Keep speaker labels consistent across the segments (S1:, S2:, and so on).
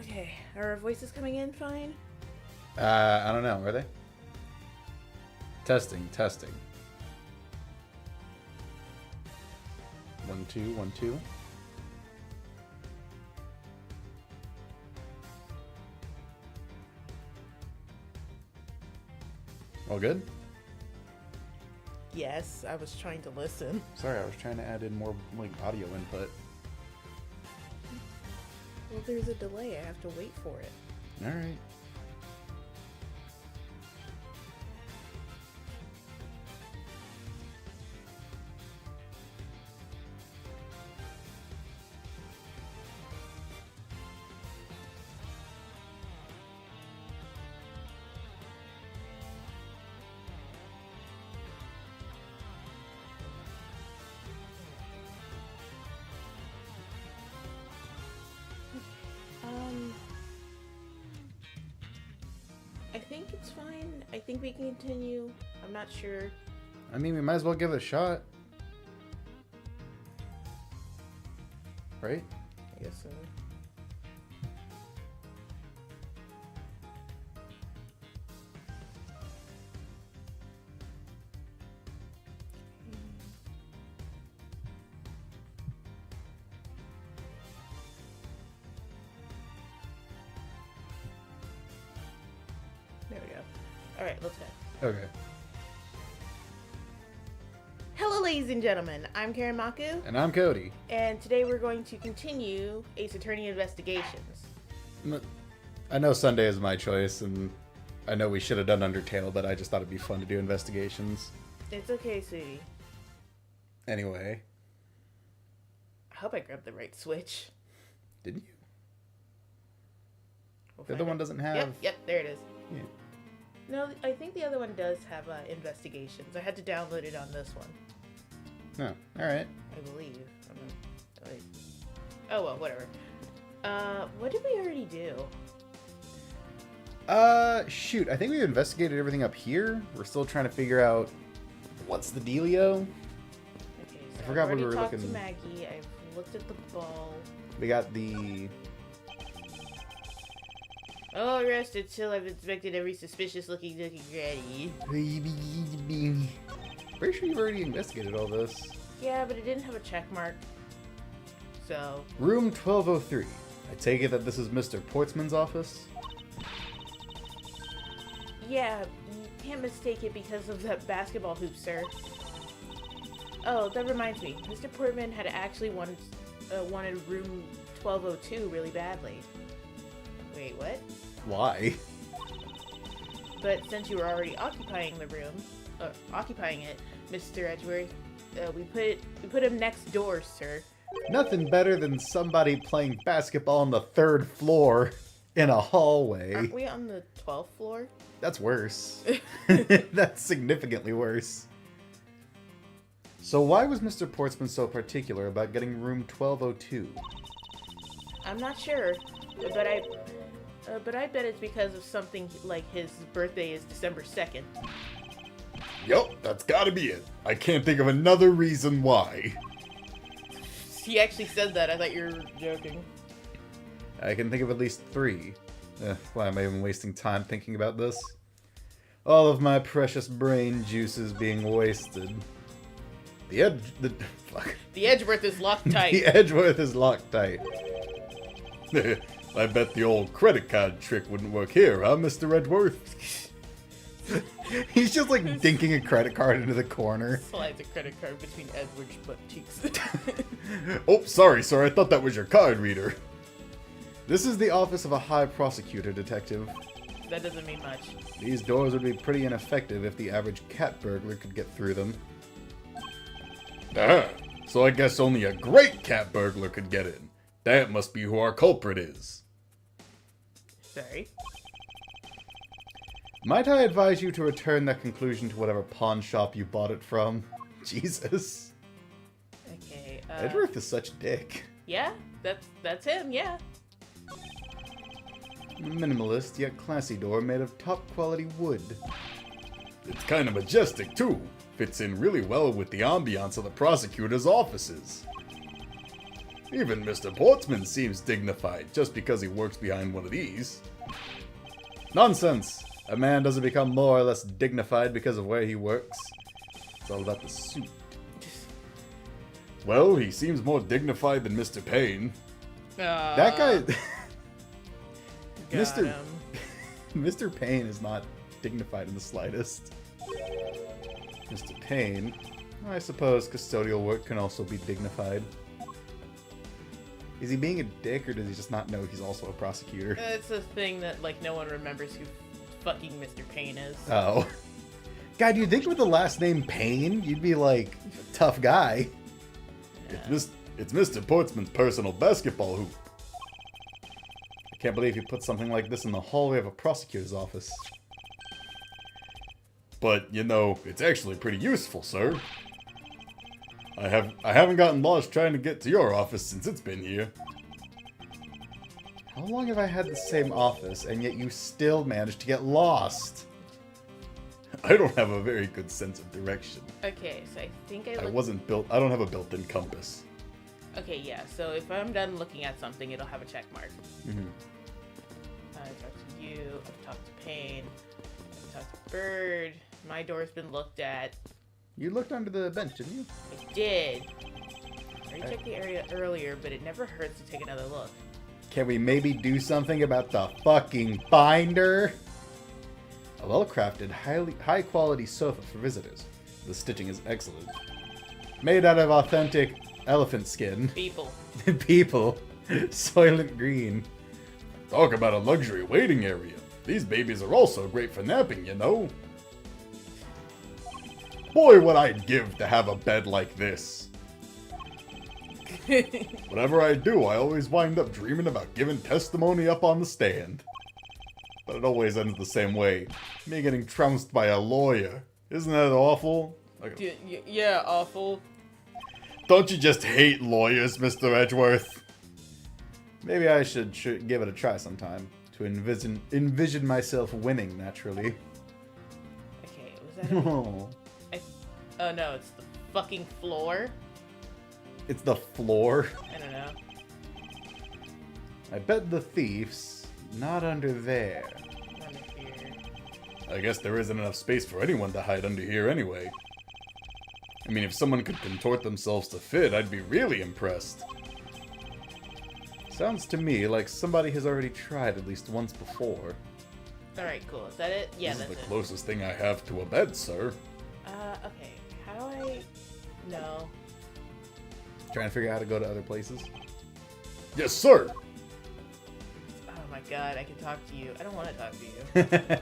S1: Okay, are our voices coming in fine?
S2: I don't know. Are they? Testing. 1 2 1 2. All good?
S1: Yes, I was trying to listen.
S2: Sorry, I was trying to add in more audio input.
S1: Well, there's a delay. I have to wait for it.
S2: All right.
S1: I think it's fine. I think we can continue. I'm not sure.
S2: I mean, we might as well give it a shot. Right?
S1: I guess so. There we go. Alright, let's go.
S2: Okay.
S1: Hello, ladies and gentlemen. I'm Karen Maku,
S2: And I'm Cody.
S1: and today we're going to continue Ace Attorney Investigations.
S2: I know Sunday is my choice, and I know we should have done Undertale, but I just thought it'd be fun to do investigations.
S1: It's okay, sweetie.
S2: Anyway,
S1: I hope I grabbed the right switch.
S2: didn't you?
S1: We'll
S2: The other
S1: find
S2: one
S1: it.
S2: doesn't have...
S1: Yep, there it is.
S2: Yeah.
S1: No, I think the other one does have investigations. I had to download it on this one,
S2: No. Alright.
S1: I believe. Wait. Oh well, whatever. What did we already do?
S2: Shoot. I think we investigated everything up here. We're still trying to figure out what's the dealio.
S1: Okay, so
S2: I forgot
S1: I've
S2: what we
S1: already
S2: were
S1: talked
S2: looking-
S1: to Maggie. I've looked at the ball.
S2: We got the...
S1: Oh, arrested till I've inspected every suspicious-looking granny.
S2: Pretty sure you've already investigated all this.
S1: Yeah, but it didn't have a check mark. So,
S2: Room 1203. I take it that this is Mr. Portsman's office?
S1: yeah, you can't mistake it because of that basketball hoop, sir. Oh, that reminds me. Mr. Portman had actually wanted room 1202 really badly. Wait, what?
S2: Why?
S1: But since you were already occupying the room, occupying it, Mr. Edgeworth, we put him next door, sir.
S2: Nothing better than somebody playing basketball on the 3rd floor in a hallway.
S1: Aren't we on the 12th floor?
S2: That's worse. That's significantly worse. So why was Mr. Portsman so particular about getting room 1202?
S1: I'm not sure, but I bet it's because of something like his birthday is December 2nd.
S2: Yup, that's gotta be it. I can't think of another reason why.
S1: He actually said that. I thought you were joking.
S2: I can think of at least 3. Why am I even wasting time thinking about this? All of my precious brain juices being wasted. Fuck.
S1: The Edgeworth is locked tight.
S2: The Edgeworth is locked tight. I bet the old credit card trick wouldn't work here, huh, Mr. Edgeworth? He's just like dinking a credit card into the corner.
S1: Slides a credit card between Edward's butt cheeks.
S2: Oh, sorry, sir. I thought that was your card reader. This is the office of a high prosecutor, detective.
S1: That doesn't mean much.
S2: These doors would be pretty ineffective if the average cat burglar could get through them. Ah, so I guess only a great cat burglar could get in. That must be who our culprit is.
S1: Sorry.
S2: Might I advise you to return that conclusion to whatever pawn shop you bought it from? Jesus.
S1: Okay.
S2: Edgeworth is such a dick.
S1: Yeah, that's him. Yeah.
S2: Minimalist yet classy door made of top quality wood. It's kind of majestic too. Fits in really well with the ambiance of the prosecutor's offices. Even Mr. Portsman seems dignified just because he works behind one of these. Nonsense! A man doesn't become more or less dignified because of where he works. It's all about the suit. Well, he seems more dignified than Mr. Payne. That guy... Mr. Mr. Payne is not dignified in the slightest. Mr. Payne... I suppose custodial work can also be dignified. Is he being a dick, or does he just not know he's also a prosecutor?
S1: It's a thing that, like, no one remembers who fucking Mr. Payne is.
S2: Oh. God, you'd think with the last name Payne, you'd be, like, tough guy.
S1: Yeah.
S2: It's Mr. Portsman's personal basketball hoop. I can't believe he put something like this in the hallway of a prosecutor's office. But, you know, it's actually pretty useful, sir. I haven't gotten lost trying to get to your office since it's been here. How long have I had the same office, and yet you still managed to get lost? I don't have a very good sense of direction.
S1: Okay, so I think I
S2: don't have a built-in compass.
S1: Okay, yeah, so if I'm done looking at something, it'll have a check mark.
S2: Mm-hmm.
S1: I've talked to you, I've talked to Payne, I've talked to Bird, my door's been looked at.
S2: You looked under the bench, didn't you?
S1: I did. I already checked the area earlier, but it never hurts to take another look.
S2: Can we maybe do something about the fucking binder? A well-crafted, high-quality sofa for visitors. The stitching is excellent. Made out of authentic elephant skin.
S1: People.
S2: People. Soylent Green. Talk about a luxury waiting area. These babies are also great for napping, you know. Boy, what I'd give to have a bed like this. Whatever I do, I always wind up dreaming about giving testimony up on the stand. But it always ends the same way. Me getting trounced by a lawyer. Isn't that awful?
S1: Yeah, awful.
S2: Don't you just hate lawyers, Mr. Edgeworth? Maybe I should give it a try sometime. To envision myself winning, naturally.
S1: Okay, was that
S2: Oh.
S1: Oh no, it's the fucking floor.
S2: It's the floor?
S1: I don't know.
S2: I bet the thief's not under there.
S1: Under here.
S2: I guess there isn't enough space for anyone to hide under here anyway. I mean, if someone could contort themselves to fit, I'd be really impressed. Sounds to me like somebody has already tried at least once before.
S1: Alright, cool. Is that it? Yeah,
S2: This
S1: that's
S2: is the
S1: it.
S2: closest thing I have to a bed, sir.
S1: Okay. How do I... No.
S2: Trying to figure out how to go to other places? Yes, sir!
S1: Oh my god, I can talk to you. I don't want to talk to you.
S2: I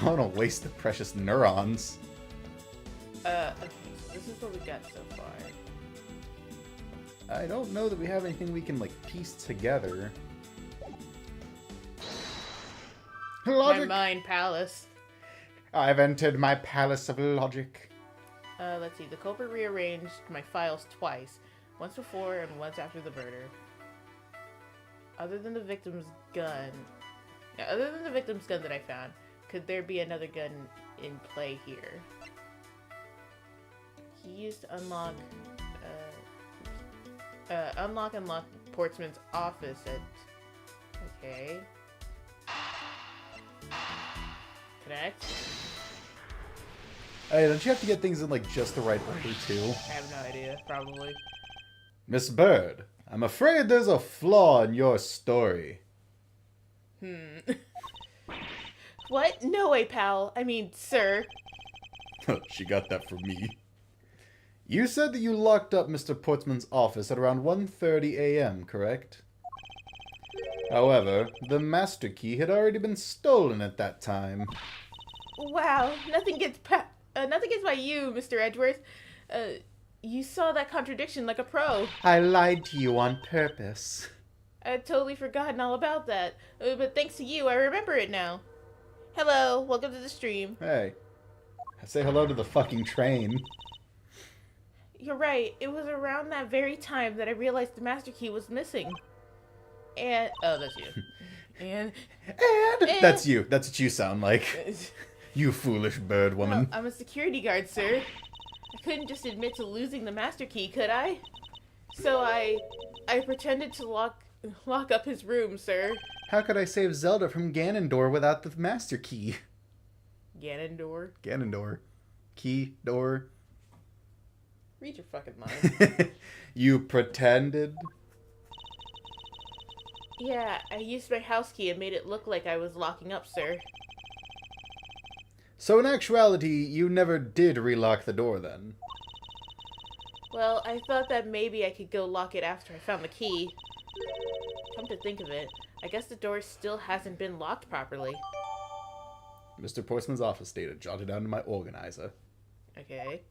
S2: don't want to waste the precious neurons.
S1: Okay, so this is what we got so far.
S2: I don't know that we have anything we can, like, piece together. Logic!
S1: My mind palace.
S2: I've entered my palace of logic.
S1: Let's see. The culprit rearranged my files twice. Once before and once after the murder. Other than the victim's gun... Yeah, other than the victim's gun that I found, could there be another gun in play here? He used to unlock and lock Portsman's office at... Okay. Connect.
S2: Hey, don't you have to get things in, like, just the right order, too?
S1: I have no idea. Probably.
S2: Miss Bird, I'm afraid there's a flaw in your story.
S1: What? No way, pal. I mean, sir.
S2: She got that from me. You said that you locked up Mr. Portsman's office at around 1:30 a.m., correct? However, the master key had already been stolen at that time.
S1: Wow, nothing gets by you, Mr. Edgeworth. You saw that contradiction like a pro.
S2: I lied to you on purpose.
S1: I'd totally forgotten all about that. But thanks to you, I remember it now. Hello, welcome to the stream.
S2: Hey, say hello to the fucking train.
S1: You're right, it was around that very time that I realized the master key was missing. And... Oh, that's you. And...
S2: That's you. That's what you sound like. You foolish bird woman.
S1: Well, I'm a security guard, sir. I couldn't just admit to losing the master key, could I? So I I pretended to lock up his room, sir.
S2: How could I save Zelda from Ganondorf without the master key?
S1: Ganondorf.
S2: Ganondorf. Key, door.
S1: Read your fucking mind.
S2: You pretended?
S1: Yeah, I used my house key and made it look like I was locking up, sir.
S2: So in actuality, you never did relock the door then?
S1: Well, I thought that maybe I could go lock it after I found the key. Come to think of it, I guess the door still hasn't been locked properly.
S2: Mr. Portsman's office data jotted down in my organizer.
S1: Okay.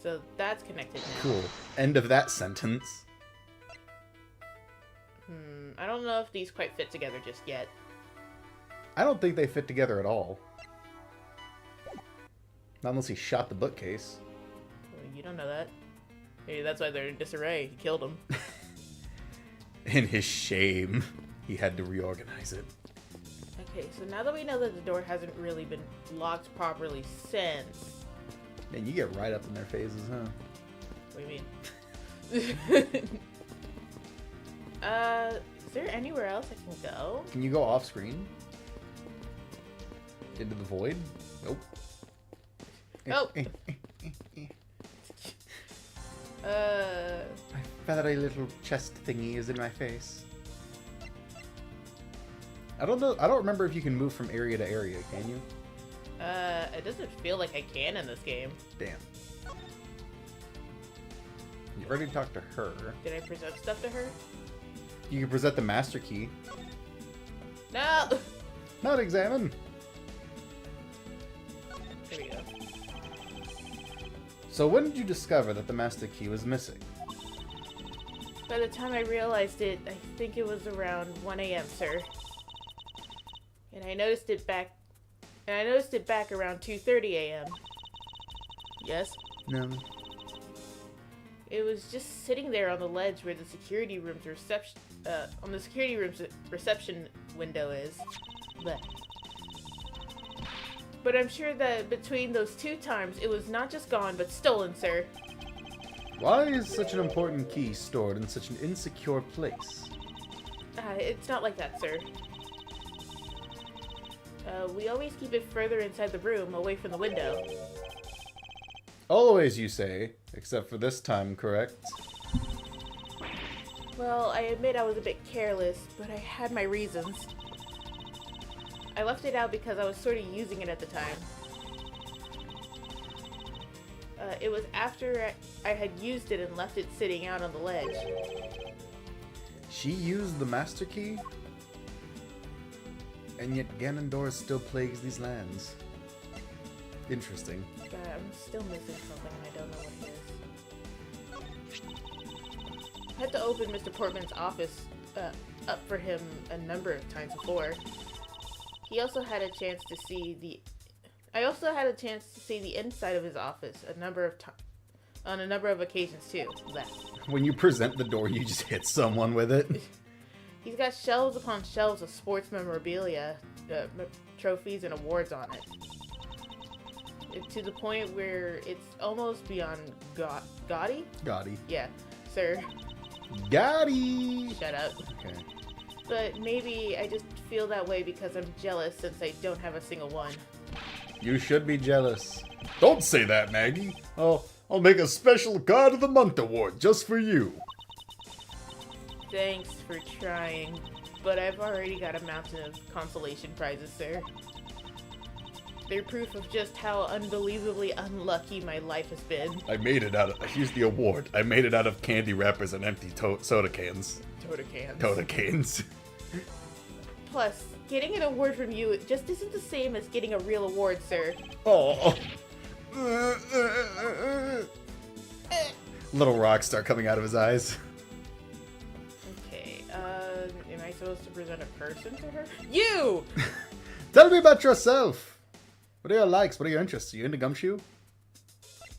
S1: So that's connected now.
S2: Cool. End of that sentence.
S1: I don't know if these quite fit together just yet.
S2: I don't think they fit together at all. Not unless he shot the bookcase.
S1: Well, you don't know that. Maybe that's why they're in disarray. He killed him.
S2: In his shame, he had to reorganize it.
S1: Okay, so now that we know that the door hasn't really been locked properly since...
S2: Man, you get right up in their faces, huh?
S1: What do you mean? Is there anywhere else I can go?
S2: Can you go off screen? Into the void? Nope.
S1: Oh!
S2: My feathery little chest thingy is in my face. I don't know. I don't remember if you can move from area to area, can you?
S1: It doesn't feel like I can in this game.
S2: Damn. You already talked to her.
S1: Did I present stuff to her?
S2: You can present the master key.
S1: No!
S2: Not examine.
S1: Here we go.
S2: So when did you discover that the master key was missing?
S1: By the time I realized it, I think it was around 1 a.m., sir. And I noticed it back around 2:30 a.m. Yes?
S2: No.
S1: It was just sitting there on the ledge where the security room's reception window is. But I'm sure that between those two times, it was not just gone, but stolen, sir.
S2: Why is such an important key stored in such an insecure place?
S1: It's not like that, sir. We always keep it further inside the room, away from the window.
S2: Always, you say, except for this time, correct?
S1: Well, I admit I was a bit careless, but I had my reasons. I left it out because I was sort of using it at the time. It was after I had used it and left it sitting out on the ledge.
S2: She used the master key? And yet Ganondorf still plagues these lands. Interesting.
S1: God, I'm still missing something and I don't know what it is. I had to open Mr. Portman's office up for him a number of times before. He also had a chance to see I also had a chance to see the inside of his office on a number of occasions too.
S2: When you present the door, you just hit someone with it.
S1: He's got shelves upon shelves of sports memorabilia, trophies, and awards on it. To the point where it's almost beyond gaudy?
S2: Gaudy.
S1: Yeah, sir.
S2: Gaudy!
S1: Shut up.
S2: Okay.
S1: But maybe I just feel that way because I'm jealous since I don't have a single one.
S2: You should be jealous. Don't say that, Maggie. I'll make a special God of the Month award just for you.
S1: Thanks for trying, but I've already got a mountain of consolation prizes, sir. They're proof of just how unbelievably unlucky my life has been.
S2: Here's the award. I made it out of candy wrappers and empty soda cans. Soda cans.
S1: Plus, getting an award from you just isn't the same as getting a real award, sir.
S2: Oh. Little rocks start coming out of his eyes.
S1: Okay, am I supposed to present a person to her? You!
S2: Tell me about yourself. What are your likes? What are your interests? Are you into Gumshoe?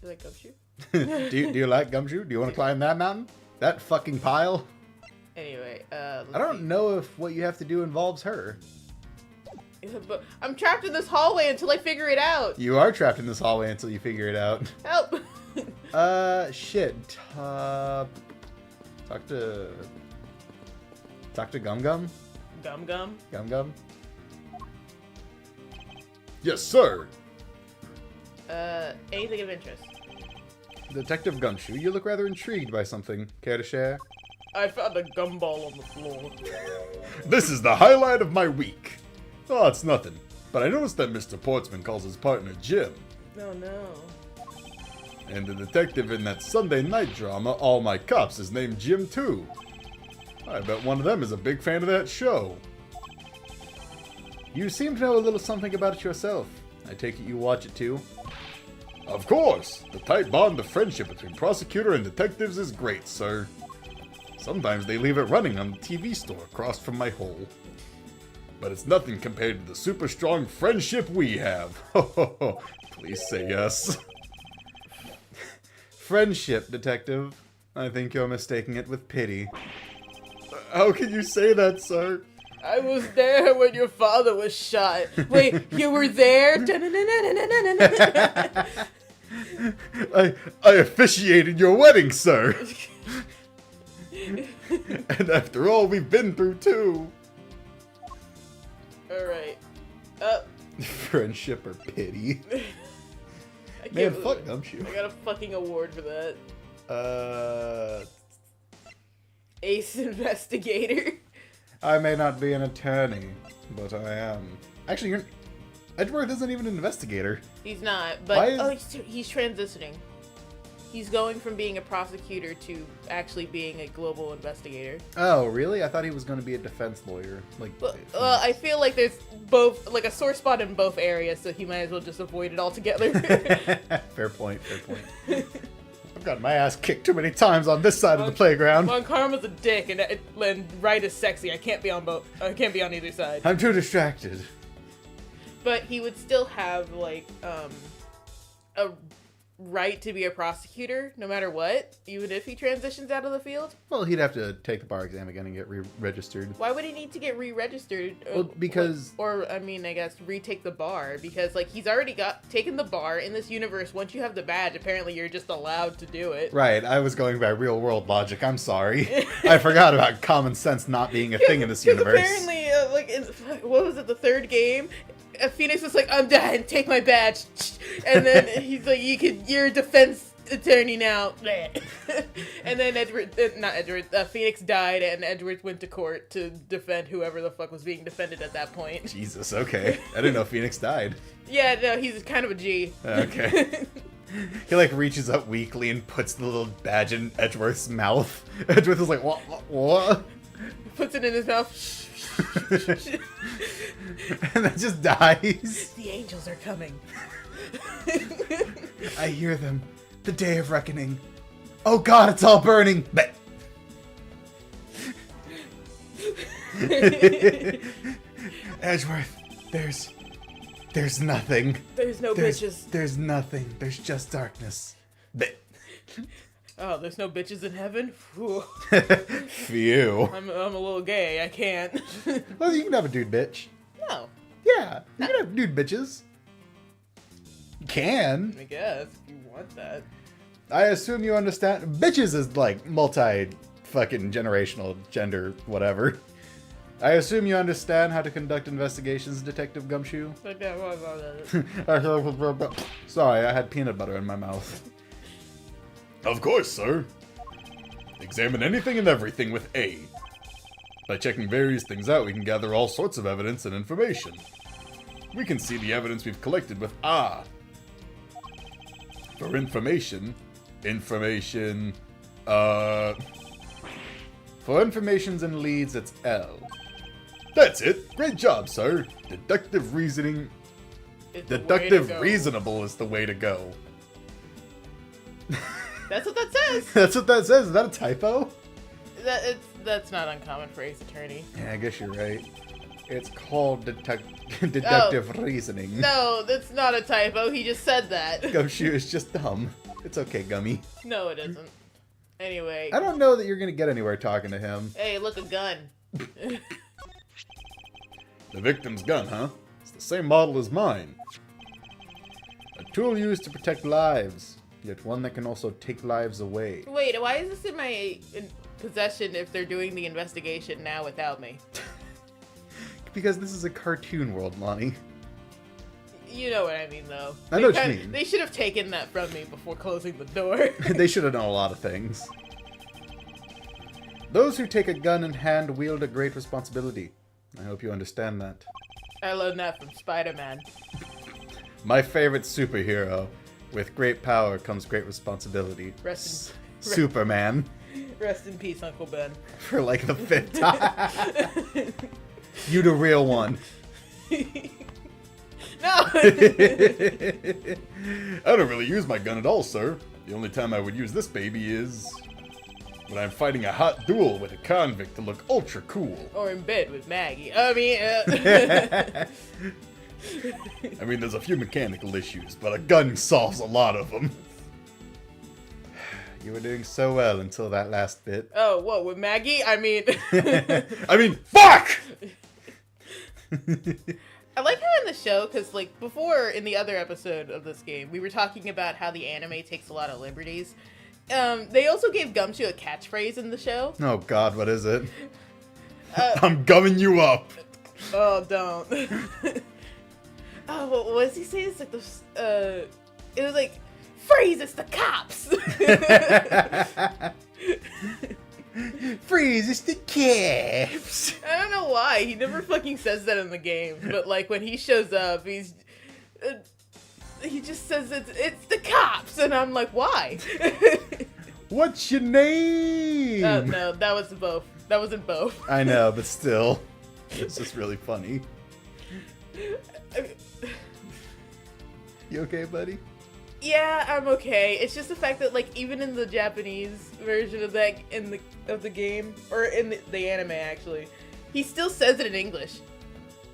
S1: You like Gumshoe?
S2: do you like Gumshoe? Do you want to climb that mountain? That fucking pile?
S1: Anyway,
S2: I don't know if what you have to do involves her.
S1: But I'm trapped in this hallway until I figure it out.
S2: You are trapped in this hallway until you figure it out.
S1: Help!
S2: Shit. Talk to Gum Gum?
S1: Gum Gum?
S2: Gum Gum? Yes, sir!
S1: Anything of interest?
S2: Detective Gumshoe, you look rather intrigued by something. Care to share?
S1: I found a gumball on the floor.
S2: This is the highlight of my week. Oh, it's nothing. But I noticed that Mr. Portsman calls his partner Jim.
S1: No, no.
S2: And the detective in that Sunday night drama, All My Cops, is named Jim too. I bet one of them is a big fan of that show. You seem to know a little something about it yourself. I take it you watch it too? Of course! The tight bond of friendship between prosecutor and detectives is great, sir. Sometimes they leave it running on the TV store across from my hole. But it's nothing compared to the super strong friendship we have. Please say yes. Friendship, detective. I think you're mistaking it with pity. How can you say that, sir?
S1: I was there when your father was shot. Wait, you were there?
S2: I officiated your wedding, sir. And after all we've been through, too.
S1: Alright.
S2: Friendship or pity?
S1: I can't
S2: Man,
S1: believe
S2: fuck
S1: it.
S2: Gumshoe.
S1: I got a fucking award for that. Ace Investigator.
S2: I may not be an attorney, but I am. Actually, Edgeworth isn't even an investigator.
S1: He's not, but
S2: Why
S1: he's transitioning. He's going from being a prosecutor to actually being a global investigator.
S2: Oh, really? I thought he was going to be a defense lawyer. Like,
S1: Well, I feel like there's both, like, a sore spot in both areas, so he might as well just avoid it altogether.
S2: Fair point, fair point. I've gotten my ass kicked too many times on this side of the playground.
S1: Von Karma's a dick, and Wright is sexy. I can't be on both. I can't be on either side.
S2: I'm too distracted.
S1: But he would still have, like, a right to be a prosecutor, no matter what, even if he transitions out of the field.
S2: Well, he'd have to take the bar exam again and get re-registered.
S1: Why would he need to get re-registered?
S2: Well, because...
S1: Or, I mean, I guess, retake the bar, because, like, he's already taken the bar in this universe. Once you have the badge, apparently you're just allowed to do it.
S2: Right, I was going by real-world logic. I'm sorry. I forgot about common sense not being a thing in this universe.
S1: Apparently, like, what was it, the third game? Phoenix was like, I'm done, take my badge. And then he's like, you're a defense attorney now. And then Phoenix died, and Edward went to court to defend whoever the fuck was being defended at that point.
S2: Jesus, okay. I didn't know Phoenix died.
S1: Yeah, no, he's kind of a G.
S2: Okay. He, like, reaches up weakly and puts the little badge in Edgeworth's mouth. Edgeworth is like, what?
S1: Puts it in his mouth.
S2: And then just dies.
S1: The angels are coming.
S2: I hear them. The day of reckoning. Oh god, it's all burning. Edgeworth, there's nothing.
S1: There's no bitches.
S2: There's nothing. There's just darkness.
S1: Oh, there's no bitches in heaven? Whew.
S2: Phew.
S1: I'm a little gay. I can't.
S2: Well, you can have a dude bitch.
S1: No.
S2: Yeah, you can have dude bitches. You can.
S1: I guess, if you want that.
S2: I assume you understand. Bitches is like multi-fucking generational gender, whatever. I assume you understand how to conduct investigations, Detective Gumshoe. Sorry, I had peanut butter in my mouth. Of course, sir. Examine anything and everything with A. By checking various things out, we can gather all sorts of evidence and information. We can see the evidence we've collected with A. For information, for informations and leads, it's L. That's it. Great job, sir. Deductive reasoning. Deductive reasonable is the way to go.
S1: That's what that says.
S2: That's what that says. Is that a typo?
S1: That's not uncommon for Ace Attorney.
S2: Yeah, I guess you're right. It's called deductive reasoning.
S1: No, that's not a typo. He just said that.
S2: Gumshoe is just dumb. It's okay, Gummy.
S1: No, it isn't. Anyway.
S2: I don't know that you're gonna get anywhere talking to him.
S1: Hey, look, a gun.
S2: The victim's gun, huh? It's the same model as mine. A tool used to protect lives, yet one that can also take lives away.
S1: Wait, why is this in my possession if they're doing the investigation now without me.
S2: Because this is a cartoon world, Lonnie.
S1: You know what I mean, though.
S2: I know what you mean.
S1: They should have taken that from me before closing the door.
S2: They should have known a lot of things. Those who take a gun in hand wield a great responsibility. I hope you understand that.
S1: I learned that from Spider-Man.
S2: My favorite superhero. With great power comes great responsibility. Superman.
S1: Rest in peace, Uncle Ben.
S2: For like the 5th time. You the real one.
S1: No!
S2: I don't really use my gun at all, sir. The only time I would use this baby is when I'm fighting a hot duel with a convict to look ultra cool.
S1: Or in bed with Maggie. I mean,
S2: there's a few mechanical issues, but a gun solves a lot of them. You were doing so well until that last bit.
S1: Oh, what, with Maggie? I mean...
S2: Fuck!
S1: I like how in the show, because, like, before, in the other episode of this game, we were talking about how the anime takes a lot of liberties. They also gave Gumshoe a catchphrase in the show.
S2: Oh god, what is it? I'm gumming you up!
S1: Oh, don't. Oh, what does he say? It's like this, it was like, freeze, it's the cops!
S2: Freeze, it's the cops!
S1: I don't know why. He never fucking says that in the game. But, like, when he shows up, he just says it's the cops! And I'm like, why?
S2: What's your name?
S1: Oh, no, that was both. That wasn't both.
S2: I know, but still. It's just really funny. You okay, buddy?
S1: Yeah, I'm okay. It's just the fact that, like, even in the Japanese version of that of the game, or in the anime actually, he still says it in English.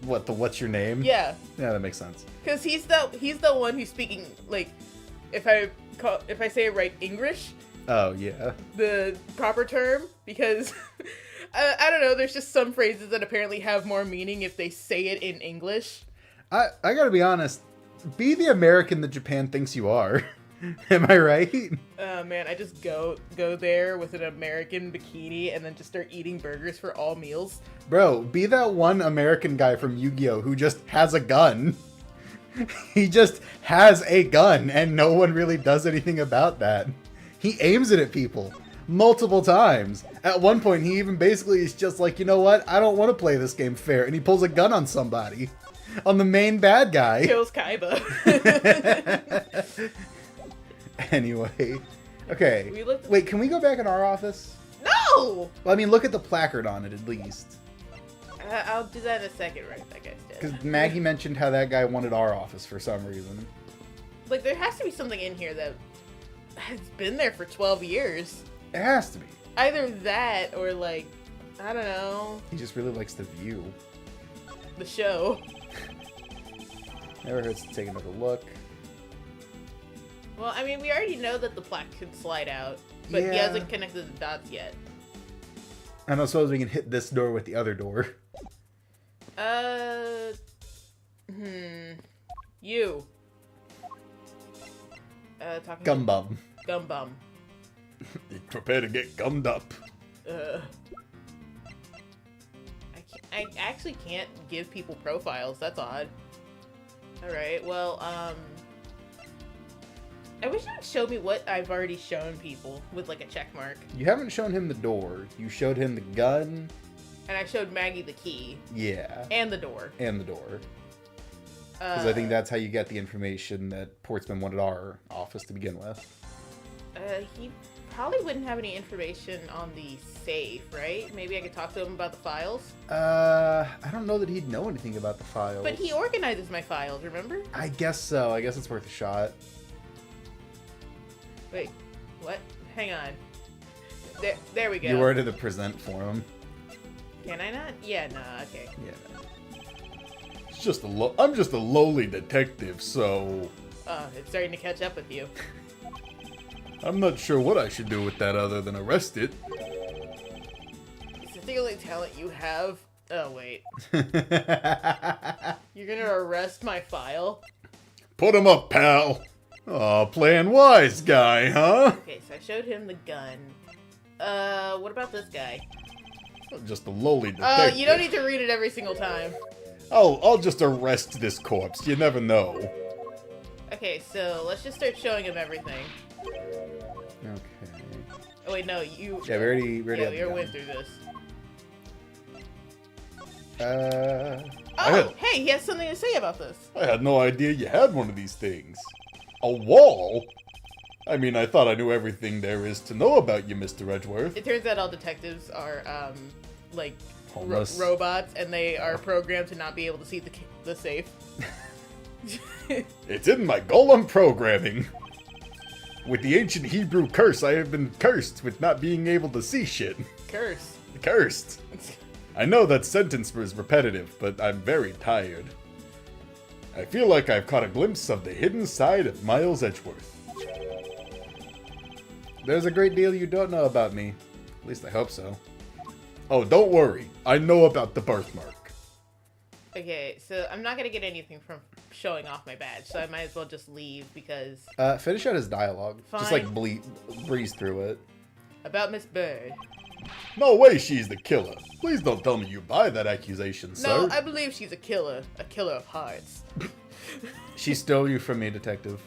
S2: What's your name?
S1: Yeah.
S2: Yeah, that makes sense.
S1: Because he's the one who's speaking, like, if I say it right, English.
S2: Oh yeah.
S1: The proper term, because I don't know. There's just some phrases that apparently have more meaning if they say it in English.
S2: I gotta be honest. Be the American that Japan thinks you are. Am I right?
S1: Man, I just go there with an American bikini and then just start eating burgers for all meals.
S2: Bro, be that one American guy from Yu-Gi-Oh! Who just has a gun. He just has a gun and no one really does anything about that. He aims it at people multiple times. At one point, he even basically is just like, you know what? I don't want to play this game fair. And he pulls a gun on somebody. On the main bad guy.
S1: Kills Kaiba.
S2: Anyway. Okay. Wait, can we go back in our office?
S1: No!
S2: Well, I mean, look at the placard on it, at least.
S1: I'll do that in a second, right? That guy's dead.
S2: Because Maggie mentioned how that guy wanted our office for some reason.
S1: Like, there has to be something in here that has been there for 12 years.
S2: It has to be.
S1: Either that, or, like, I don't know.
S2: He just really likes the view.
S1: The show.
S2: Never hurts to take another look.
S1: Well, I mean, we already know that the plaque can slide out, but he hasn't connected the dots yet.
S2: I don't suppose we can hit this door with the other door.
S1: You. Talking
S2: Gumbum.
S1: Gumbum.
S2: Prepare to get gummed up.
S1: I actually can't give people profiles. That's odd. Alright, well, I wish you would show me what I've already shown people with, like, a check mark.
S2: You haven't shown him the door. You showed him the gun.
S1: And I showed Maggie the key.
S2: Yeah.
S1: And the door.
S2: And the door. Because I think that's how you get the information that Portsman wanted our office to begin with.
S1: He probably wouldn't have any information on the safe, right? Maybe I could talk to him about the files?
S2: I don't know that he'd know anything about the files.
S1: But he organizes my files, remember?
S2: I guess so. I guess it's worth a shot.
S1: Wait, what? Hang on. There we go.
S2: You were to the present for him.
S1: Can I not? Yeah, nah, okay.
S2: Yeah. It's just I'm just a lowly detective, so...
S1: It's starting to catch up with you.
S2: I'm not sure what I should do with that other than arrest it.
S1: Is that the only talent you have? Oh, wait. You're gonna arrest my file?
S2: Put him up, pal! Aw, playing wise guy, huh?
S1: Okay, so I showed him the gun. What about this guy?
S2: Just a lowly detective.
S1: You don't need to read it every single time.
S2: I'll just arrest this corpse. You never know.
S1: Okay, so let's just start showing him everything.
S2: Okay.
S1: Oh wait, no, you.
S2: Yeah, we already
S1: Yeah, we
S2: have
S1: went through this.
S2: I
S1: Hey, he has something to say about this.
S2: had no idea you had one of these things. A wall? I mean, I thought I knew everything there is to know about you, Mr. Edgeworth.
S1: It turns out all detectives are, like,
S2: Homeless.
S1: robots, and they are programmed to not be able to see the safe.
S2: It's in my golem programming. With the ancient Hebrew curse, I have been cursed with not being able to see shit.
S1: Curse.
S2: Cursed. I know that sentence was repetitive, but I'm very tired. I feel like I've caught a glimpse of the hidden side of Miles Edgeworth. There's a great deal you don't know about me. At least I hope so. Oh, don't worry. I know about the birthmark.
S1: Okay, so I'm not gonna get anything from showing off my badge, so I might as well just leave because...
S2: Finish out his dialogue. Just like
S1: Fine.
S2: breeze through it.
S1: About Miss Bird.
S2: No way she's the killer. Please don't tell me you buy that accusation, sir.
S1: No, I believe she's a killer of hearts.
S2: She stole you from me, detective.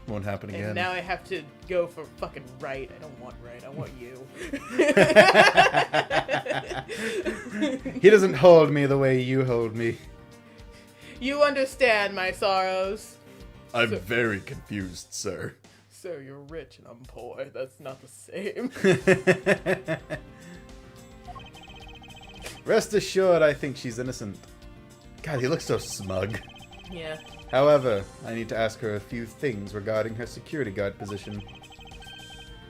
S2: Won't happen again.
S1: And now I have to go for fucking right. I don't want right, I want you.
S2: He doesn't hold me the way you hold me.
S1: You understand my sorrows.
S2: I'm very confused, sir.
S1: So you're rich and I'm poor. That's not the same.
S2: Rest assured, I think she's innocent. God, he looks so smug.
S1: Yeah.
S2: However, I need to ask her a few things regarding her security guard position.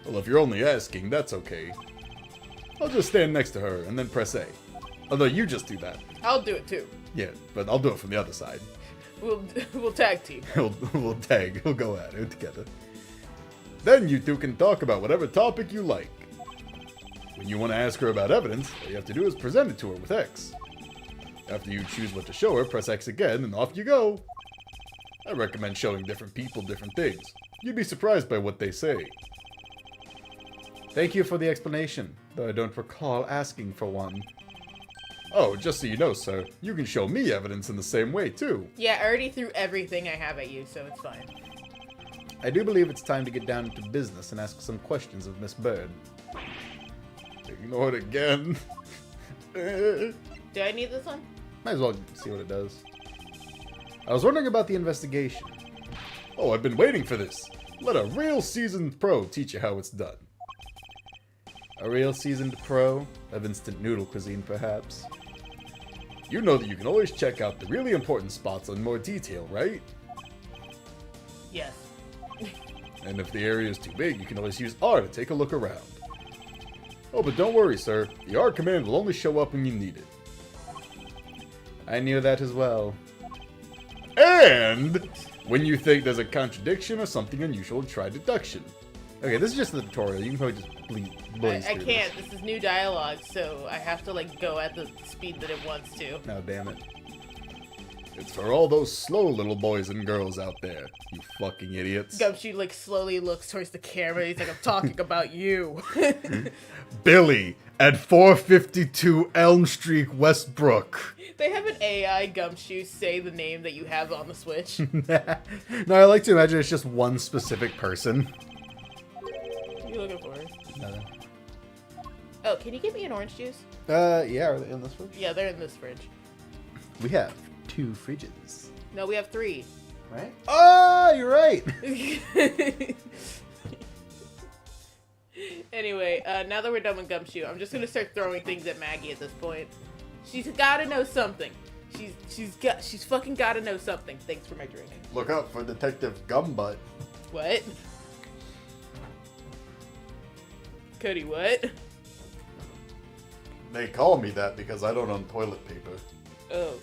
S2: Well, if you're only asking, that's okay. I'll just stand next to her and then press A. Although you just do that.
S1: I'll do it too.
S2: Yeah, but I'll do it from the other side.
S1: We'll tag team.
S2: We'll tag. We'll go at it together. Then you two can talk about whatever topic you like. When you want to ask her about evidence, all you have to do is present it to her with X. After you choose what to show her, press X again, and off you go. I recommend showing different people different things. You'd be surprised by what they say. Thank you for the explanation, though I don't recall asking for one. Oh, just so you know, sir, you can show me evidence in the same way, too.
S1: Yeah, I already threw everything I have at you, so it's fine.
S2: I do believe it's time to get down to business and ask some questions of Miss Bird. Ignored again.
S1: Do I need this one?
S2: Might as well see what it does. I was wondering about the investigation. Oh, I've been waiting for this. Let a real seasoned pro teach you how it's done. A real seasoned pro of instant noodle cuisine, perhaps. You know that you can always check out the really important spots in more detail, right?
S1: Yes.
S2: And if the area is too big, you can always use R to take a look around. Oh, but don't worry, sir. The R command will only show up when you need it. I knew that as well. And when you think there's a contradiction or something unusual, try deduction. Okay, this is just the tutorial. You can probably just blaze
S1: I
S2: through
S1: can't. This is new dialogue, so I have to, like, go at the speed that it wants to.
S2: this. No, damn it. It's for all those slow little boys and girls out there, you fucking idiots.
S1: Gumshoe, like, slowly looks towards the camera. He's like, I'm talking about you.
S2: Billy at 452 Elm Street, Westbrook.
S1: They have an AI Gumshoe say the name that you have on the Switch.
S2: No, I like to imagine it's just one specific person.
S1: What are you looking for?
S2: Nothing.
S1: Oh, can you get me an orange juice?
S2: Yeah, are they in this fridge?
S1: Yeah, they're in this fridge.
S2: We have 2 fridges.
S1: No, we have 3.
S2: Right? Oh, you're right!
S1: Anyway, now that we're done with Gumshoe, I'm just gonna start throwing things at Maggie at this point. She's gotta know something. She's fucking gotta know something. Thanks for my drink.
S2: Look out for Detective Gumbutt.
S1: What? Cody, what?
S2: They call me that because I don't own toilet paper.
S1: Oh.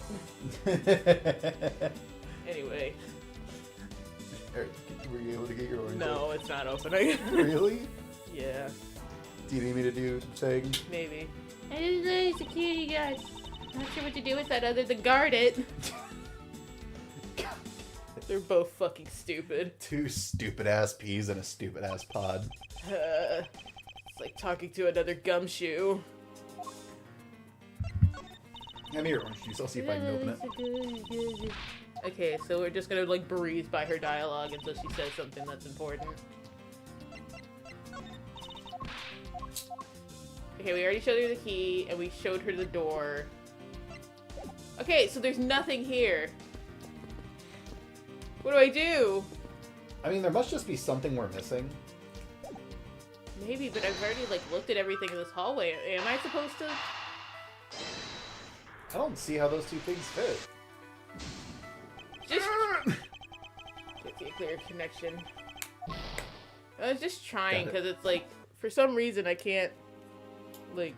S1: Anyway.
S2: Eric, were you able to get your orange?
S1: No, it's not opening.
S2: Really?
S1: Yeah,
S2: Do you need me to do something?
S1: maybe. I just a security guard. I'm not sure what to do with that other than guard it. They're both fucking stupid.
S2: 2 stupid ass peas and a stupid ass pod.
S1: It's like talking to another gumshoe.
S2: I'm here, orange juice. I'll see if I can open it.
S1: Okay, so we're just gonna like breeze by her dialogue until she says something that's important. Okay, we already showed her the key, and we showed her the door. Okay, so there's nothing here. What do I do?
S2: I mean, there must just be something we're missing.
S1: Maybe, but I've already like looked at everything in this hallway. Am I supposed to?
S2: I don't see how those two things fit.
S1: Just get a clear connection. I was just trying because it's like for some reason I can't like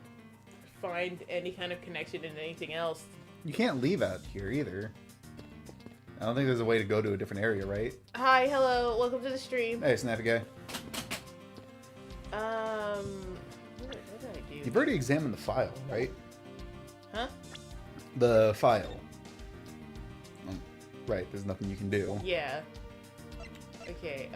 S1: find any kind of connection in anything else.
S2: You can't leave out here either. I don't think there's a way to go to a different area, right?
S1: Hi, hello, welcome to the stream.
S2: Hey, Snappy Guy.
S1: What did I do?
S2: You've already examined the file, right?
S1: Huh?
S2: The file. Right, there's nothing you can do.
S1: Yeah. Okay,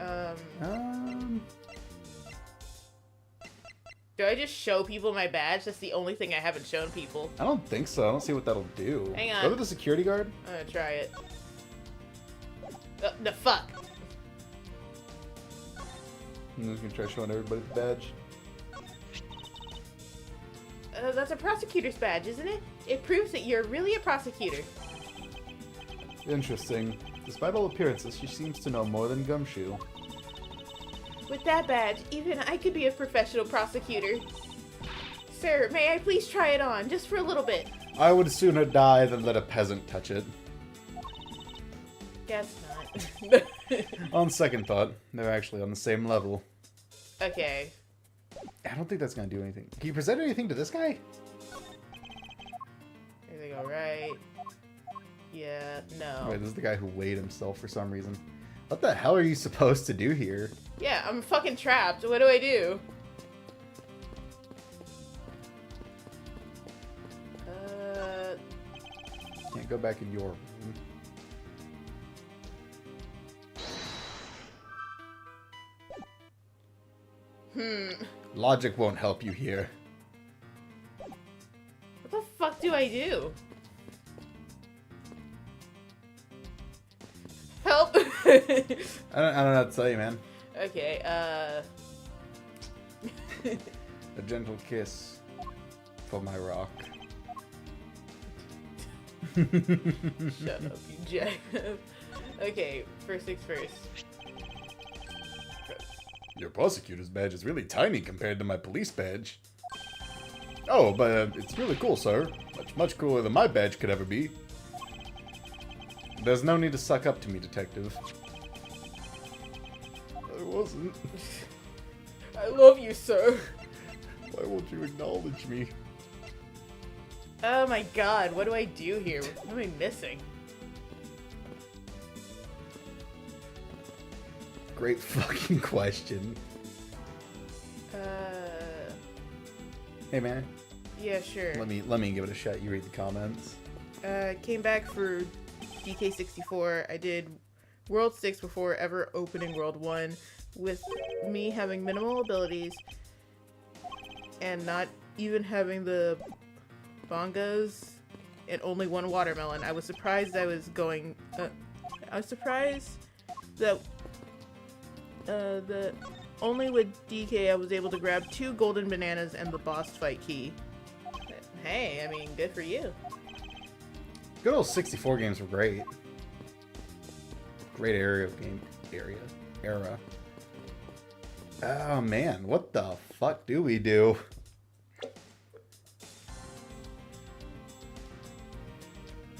S1: do I just show people my badge? That's the only thing I haven't shown people.
S2: I don't think so. I don't see what that'll do.
S1: Hang on.
S2: Go to the security guard.
S1: I'm gonna try it. No, fuck!
S2: I'm just gonna try showing everybody the badge.
S1: That's a prosecutor's badge, isn't it? It proves that you're really a prosecutor.
S2: Interesting. Despite all appearances, she seems to know more than Gumshoe.
S1: With that badge, even I could be a professional prosecutor. Sir, may I please try it on, just for a little bit?
S2: I would sooner die than let a peasant touch it.
S1: Guess not.
S2: On second thought, they're actually on the same level.
S1: Okay.
S2: I don't think that's gonna do anything. Can you present anything to this guy?
S1: Everything alright? Yeah, no.
S2: Wait, this is the guy who weighed himself for some reason. What the hell are you supposed to do here?
S1: Yeah, I'm fucking trapped. What do I do?
S2: Can't go back in your room. Logic won't help you here.
S1: What the fuck do I do? Help!
S2: I don't know how to tell you, man.
S1: Okay,
S2: A gentle kiss for my rock.
S1: Shut up, you jack. Okay, first things first.
S2: Your prosecutor's badge is really tiny compared to my police badge. Oh, but it's really cool, sir. Much cooler than my badge could ever be. There's no need to suck up to me, detective. I wasn't.
S1: I love you, sir.
S2: Why won't you acknowledge me?
S1: Oh my god, what do I do here? What am I missing?
S2: Great fucking question. Hey man.
S1: Yeah, sure.
S2: Let me give it a shot. You read the comments.
S1: Came back for DK64. I did World 6 before ever opening World 1, with me having minimal abilities and not even having the bongos and only one watermelon. I was surprised I was going. I was surprised that only with DK I was able to grab 2 golden bananas and the boss fight key. Hey, I mean, good for you.
S2: Good old 64 games were great. Great era. Oh man, what the fuck do we do?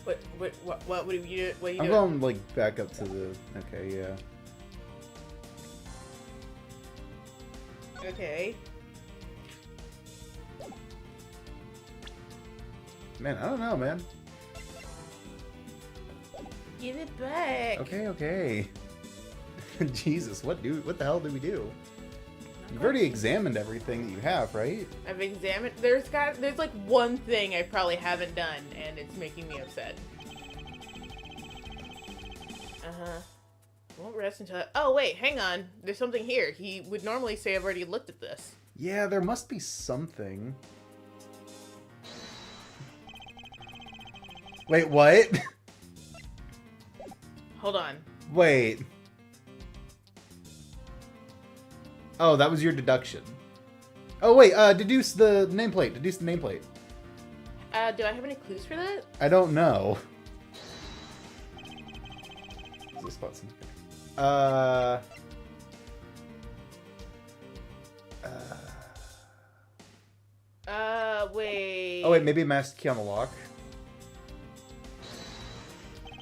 S1: What do you do?
S2: I'm going like back up to the. Okay, yeah.
S1: Okay.
S2: Man, I don't know, man.
S1: Give it back.
S2: Okay. Jesus, what the hell do we do? You've already examined everything that you have, right?
S1: I've examined. There's like one thing I probably haven't done, and it's making me upset. Won't rest until. Oh wait, hang on. There's something here. He would normally say I've already looked at this.
S2: Yeah, there must be something. Wait, what?
S1: Hold on.
S2: Wait. Oh, that was your deduction. Oh, wait, deduce the nameplate. Deduce the nameplate.
S1: Do I have any clues for that?
S2: I don't know. Is this spot something?
S1: Wait.
S2: Oh, wait, maybe a master key on the lock?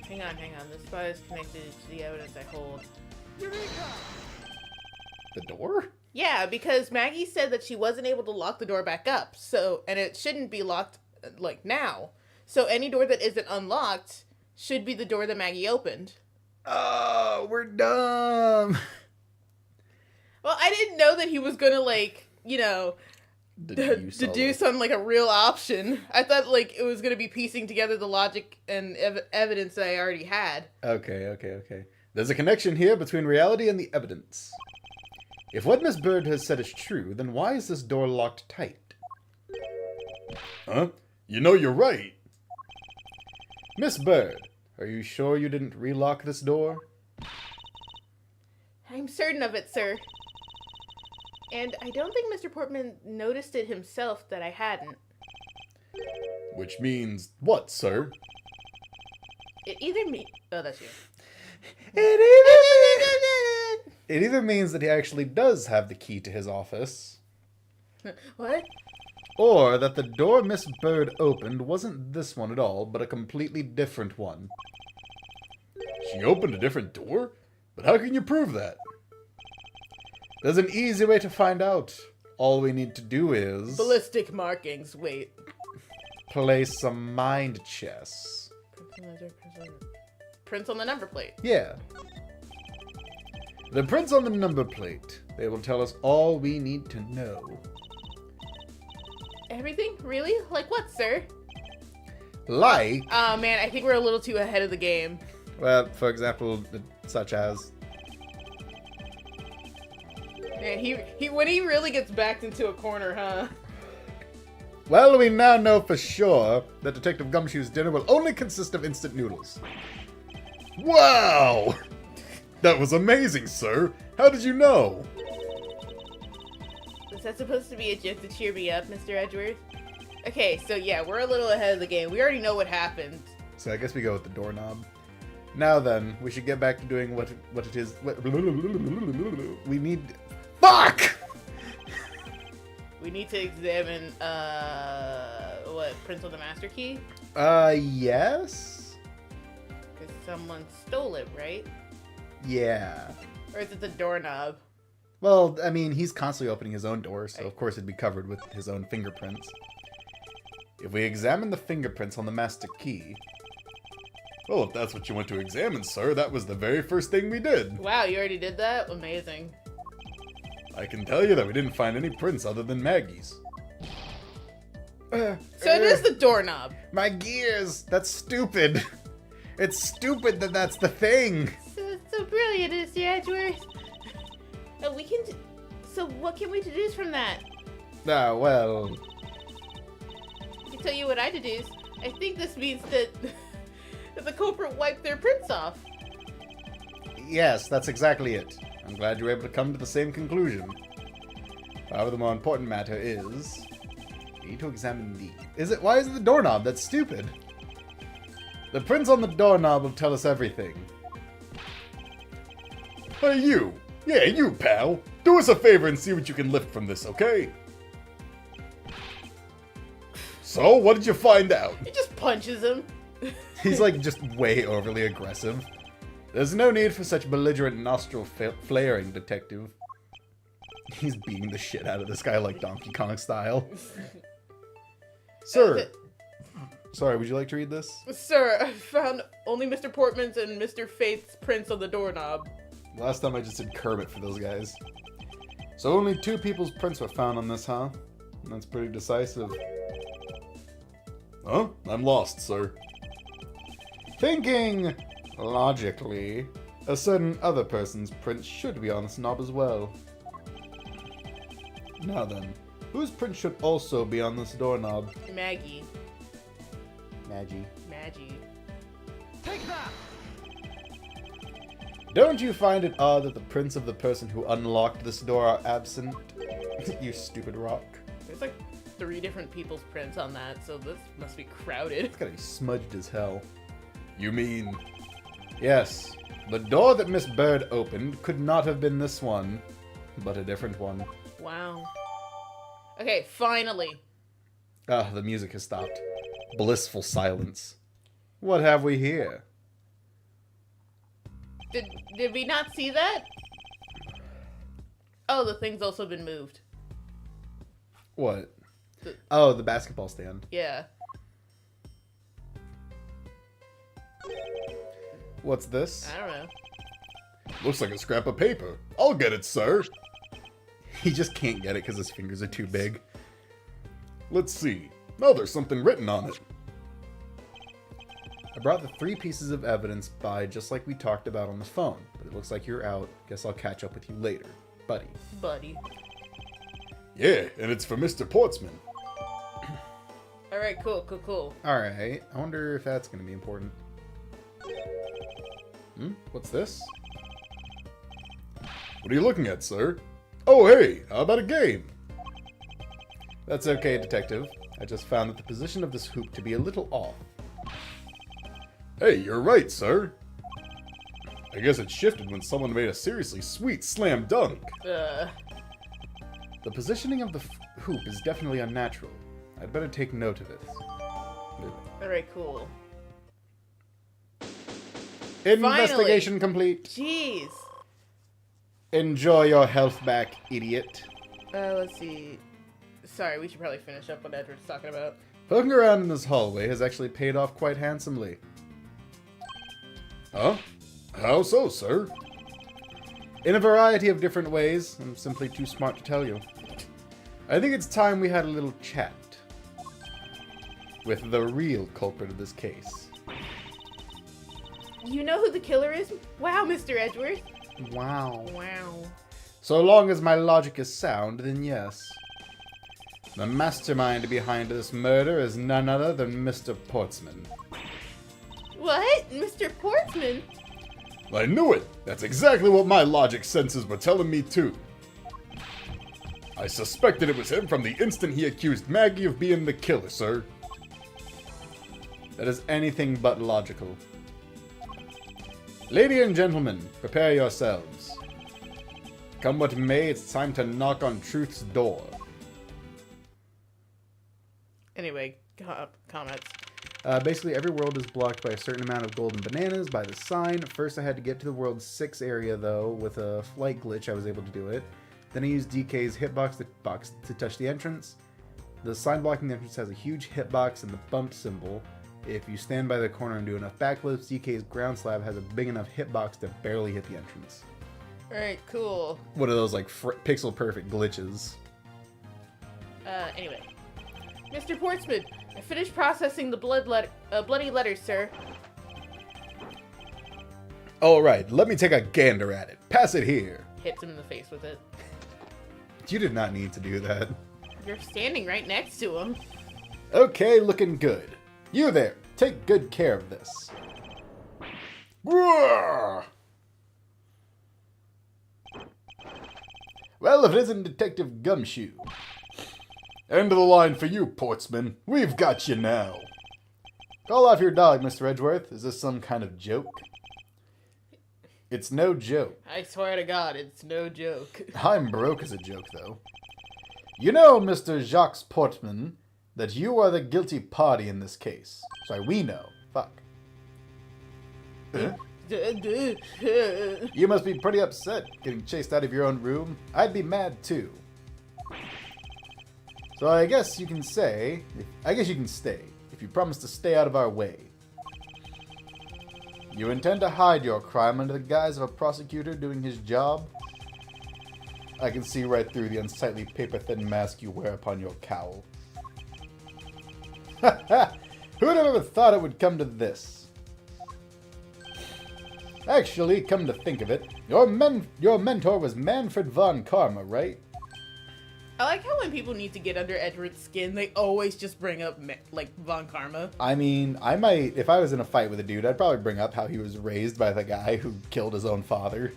S1: Hang on. This spot is connected to the evidence I hold.
S2: The door?
S1: Yeah, because Maggie said that she wasn't able to lock the door back up, and it shouldn't be locked, like, now. So any door that isn't unlocked should be the door that Maggie opened.
S2: Oh, we're dumb.
S1: Well, I didn't know that he was gonna, like, you know, deduce on, like, a real option. I thought, like, it was gonna be piecing together the logic and evidence that I already had.
S2: Okay. There's a connection here between reality and the evidence. If what Miss Bird has said is true, then why is this door locked tight? Huh? You know you're right. Miss Bird, are you sure you didn't relock this door?
S1: I'm certain of it, sir. And I don't think Mr. Portman noticed it himself that I hadn't.
S2: Which means what, sir?
S1: It either Oh, that's you.
S2: It either means that he actually does have the key to his office,
S1: What?
S2: or that the door Miss Bird opened wasn't this one at all, but a completely different one. She opened a different door? But how can you prove that? There's an easy way to find out. All we need to do is...
S1: Ballistic markings, wait.
S2: play some mind chess.
S1: Prints on the number plate.
S2: Yeah. The prints on the number plate. They will tell us all we need to know.
S1: Everything? Really? Like what, sir?
S2: Like...
S1: Oh man, I think we're a little too ahead of the game.
S2: Well, for example, such as...
S1: Man, he when he really gets backed into a corner, huh?
S2: Well, we now know for sure that Detective Gumshoe's dinner will only consist of instant noodles. Wow! That was amazing, sir. How did you know?
S1: Was that supposed to be a joke to cheer me up, Mr. Edgeworth? Okay, so yeah, we're a little ahead of the game. We already know what happened.
S2: So I guess we go with the doorknob. Now then, we should get back to doing what it is. We need... Fuck!
S1: We need to examine, what, prints on the master key?
S2: Yes?
S1: Because someone stole it, right?
S2: Yeah.
S1: Or is it the doorknob?
S2: Well, I mean, he's constantly opening his own door, so of course it'd be covered with his own fingerprints. If we examine the fingerprints on the master key... Well, if that's what you want to examine, sir, that was the very first thing we did.
S1: Wow, you already did that? Amazing.
S2: I can tell you that we didn't find any prints other than Maggie's.
S1: So it is the doorknob.
S2: My gears! That's stupid! It's stupid that that's the thing!
S1: So brilliant, Mr. Edgeworth. So what can we deduce from that?
S2: Ah, well...
S1: I can tell you what I deduce. I think this means that, that the culprit wiped their prints off.
S2: Yes, that's exactly it. I'm glad you were able to come to the same conclusion. However, the more important matter is... we need to examine the... Why is it the doorknob? That's stupid. The prints on the doorknob will tell us everything. Hey, you! Yeah, you, pal! Do us a favor and see what you can lift from this, okay? So, what did you find out?
S1: He just punches him.
S2: He's like just way overly aggressive. There's no need for such belligerent nostril flaring, detective. He's beating the shit out of this guy like Donkey Kong style. Sir! Sorry, would you like to read this?
S1: Sir, I found only Mr. Portman's and Mr. Faith's prints on the doorknob.
S2: Last time I just did Kermit for those guys. So only 2 people's prints were found on this, huh? That's pretty decisive. Huh? I'm lost, sir. Thinking logically, a certain other person's prints should be on this knob as well. Now then, whose print should also be on this doorknob?
S1: Maggie.
S2: Maggie.
S1: Take that!
S2: Don't you find it odd that the prints of the person who unlocked this door are absent? You stupid rock.
S1: There's like 3 different people's prints on that, so this must be crowded.
S2: It's gotta be smudged as hell. You mean... Yes. The door that Miss Bird opened could not have been this one, but a different one.
S1: Wow. Okay, finally.
S2: Ah, the music has stopped. Blissful silence. What have we here?
S1: Did we not see that? Oh, the thing's also been moved.
S2: What? Oh, the basketball stand.
S1: Yeah.
S2: What's this?
S1: I don't know.
S3: Looks like a scrap of paper. I'll get it, sir.
S2: He just can't get it because his fingers are too big.
S3: Let's see. Oh, there's something written on it.
S2: I brought the 3 pieces of evidence by just like we talked about on the phone, but it looks like you're out. Guess I'll catch up with you later, buddy.
S1: Buddy.
S3: Yeah, and it's for Mr. Portsman.
S1: Alright, cool.
S2: Alright, I wonder if that's going to be important. What's this?
S3: What are you looking at, sir? Oh, hey, how about a game?
S2: That's okay, detective. I just found that the position of this hoop to be a little off.
S3: Hey, you're right, sir. I guess it shifted when someone made a seriously sweet slam dunk.
S2: The positioning of the hoop is definitely unnatural. I'd better take note of it.
S1: Alright, cool.
S2: Investigation complete.
S1: Jeez.
S2: Enjoy your health back, idiot.
S1: Let's see. Sorry, we should probably finish up what Edward's talking about.
S2: Poking around in this hallway has actually paid off quite handsomely.
S3: Huh? How so, sir?
S2: In a variety of different ways. I'm simply too smart to tell you. I think it's time we had a little chat with the real culprit of this case.
S1: You know who the killer is? Wow, Mr. Edgeworth.
S2: Wow.
S1: Wow.
S2: So long as my logic is sound, then yes. The mastermind behind this murder is none other than Mr. Portsman.
S1: What? Mr. Portsman?
S3: I knew it! That's exactly what my logic senses were telling me too. I suspected it was him from the instant he accused Maggie of being the killer, sir.
S2: That is anything but logical. Ladies and gentlemen, prepare yourselves. Come what may, it's time to knock on truth's door.
S1: Anyway, comments.
S2: Basically, every world is blocked by a certain amount of golden bananas by the sign. First, I had to get to the world 6 area, though. With a flight glitch, I was able to do it. Then I used DK's hitbox to touch the entrance. The sign blocking the entrance has a huge hitbox and the bump symbol. If you stand by the corner and do enough backflips, DK's ground slab has a big enough hitbox to barely hit the entrance.
S1: Alright, cool.
S2: One of those, like, pixel perfect glitches.
S1: Anyway. Mr. Portsman, I finished processing the bloody letters, sir.
S2: Alright, let me take a gander at it. Pass it here.
S1: Hits him in the face with it.
S2: You did not need to do that.
S1: You're standing right next to him.
S2: Okay, looking good. You there, take good care of this.
S3: Roar!
S2: Well, if it isn't Detective Gumshoe.
S3: End of the line for you, Portsman. We've got you now.
S2: Call off your dog, Mr. Edgeworth. Is this some kind of joke? It's no joke.
S1: I swear to God, it's no joke.
S2: I'm broke as a joke, though. You know, Mr. Jacques Portman, that you are the guilty party in this case. Sorry, we know. Fuck.
S3: Huh?
S2: You must be pretty upset getting chased out of your own room. I'd be mad, too. So I guess you can stay, if you promise to stay out of our way. You intend to hide your crime under the guise of a prosecutor doing his job? I can see right through the unsightly paper-thin mask you wear upon your cowl. Who would have ever thought it would come to this? Actually, come to think of it, your mentor was Manfred von Karma, right?
S1: I like how when people need to get under Edward's skin, they always just bring up, like, Von Karma.
S2: I mean, I might, if I was in a fight with a dude, I'd probably bring up how he was raised by the guy who killed his own father.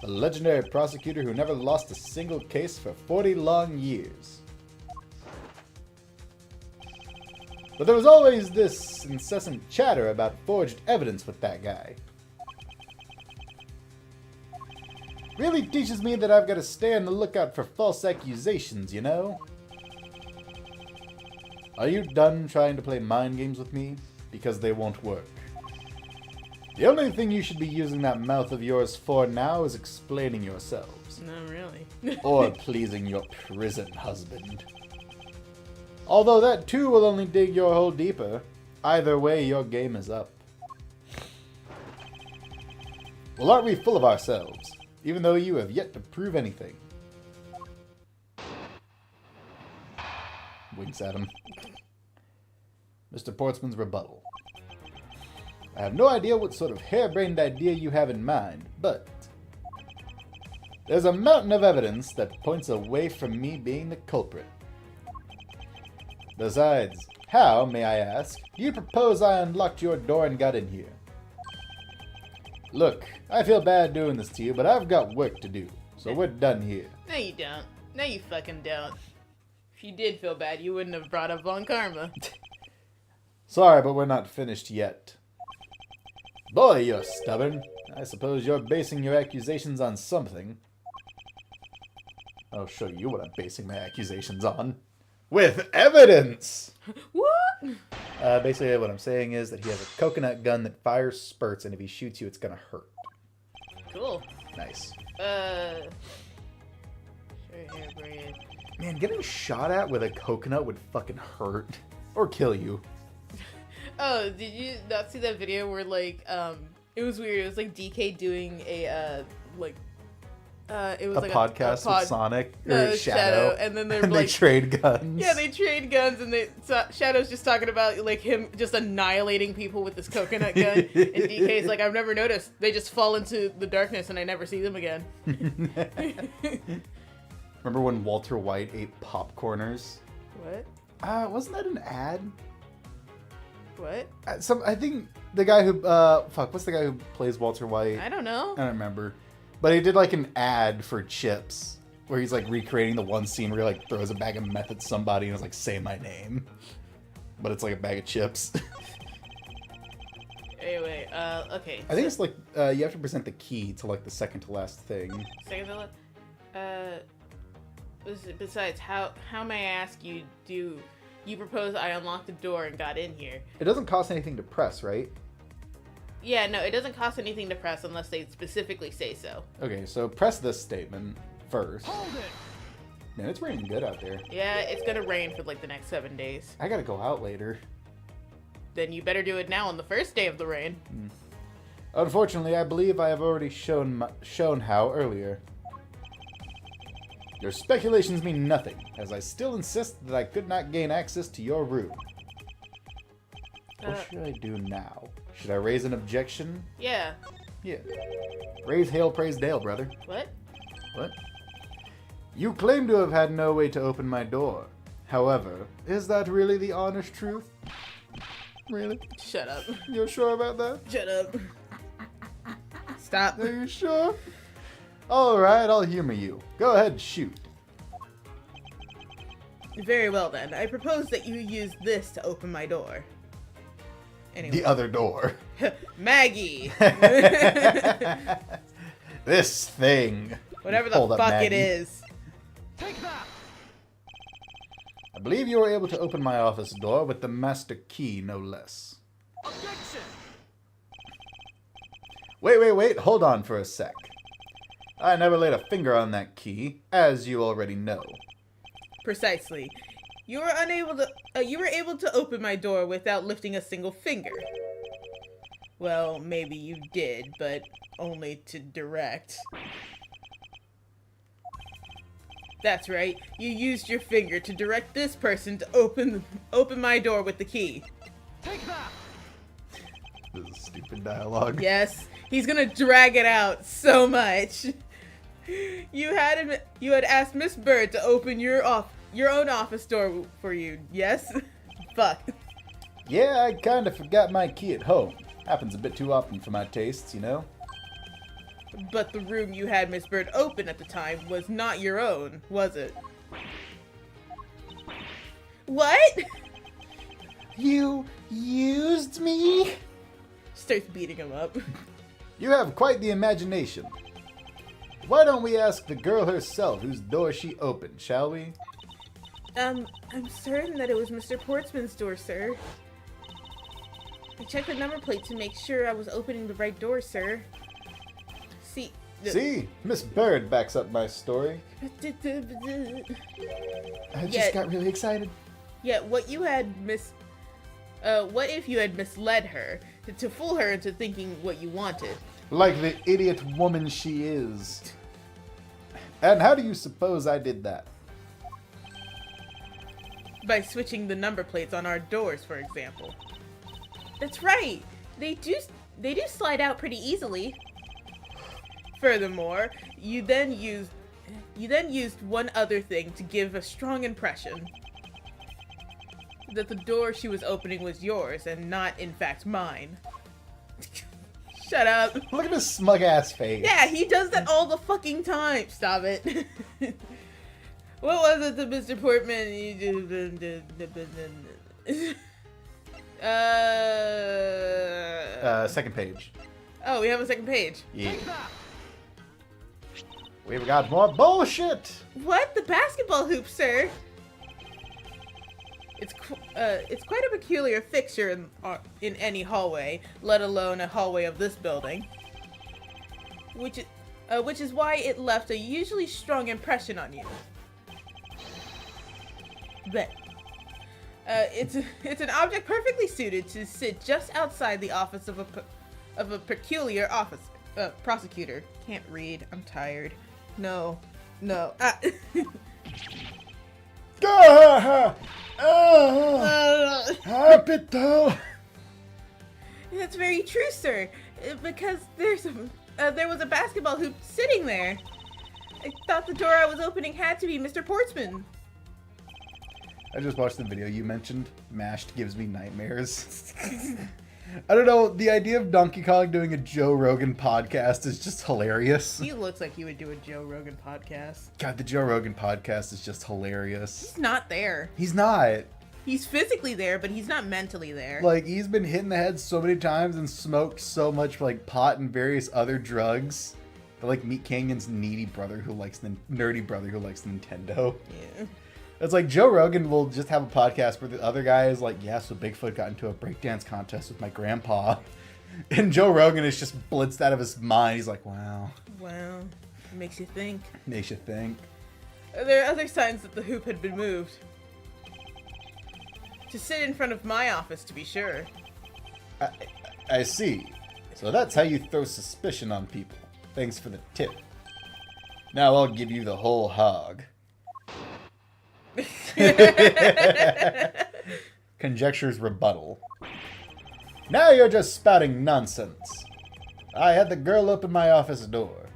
S2: A legendary prosecutor who never lost a single case for 40 long years. But there was always this incessant chatter about forged evidence with that guy. Really teaches me that I've got to stay on the lookout for false accusations, you know? Are you done trying to play mind games with me? Because they won't work. The only thing you should be using that mouth of yours for now is explaining yourselves.
S1: No, really.
S2: Or pleasing your prison husband. Although that too will only dig your hole deeper. Either way, your game is up. Well, aren't we full of ourselves? Even though you have yet to prove anything. Winks at him. Mr. Portsman's rebuttal. I have no idea what sort of harebrained idea you have in mind, but there's a mountain of evidence that points away from me being the culprit. Besides, how, may I ask, do you propose I unlocked your door and got in here? Look, I feel bad doing this to you, but I've got work to do, so we're done here.
S1: No, you don't. No, you fucking don't. If you did feel bad, you wouldn't have brought up Von Karma.
S2: Sorry, but we're not finished yet. Boy, you're stubborn. I suppose you're basing your accusations on something. I'll show you what I'm basing my accusations on. With evidence!
S1: What?
S2: Basically what I'm saying is that he has a coconut gun that fires spurts, and if he shoots you, it's gonna hurt.
S1: Cool.
S2: Nice.
S1: Short hair braid.
S2: Man, getting shot at with a coconut would fucking hurt. Or kill you.
S1: Oh, did you not see that video where, like, it was weird. It was, like, DK doing a, it was
S2: A
S1: like
S2: podcast with Sonic, or
S1: Shadow, and then they're
S2: and
S1: like,
S2: they trade guns.
S1: yeah, they trade guns, and Shadow's just talking about, like, him just annihilating people with this coconut gun, and DK's like, I've never noticed. They just fall into the darkness, and I never see them again.
S2: Remember when Walter White ate popcorners?
S1: What?
S2: Wasn't that an ad?
S1: What?
S2: I think the guy who, what's the guy who plays Walter White?
S1: I don't know.
S2: I don't remember. But he did like an ad for chips where he's like recreating the one scene where he like throws a bag of meth at somebody and is like, say my name. But it's like a bag of chips.
S1: Anyway, okay.
S2: I think it's like, you have to present the key to like the second to last thing.
S1: Second to last? Besides, how may I ask you, do you propose I unlocked the door and got in here?
S2: It doesn't cost anything to press, right?
S1: Yeah, no, it doesn't cost anything to press unless they specifically say so.
S2: Okay, so press this statement first.
S4: Hold it!
S2: Man, it's raining good out there.
S1: Yeah, it's gonna rain for like the next 7 days.
S2: I gotta go out later.
S1: Then you better do it now on the first day of the rain.
S2: Unfortunately, I believe I have already shown how earlier. Your speculations mean nothing, as I still insist that I could not gain access to your room. What should I do now? Should I raise an objection?
S1: Yeah.
S2: Yeah. Raise hail, praise Dale, brother.
S1: What?
S2: What? You claim to have had no way to open my door. However, is that really the honest truth? Really?
S1: Shut up.
S2: You're sure about that?
S1: Shut up. Stop.
S2: Are you sure? Alright, I'll humor you. Go ahead, shoot.
S1: Very well then. I propose that you use this to open my door. Anyway.
S2: The other door.
S1: Maggie!
S2: This thing.
S1: Whatever
S2: Hold
S1: the
S2: up,
S1: fuck it
S2: Maggie.
S1: is.
S4: Take that!
S2: I believe you were able to open my office door with the master key, no less.
S4: Objection!
S2: Wait, hold on for a sec. I never laid a finger on that key, as you already know.
S1: Precisely. You were able to open my door without lifting a single finger. Well, maybe you did, but only to direct. That's right. You used your finger to direct this person to open my door with the key.
S4: Take that!
S2: This is stupid dialogue.
S1: Yes, he's gonna drag it out so much. You had asked Miss Bird to open your own office door for you. Yes. Fuck.
S2: Yeah, I kinda forgot my key at home. Happens a bit too often for my tastes, you know?
S1: But the room you had Miss Bird open at the time was not your own, was it? What?
S2: You used me?
S1: Starts beating him up.
S2: You have quite the imagination. Why don't we ask the girl herself whose door she opened, shall we?
S1: I'm certain that it was Mr. Portsman's door, sir. I checked the number plate to make sure I was opening the right door, sir.
S2: See, Miss Bird backs up my story. I just got really excited.
S1: Yet, what if you had misled her to fool her into thinking what you wanted?
S2: Like the idiot woman she is. And how do you suppose I did that?
S1: By switching the number plates on our doors, for example. That's right. They do slide out pretty easily. Furthermore, you then used one other thing to give a strong impression. That the door she was opening was yours and not, in fact, mine. Shut up.
S2: Look at his smug ass face.
S1: Yeah, he does that all the fucking time. Stop it. What was it that Mr. Portman...
S2: Second page.
S1: Oh, we have a second page.
S2: Yeah.
S4: Take that!
S2: We've got more bullshit.
S1: What? The basketball hoop, sir? It's quite a peculiar fixture in any hallway, let alone a hallway of this building. Which is why it left a usually strong impression on you. But it's an object perfectly suited to sit just outside the office of a peculiar prosecutor. Can't read. I'm tired. No.
S2: Hospital.
S1: That's very true, sir. Because there was a basketball hoop sitting there. I thought the door I was opening had to be Mr. Portsman.
S2: I just watched the video you mentioned. Mashed gives me nightmares. I don't know, the idea of Donkey Kong doing a Joe Rogan podcast is just hilarious.
S1: He looks like he would do a Joe Rogan podcast.
S2: God, the Joe Rogan podcast is just hilarious.
S1: He's not there.
S2: He's not.
S1: He's physically there, but he's not mentally there.
S2: Like, he's been hit in the head so many times and smoked so much, like, pot and various other drugs. But, like, Meat Canyon's nerdy brother who likes Nintendo.
S1: Yeah.
S2: It's like Joe Rogan will just have a podcast where the other guy is like, yeah, so Bigfoot got into a breakdance contest with my grandpa. And Joe Rogan is just blitzed out of his mind. He's like, wow.
S1: Wow. Makes you think.
S2: Makes you think.
S1: There are other signs that the hoop had been moved. To sit in front of my office, to be sure.
S2: I see. So that's how you throw suspicion on people. Thanks for the tip. Now I'll give you the whole hog. Conjecture's rebuttal. Now you're just spouting nonsense. I had the girl open my office door.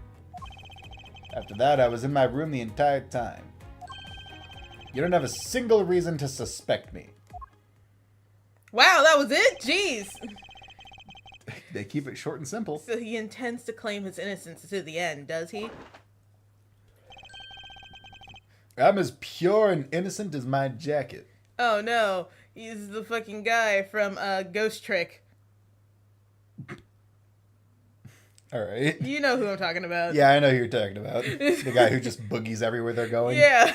S2: After that, I was in my room the entire time. You don't have a single reason to suspect me.
S1: Wow, that was it? Jeez.
S2: They keep it short and simple.
S1: So he intends to claim his innocence to the end, does he?
S2: I'm as pure and innocent as my jacket.
S1: Oh no, he's the fucking guy from Ghost Trick.
S2: Alright.
S1: You know who I'm talking about.
S2: Yeah, I know who you're talking about. The guy who just boogies everywhere they're going.
S1: Yeah.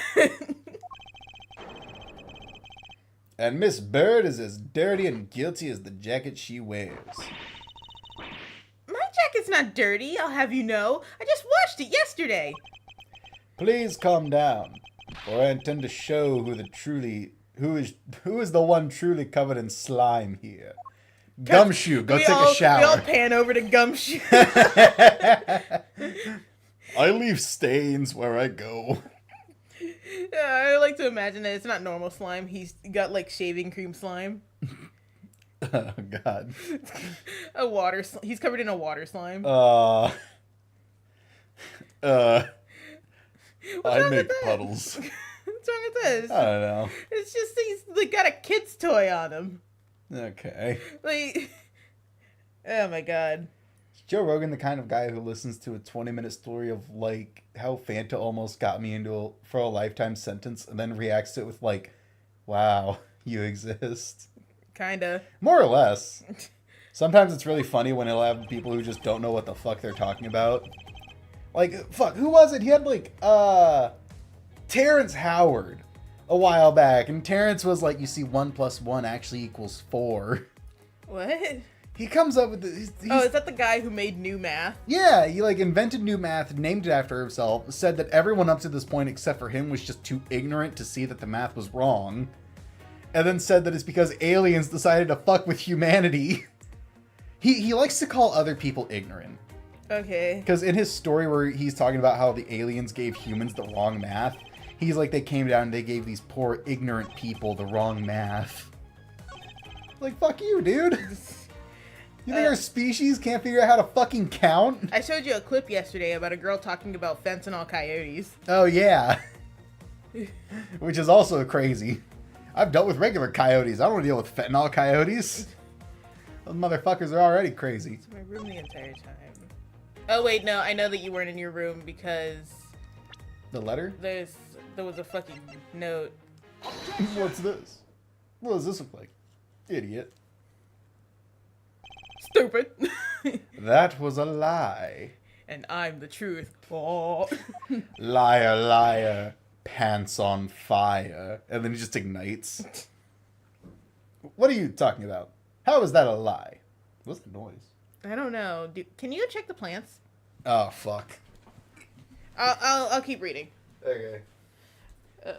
S2: And Miss Bird is as dirty and guilty as the jacket she wears.
S1: My jacket's not dirty, I'll have you know. I just washed it yesterday.
S2: Please calm down, for I intend to show who is the one truly covered in slime here. Gumshoe, go take a
S1: We all
S2: shower.
S1: pan over to Gumshoe.
S3: I leave stains where I go.
S1: I like to imagine that it's not normal slime. He's got like shaving cream slime.
S2: Oh God.
S1: He's covered in a water slime.
S2: I
S1: wrong
S2: make
S1: with this?
S2: puddles.
S1: What's wrong with this?
S2: I don't know.
S1: It's just he's like got a kid's toy on him.
S2: Okay.
S1: Like, oh my god.
S2: Is Joe Rogan the kind of guy who listens to a 20-minute story of like how Fanta almost got me into for a lifetime sentence and then reacts to it with like, wow, you exist?
S1: Kinda.
S2: More or less. Sometimes it's really funny when he'll have people who just don't know what the fuck they're talking about. Like, fuck, who was it? He had like, Terrence Howard a while back, and Terrence was like, you see, 1 + 1 actually equals 4.
S1: What?
S2: He comes up with this.
S1: Oh, is that the guy who made new math?
S2: Yeah, he like invented new math, named it after himself, said that everyone up to this point except for him was just too ignorant to see that the math was wrong, and then said that it's because aliens decided to fuck with humanity. He likes to call other people ignorant.
S1: Okay.
S2: Because in his story where he's talking about how the aliens gave humans the wrong math, he's like, they came down and they gave these poor ignorant people the wrong math. Like, fuck you, dude. You think our species can't figure out how to fucking count?
S1: I showed you a clip yesterday about a girl talking about fentanyl coyotes.
S2: Oh, yeah. Which is also crazy. I've dealt with regular coyotes. I don't want to deal with fentanyl coyotes. Those motherfuckers are already crazy.
S1: It's in my room the entire time. Oh wait, no, I know that you weren't in your room because
S2: The letter?
S1: there was a fucking note.
S2: What's this? What does this look like? Idiot.
S1: Stupid.
S2: That was a lie.
S1: And I'm the truth. Oh.
S2: Liar, liar. Pants on fire. And then he just ignites. What are you talking about? How is that a lie? What's the noise?
S1: I don't know. Can you check the plants?
S2: Oh, fuck.
S1: I'll keep reading.
S2: Okay.
S1: Uh,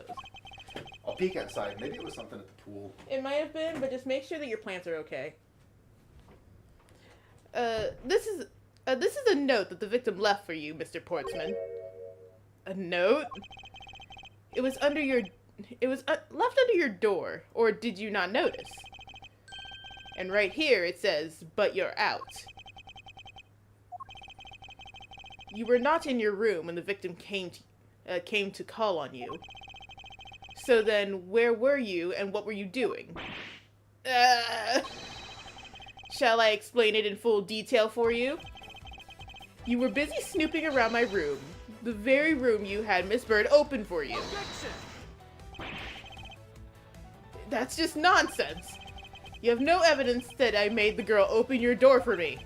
S2: I'll peek outside. Maybe it was something at the pool.
S1: It might have been, but just make sure that your plants are okay. This is a note that the victim left for you, Mr. Portsman. A note? It was left under your door, or did you not notice? And right here it says, "But you're out." You were not in your room when the victim came to call on you. So then, where were you and what were you doing? Shall I explain it in full detail for you? You were busy snooping around my room, the very room you had Miss Bird open for you.
S4: Objection!
S1: That's just nonsense. You have no evidence that I made the girl open your door for me.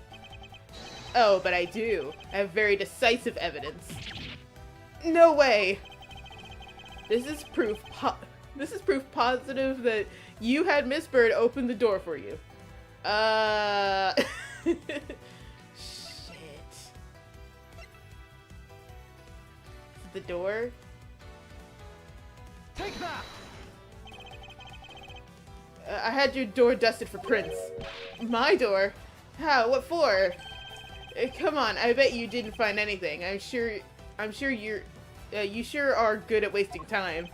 S1: Oh, but I do. I have very decisive evidence. No way. This is proof positive that you had Miss Bird open the door for you. Shit. The door?
S4: Take that!
S1: I had your door dusted for prints. My door? How? What for? Come on, I bet you didn't find anything. I'm sure you sure are good at wasting time.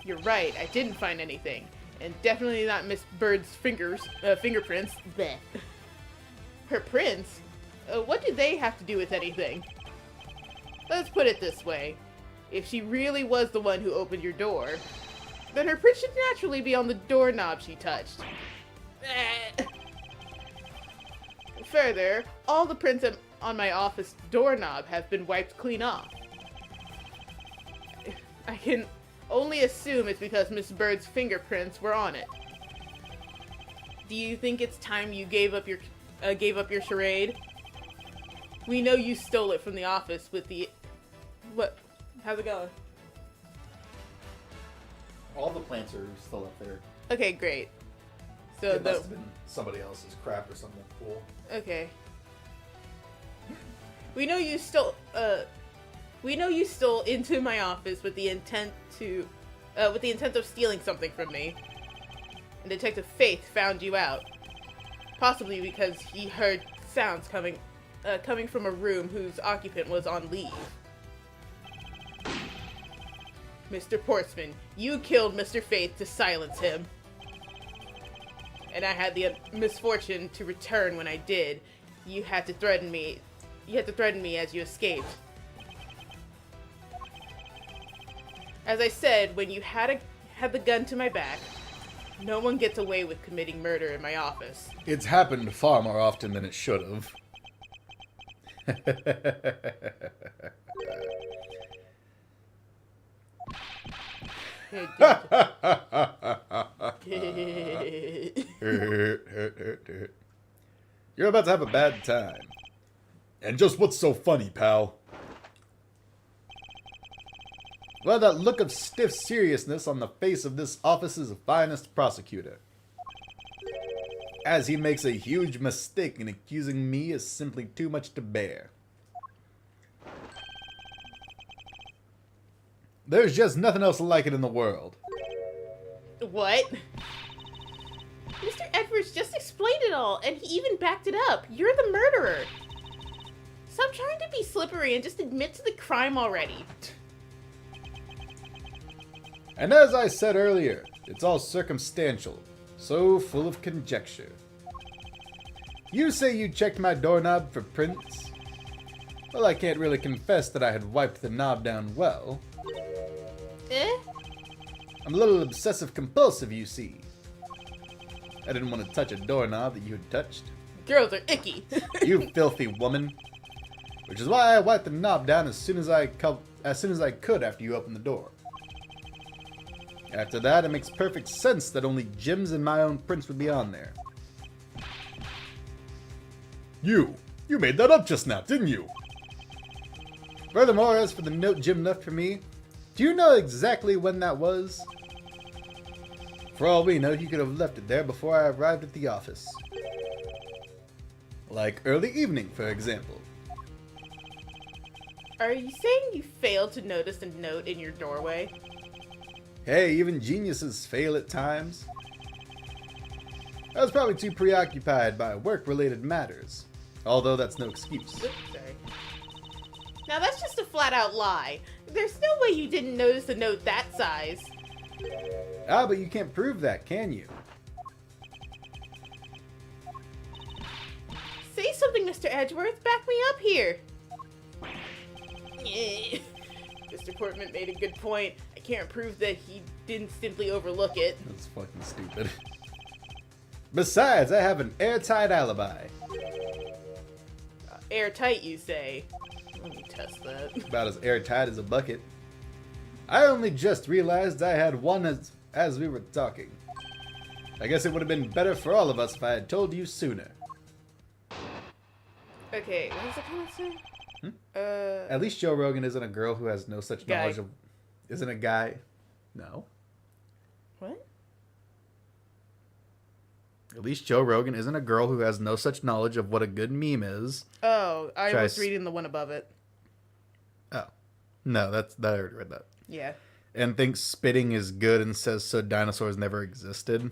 S1: You're right, I didn't find anything. And definitely not Miss Bird's fingerprints. Bleh. Her prints? What do they have to do with anything? Let's put it this way. If she really was the one who opened your door, then her print should naturally be on the doorknob she touched. Further, all the prints on my office doorknob have been wiped clean off. I can only assume it's because Miss Bird's fingerprints were on it. Do you think it's time you gave up your charade? We know you stole it from the office with the... What? How's it going?
S2: All the plants are still up there.
S1: Okay, great. So
S2: It must have been somebody else's crap or something cool.
S1: Okay. We know you stole into my office with the intent of stealing something from me. And Detective Faith found you out. Possibly because he heard sounds coming from a room whose occupant was on leave. Mr. Portsman, you killed Mr. Faith to silence him. And I had the misfortune to return when I did. You had to threaten me as you escaped. As I said, when you had the gun to my back, no one gets away with committing murder in my office.
S2: It's happened far more often than it should have. You're about to have a bad time.
S3: And just what's so funny, pal?
S2: Well, that look of stiff seriousness on the face of this office's finest prosecutor. As he makes a huge mistake in accusing me is simply too much to bear. There's just nothing else like it in the world.
S1: What? Mr. Edwards just explained it all, and he even backed it up. You're the murderer. Stop trying to be slippery and just admit to the crime already.
S2: And as I said earlier, it's all circumstantial, so full of conjecture. You say you checked my doorknob for prints? Well, I can't really confess that I had wiped the knob down well.
S1: Eh?
S2: I'm a little obsessive-compulsive, you see. I didn't want to touch a doorknob that you had touched.
S1: Girls are icky.
S2: You filthy woman. Which is why I wiped the knob down as soon as I could after you opened the door. After that, it makes perfect sense that only Jim's and my own prints would be on there.
S3: You made that up just now, didn't you?
S2: Furthermore, as for the note Jim left for me, do you know exactly when that was? For all we know, he could have left it there before I arrived at the office. Like early evening, for example.
S1: Are you saying you failed to notice a note in your doorway?
S2: Hey, even geniuses fail at times. I was probably too preoccupied by work-related matters. Although that's no excuse.
S1: Oops, sorry. Now that's just a flat-out lie. There's no way you didn't notice a note that size.
S2: Ah, but you can't prove that, can you?
S1: Say something, Mr. Edgeworth. Back me up here. Mr. Portman made a good point. I can't prove that he didn't simply overlook it.
S2: That's fucking stupid. Besides, I have an airtight alibi.
S1: Airtight, you say? Let me test that.
S2: About as airtight as a bucket. I only just realized I had one as we were talking. I guess it would have been better for all of us if I had told you sooner.
S1: Okay, what was I trying to say?
S2: At least Joe Rogan isn't a girl who has no such
S1: Guy.
S2: knowledge of... Isn't a guy? No.
S1: What?
S2: At least Joe Rogan isn't a girl who has no such knowledge of what a good meme is.
S1: Oh, I
S2: Try
S1: was
S2: s-
S1: reading the one above it.
S2: Oh. No, I already read that.
S1: Yeah.
S2: And thinks spitting is good and says so dinosaurs never existed.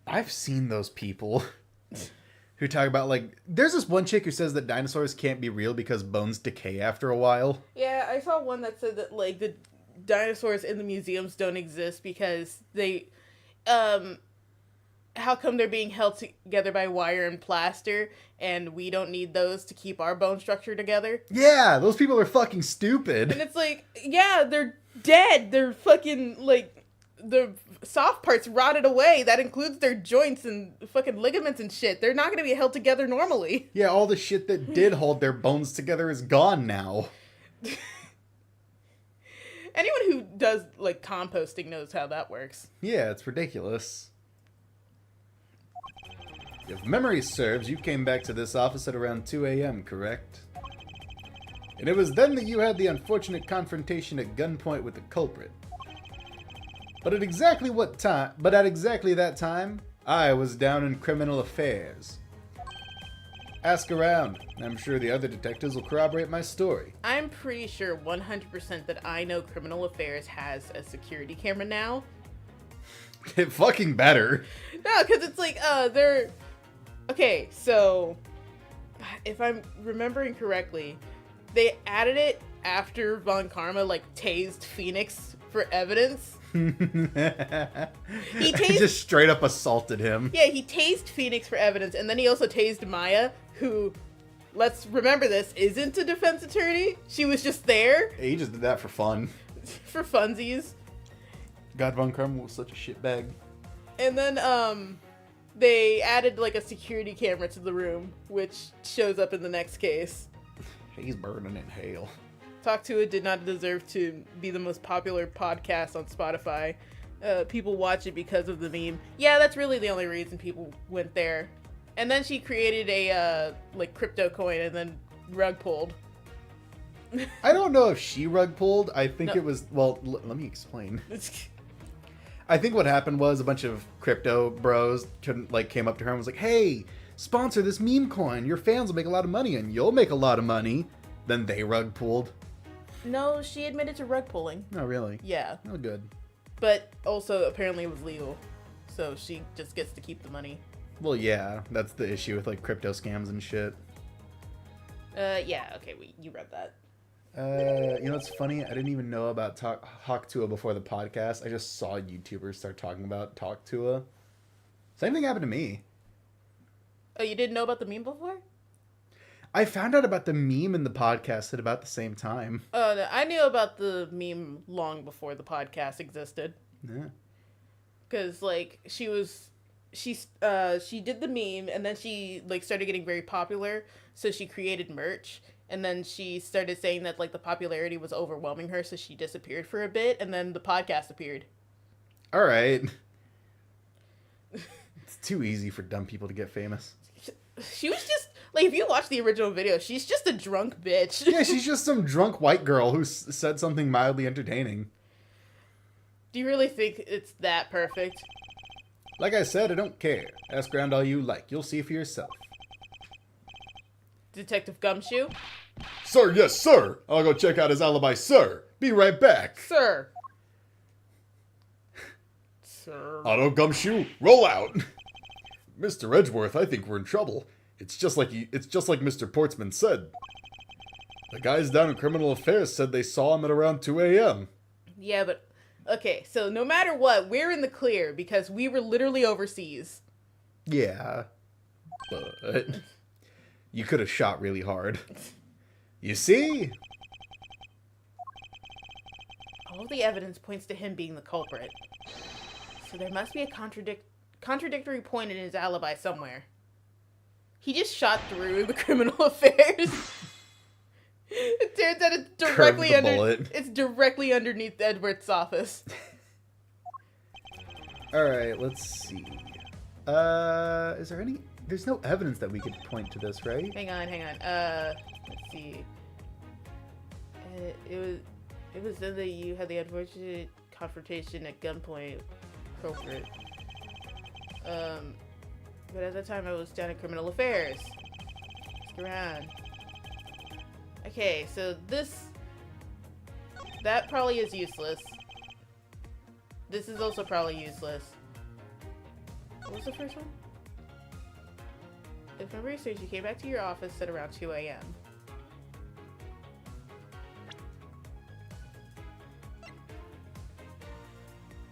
S2: I've seen those people who talk about, like, there's this one chick who says that dinosaurs can't be real because bones decay after a while.
S1: Yeah, I saw one that said that, like, the dinosaurs in the museums don't exist because they, how come they're being held together by wire and plaster, and we don't need those to keep our bone structure together?
S2: Yeah, those people are fucking
S1: And
S2: stupid.
S1: it's like, yeah, they're dead. They're fucking, like, the soft parts rotted away. That includes their joints and fucking ligaments and shit. They're not going to be held together normally.
S2: Yeah, all the shit that did hold their bones together is gone now.
S1: Anyone who does, like, composting knows how that works.
S2: Yeah, it's ridiculous. If memory serves, you came back to this office at around 2 a.m., correct? And it was then that you had the unfortunate confrontation at gunpoint with the culprit. But at exactly that time, I was down in criminal affairs. Ask around. I'm sure the other detectives will corroborate my story.
S1: I'm pretty sure 100% that I Know Criminal Affairs has a security camera now.
S2: It fucking better.
S1: No, because it's like, they're... Okay, so... If I'm remembering correctly, they added it after Von Karma, like, tased Phoenix for evidence.
S2: He
S1: tased-
S2: just straight up assaulted him.
S1: Yeah, he tased Phoenix for evidence, and then he also tased Maya, who, let's remember this, isn't a defense attorney. She was just there.
S2: He just did that for fun.
S1: for funsies.
S2: God Von Karma was such a shitbag.
S1: And then, they added, like, a security camera to the room, which shows up in the next case.
S2: He's burning in hell.
S1: Talk to It did not deserve to be the most popular podcast on Spotify. People watch it because of the meme. Yeah, that's really the only reason people went there. And then she created a, like, crypto coin and then rug pulled.
S2: I don't know if she rug pulled. I think
S1: No.
S2: it was... Well, let me explain. I think what happened was a bunch of crypto bros came up to her and was like, hey, sponsor this meme coin. Your fans will make a lot of money and you'll make a lot of money. Then they rug pulled.
S1: No, she admitted to rug pulling.
S2: Oh, really?
S1: Yeah.
S2: Oh, good.
S1: But also, apparently it was legal. So she just gets to keep the money.
S2: Well, yeah. That's the issue with, like, crypto scams and shit.
S1: Yeah, okay, you read that.
S2: You know what's funny? I didn't even know about Hawktua before the podcast. I just saw YouTubers start talking about Talktua. Same thing happened to me.
S1: Oh, you didn't know about the meme before?
S2: I found out about the meme and the podcast at about the same time.
S1: Oh, no, I knew about the meme long before the podcast existed.
S2: Yeah.
S1: Because, like, she did the meme, and then she, like, started getting very popular, so she created merch. And then she started saying that, like, the popularity was overwhelming her, so she disappeared for a bit, and then the podcast appeared.
S2: All right. It's too easy for dumb people to get famous.
S1: She was just, like, if you watch the original video, she's just a drunk bitch.
S2: Yeah, she's just some drunk white girl who said something mildly entertaining.
S1: Do you really think it's that perfect?
S2: Like I said, I don't care. Ask around all you like. You'll see for yourself.
S1: Detective Gumshoe?
S3: Sir, yes, sir. I'll go check out his alibi, sir. Be right back.
S1: Sir. Sir.
S3: Auto Gumshoe, roll out. Mr. Edgeworth, I think we're in trouble. It's just like Mr. Portsman said. The guys down in Criminal Affairs said they saw him at around 2 a.m.
S1: Yeah, but... Okay, so no matter what, we're in the clear because we were literally overseas.
S2: Yeah. But you could have shot really hard. You see?
S1: All of the evidence points to him being the culprit. So there must be a contradictory point in his alibi somewhere. He just shot through the Criminal Affairs. It turns out it's directly
S2: Curved the bullet.
S1: it's directly underneath Edward's office.
S2: Alright, let's see. Is there any... There's no evidence that we could point to this, right?
S1: Hang on. Let's see. It was then that you had the unfortunate confrontation at gunpoint, culprit. But at that time I was down in Criminal Affairs. Stick around. Okay, so that probably is useless. This is also probably useless. What was the first one? If memory serves, you came back to your office at around 2 a.m.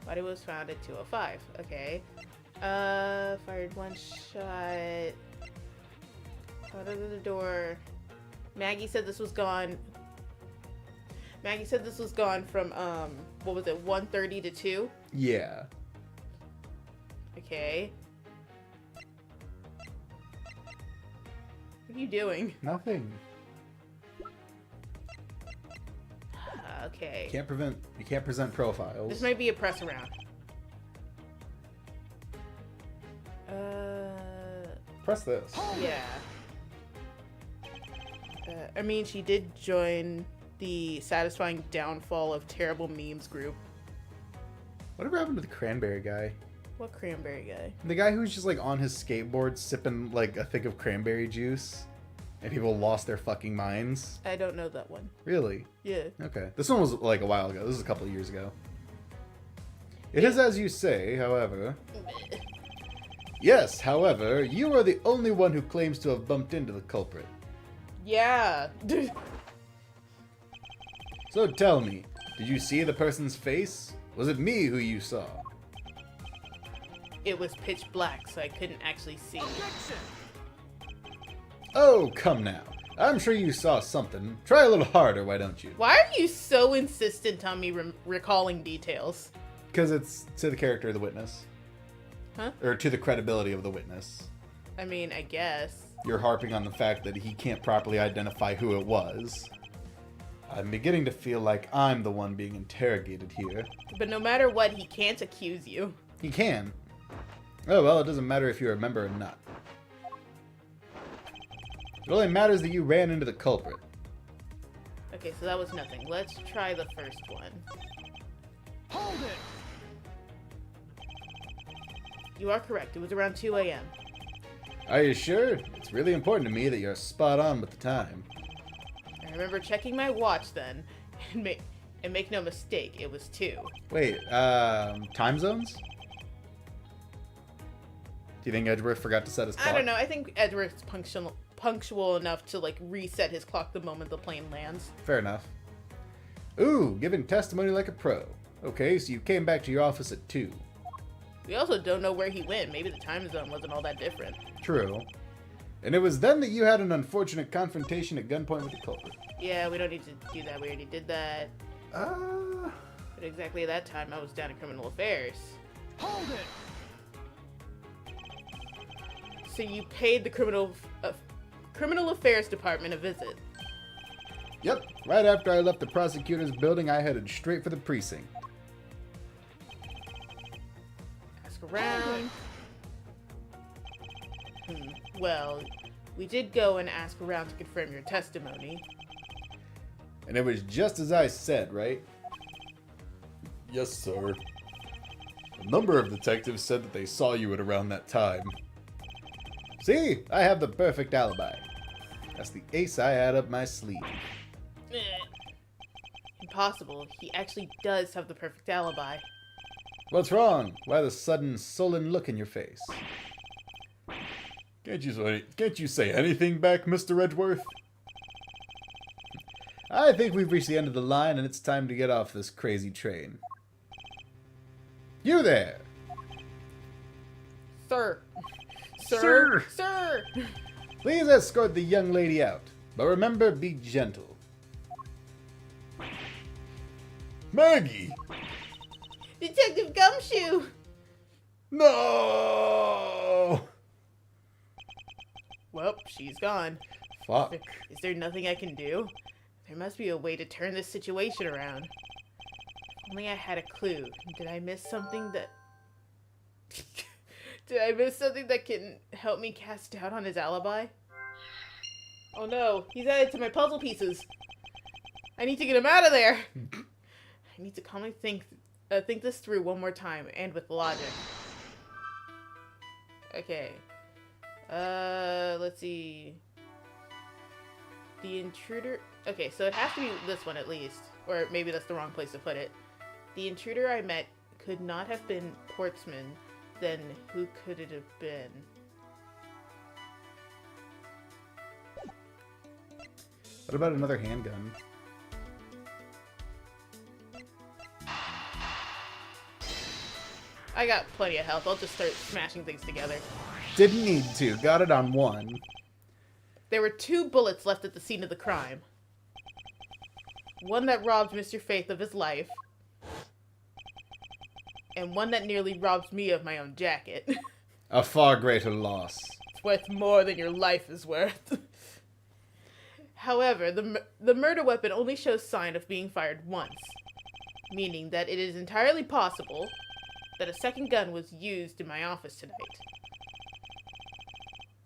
S1: Body was found at 2:05. Okay. Fired one shot. Out of the door. Maggie said this was gone. Maggie said this was gone from, what was it, 1:30 to 2?
S2: Yeah.
S1: Okay. What are you doing?
S2: Nothing.
S1: Okay.
S2: You can't present profiles.
S1: This might be a press around.
S2: Press this.
S1: Yeah. I mean, she did join the Satisfying Downfall of Terrible Memes group.
S2: Whatever happened to the cranberry guy?
S1: What cranberry guy?
S2: The guy who was just like on his skateboard sipping like a thing of cranberry juice and people lost their fucking minds.
S1: I don't know that one.
S2: Really?
S1: Yeah.
S2: Okay. This one was like a while ago. This is a couple of years ago. It is as you say, however. Yes, however, you are the only one who claims to have bumped into the culprit.
S1: Yeah.
S2: So tell me, did you see the person's face? Was it me who you saw?
S1: It was pitch black, so I couldn't actually see.
S2: Oh, come now. I'm sure you saw something. Try a little harder, why don't you?
S1: Why are you so insistent on me recalling details?
S2: Because it's to the character of the witness.
S1: Huh?
S2: Or to the credibility of the witness.
S1: I mean, I guess.
S2: You're harping on the fact that he can't properly identify who it was. I'm beginning to feel like I'm the one being interrogated here.
S1: But no matter what, he can't accuse you.
S2: He can. Oh well, it doesn't matter if you remember or not. It only matters that you ran into the culprit.
S1: Okay, so that was nothing. Let's try the first one.
S4: Hold it!
S1: You are correct. It was around 2 a.m.
S2: Are you sure? It's really important to me that you're spot on with the time.
S1: I remember checking my watch then, and make no mistake, it was 2.
S2: Wait, time zones? Do you think Edgeworth forgot to set his clock?
S1: I don't know. I think Edward's punctual enough to like reset his clock the moment the plane lands.
S2: Fair enough. Ooh, giving testimony like a pro. Okay, so you came back to your office at 2.
S1: We also don't know where he went. Maybe the time zone wasn't all that different.
S2: True. And it was then that you had an unfortunate confrontation at gunpoint with the culprit.
S1: Yeah, we don't need to do that. We already did that. But exactly at that time, I was down in criminal affairs.
S4: Hold it!
S1: So you paid the criminal affairs department a visit.
S2: Yep, right after I left the prosecutor's building, I headed straight for the precinct.
S1: Ask around. Well, we did go and ask around to confirm your testimony.
S2: And it was just as I said, right?
S3: Yes, sir. A number of detectives said that they saw you at around that time.
S2: See, I have the perfect alibi. That's the ace I had up my sleeve.
S1: Impossible. He actually does have the perfect alibi.
S2: What's wrong? Why the sudden sullen look in your face?
S3: Can't you say anything back, Mr. Edgeworth?
S2: I think we've reached the end of the line and it's time to get off this crazy train. You there!
S1: Sir.
S2: Sir.
S1: Sir!
S2: Please escort the young lady out. But remember, be gentle.
S3: Maggie!
S1: Detective Gumshoe!
S3: No!
S1: Well, she's gone.
S2: Fuck.
S1: Is there nothing I can do? There must be a way to turn this situation around. If only I had a clue. Did I miss something that... Did I miss something that can help me cast doubt on his alibi? Oh no, he's added to my puzzle pieces. I need to get him out of there. I need to calmly think this through one more time, and with logic. Okay. Let's see. The intruder... Okay, so it has to be this one at least. Or maybe that's the wrong place to put it. The intruder I met could not have been Portsman. Then who could it have been?
S2: What about another handgun?
S1: I got plenty of health. I'll just start smashing things together.
S2: Didn't need to. Got it on 1.
S1: There were 2 bullets left at the scene of the crime. One that robbed Mr. Faith of his life. And one that nearly robbed me of my own jacket.
S2: A far greater loss.
S1: It's worth more than your life is worth. However, the murder weapon only shows sign of being fired once. Meaning that it is entirely possible that a second gun was used in my office tonight.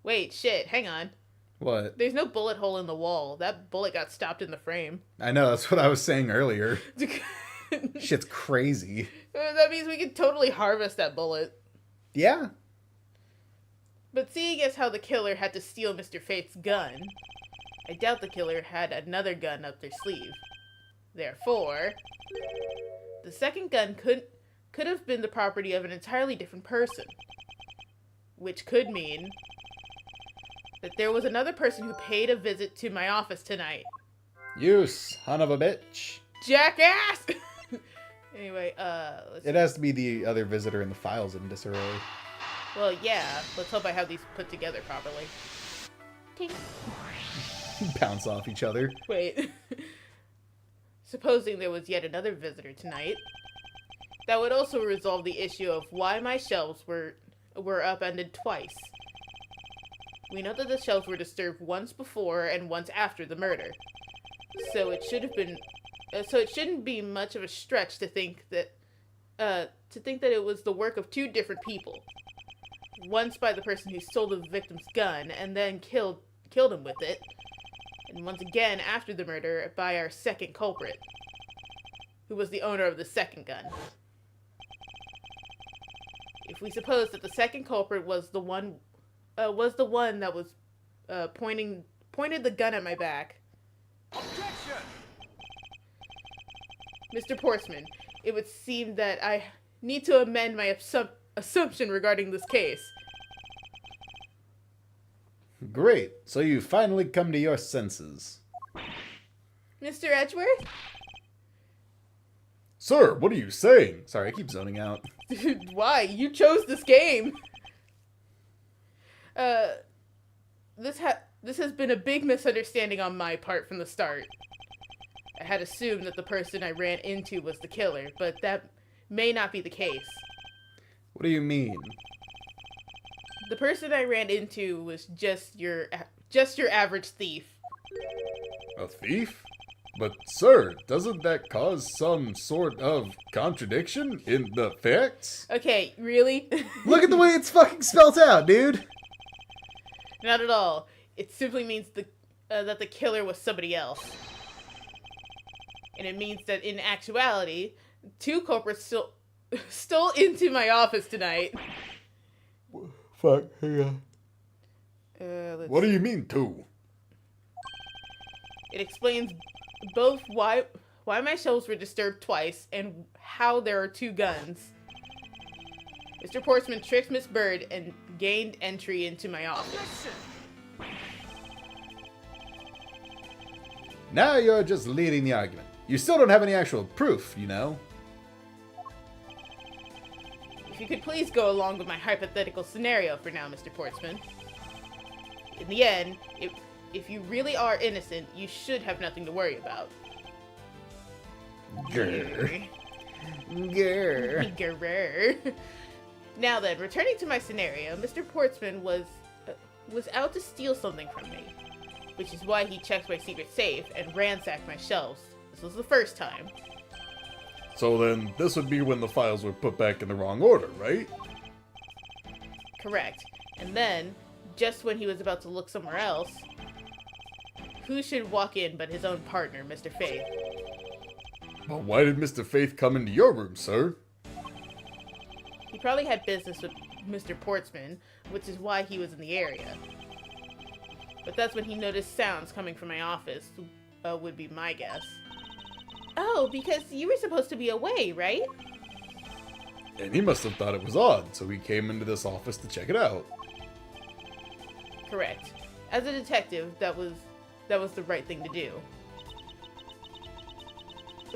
S1: Wait, shit, hang on.
S2: What?
S1: There's no bullet hole in the wall. That bullet got stopped in the frame.
S2: I know, that's what I was saying earlier. Shit's crazy.
S1: That means we could totally harvest that bullet.
S2: Yeah.
S1: But seeing as how the killer had to steal Mr. Faith's gun, I doubt the killer had another gun up their sleeve. Therefore, the second gun could have been the property of an entirely different person. Which could mean that there was another person who paid a visit to my office tonight.
S2: You son of a bitch.
S1: Jackass! Anyway, let's...
S2: It has to be the other visitor in the files in disarray.
S1: Well, yeah. Let's hope I have these put together properly. Tink.
S2: Bounce off each other.
S1: Wait. Supposing there was yet another visitor tonight, that would also resolve the issue of why my shelves were upended twice. We know that the shelves were disturbed once before and once after the murder, so it shouldn't be much of a stretch to think that it was the work of two different people. Once by the person who stole the victim's gun and then killed him with it, and once again after the murder by our second culprit, who was the owner of the second gun. If we suppose that the second culprit was the one that was pointed the gun at my back,
S4: Objection!
S1: Mr. Portsman, it would seem that I need to amend my assumption regarding this case.
S2: Great. So you finally come to your senses.
S1: Mr. Edgeworth?
S3: Sir, what are you saying?
S2: Sorry, I keep zoning out.
S1: Dude, why? You chose this game! This has been a big misunderstanding on my part from the start. I had assumed that the person I ran into was the killer, but that may not be the case.
S2: What do you mean?
S1: The person I ran into was just your average thief.
S3: A thief? But, sir, doesn't that cause some sort of contradiction in the facts?
S1: Okay, really?
S2: Look at the way it's fucking spelt out, dude!
S1: Not at all. It simply means that the killer was somebody else. And it means that in actuality, two culprits stole into my office tonight.
S3: Fuck, hang on. What
S1: Let's
S3: do you mean, two?
S1: It explains both why my shelves were disturbed twice and how there are two guns. Mr. Portsman tricked Miss Bird and gained entry into my office.
S2: Now you're just leading the argument. You still don't have any actual proof, you know?
S1: If you could please go along with my hypothetical scenario for now, Mr. Portsman. In the end, if you really are innocent, you should have nothing to worry about.
S2: Grr. Grr.
S1: Grr. Now then, returning to my scenario, Mr. Portsman was out to steal something from me, which is why he checked my secret safe and ransacked my shelves. This was the first time.
S3: So then, this would be when the files were put back in the wrong order, right?
S1: Correct. And then, just when he was about to look somewhere else, who should walk in but his own partner, Mr. Faith?
S3: Well, why did Mr. Faith come into your room, sir?
S1: He probably had business with Mr. Portsman, which is why he was in the area. But that's when he noticed sounds coming from my office, would be my guess. Oh, because you were supposed to be away, right?
S3: And he must have thought it was odd, so he came into this office to check it out.
S1: Correct. As a detective, that was the right thing to do.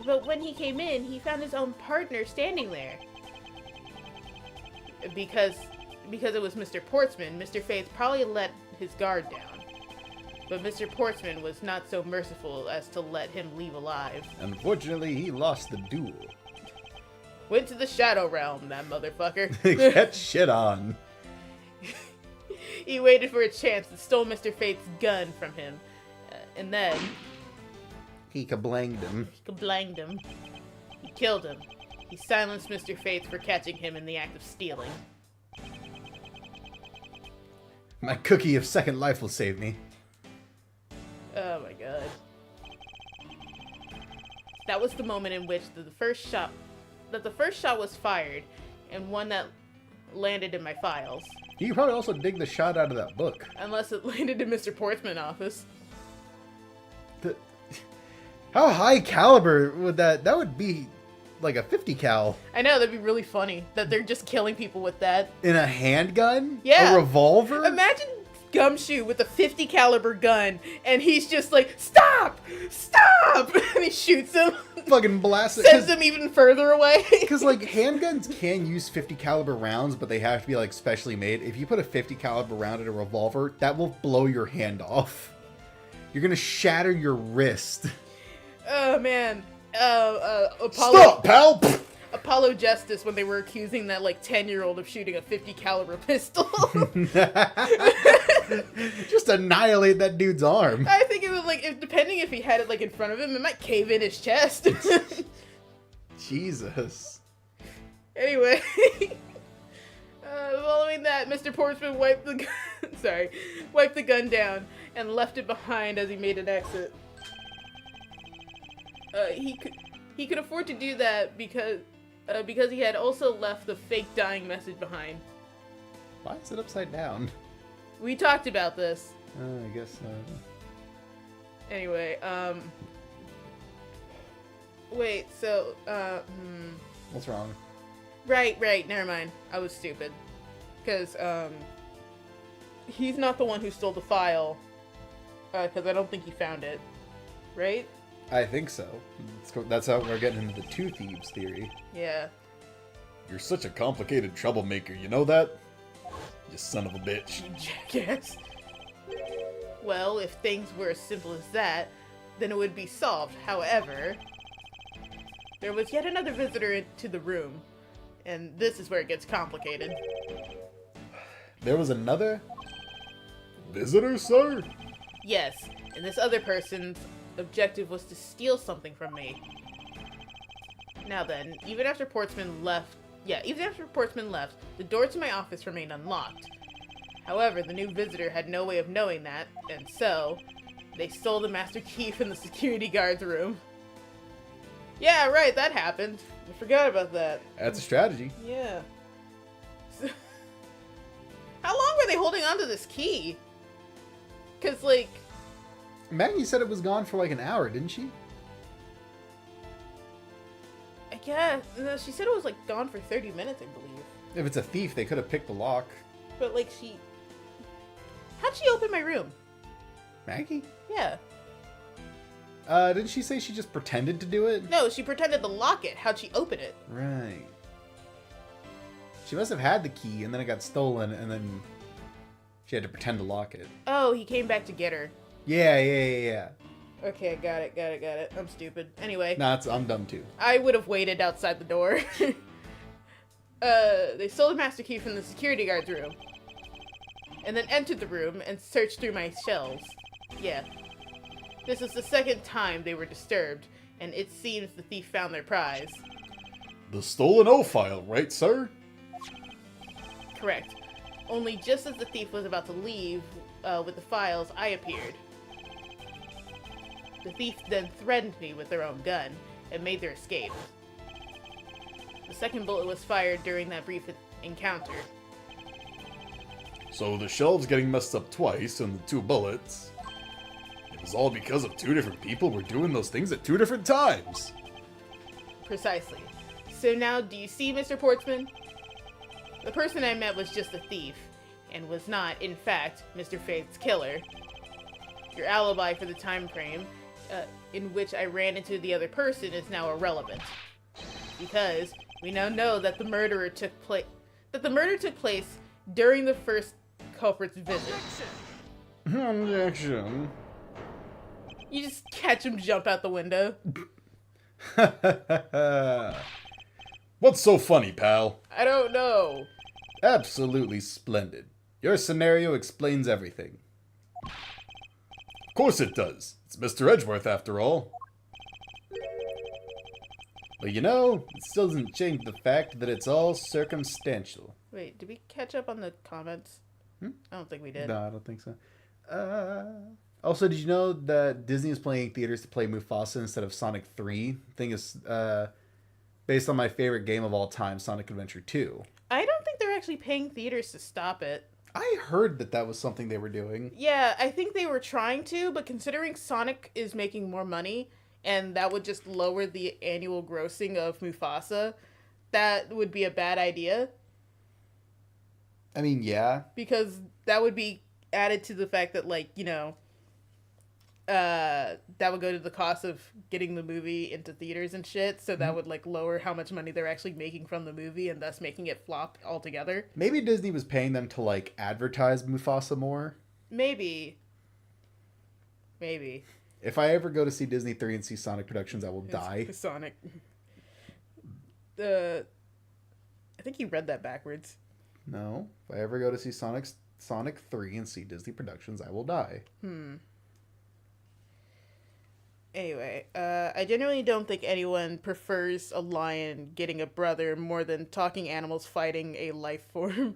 S1: But when he came in, he found his own partner standing there. Because it was Mr. Portsman, Mr. Faith probably let his guard down. But Mr. Portsman was not so merciful as to let him leave alive.
S2: Unfortunately, he lost the duel.
S1: Went to the Shadow Realm, that motherfucker.
S2: Get shit on.
S1: He waited for a chance and stole Mr. Faith's gun from him. And then...
S2: He kablanged him.
S1: He kablanged him. He killed him. He silenced Mr. Faith for catching him in the act of stealing.
S2: My cookie of second life will save me.
S1: Oh my god. That was the moment in which the first shot was fired, and one that landed in my files.
S2: You could probably also dig the shot out of that book.
S1: Unless it landed in Mr. Portsman's office.
S2: How high caliber would that would be like a 50 cal.
S1: I know, that'd be really funny that they're just killing people with that.
S2: In a handgun?
S1: Yeah.
S2: A revolver?
S1: Imagine Gumshoe with a 50 caliber gun, and he's just like, stop! Stop! And he shoots him.
S2: Fucking blast it.
S1: Sends him even further away.
S2: Because, like, handguns can use 50 caliber rounds, but they have to be, like, specially made. If you put a 50 caliber round in a revolver, that will blow your hand off. You're gonna shatter your wrist.
S1: Oh man. Apollo.
S3: Stop, pal!
S1: Apollo Justice when they were accusing that like 10-year-old of shooting a 50 caliber pistol.
S2: Just annihilate that dude's arm.
S1: I think it was like, depending if he had it like in front of him, it might cave in his chest.
S2: Jesus.
S1: Anyway, following that, Mr. Portsman wiped the wiped the gun down and left it behind as he made an exit. He could afford to do that because he had also left the fake dying message behind.
S2: Why is it upside down?
S1: We talked about this.
S2: I guess so.
S1: Anyway, wait, so,
S2: What's wrong?
S1: Right, never mind. I was stupid. Because, he's not the one who stole the file. Because I don't think he found it. Right?
S2: I think so. That's how we're getting into the two thieves theory.
S1: Yeah.
S3: You're such a complicated troublemaker, you know that? You son of a bitch.
S1: Jackass. Well, if things were as simple as that, then it would be solved. However, there was yet another visitor to the room. And this is where it gets complicated.
S2: There was another?
S3: Visitor, sir?
S1: Yes, and this other person's objective was to steal something from me. Now then, even after Portsman left, the door to my office remained unlocked. However, the new visitor had no way of knowing that, and so, they stole the master key from the security guard's room. Yeah, right, that happened. I forgot about that.
S2: That's a strategy.
S1: Yeah. How long were they holding on to this key? Because, like...
S2: Maggie said it was gone for like an hour, didn't she?
S1: I guess. No, she said it was, like, gone for 30 minutes, I believe.
S2: If it's a thief, they could have picked the lock.
S1: But, like, how'd she open my room?
S2: Maggie?
S1: Yeah.
S2: Didn't she say she just pretended to do it?
S1: No, she pretended to lock it. How'd she open it?
S2: Right. She must have had the key, and then it got stolen, and then she had to pretend to lock it.
S1: Oh, he came back to get her.
S2: Yeah.
S1: Okay, got it. I'm stupid. Anyway.
S2: Nah, I'm dumb too.
S1: I would have waited outside the door. They stole the master key from the security guard's room. And then entered the room and searched through my shelves. Yeah. This is the second time they were disturbed, and it seems the thief found their prize.
S3: The stolen O file, right, sir?
S1: Correct. Only just as the thief was about to leave with the files, I appeared. The thief then threatened me with their own gun and made their escape. The second bullet was fired during that brief encounter.
S3: So the shelves getting messed up twice and the two bullets. It was all because of two different people were doing those things at two different times.
S1: Precisely. So now, do you see, Mr. Portsman? The person I met was just a thief, and was not, in fact, Mr. Faith's killer. Your alibi for the time frame in which I ran into the other person is now irrelevant, because we now know that the murder took place during the first culprit's visit.
S2: Objection.
S1: You just catch him jump out the window.
S3: What's so funny, pal?
S1: I don't know.
S2: Absolutely splendid. Your scenario explains everything.
S3: Of course it does. It's Mr. Edgeworth, after all.
S2: But you know, it still doesn't change the fact that it's all circumstantial.
S1: Wait, did we catch up on the comments? I don't think we did.
S2: No, I don't think so. Also, did you know that Disney is playing theaters to play Mufasa instead of Sonic 3? Thing is, based on my favorite game of all time, Sonic Adventure 2.
S1: I don't think they're actually paying theaters to stop it.
S2: I heard that was something they were doing.
S1: Yeah, I think they were trying to, but considering Sonic is making more money, and that would just lower the annual grossing of Mufasa, that would be a bad idea.
S2: I mean, yeah.
S1: Because that would be added to the fact that, like, you know, that would go to the cost of getting the movie into theaters and shit, so that would, like, lower how much money they're actually making from the movie, and thus making it flop altogether.
S2: Maybe Disney was paying them to, like, advertise Mufasa more.
S1: Maybe. Maybe.
S2: If I ever go to see Disney 3 and see Sonic Productions, I will die.
S1: Sonic. I think you read that backwards.
S2: No. If I ever go to see Sonic 3 and see Disney Productions, I will die.
S1: Anyway, I genuinely don't think anyone prefers a lion getting a brother more than talking animals fighting a life form.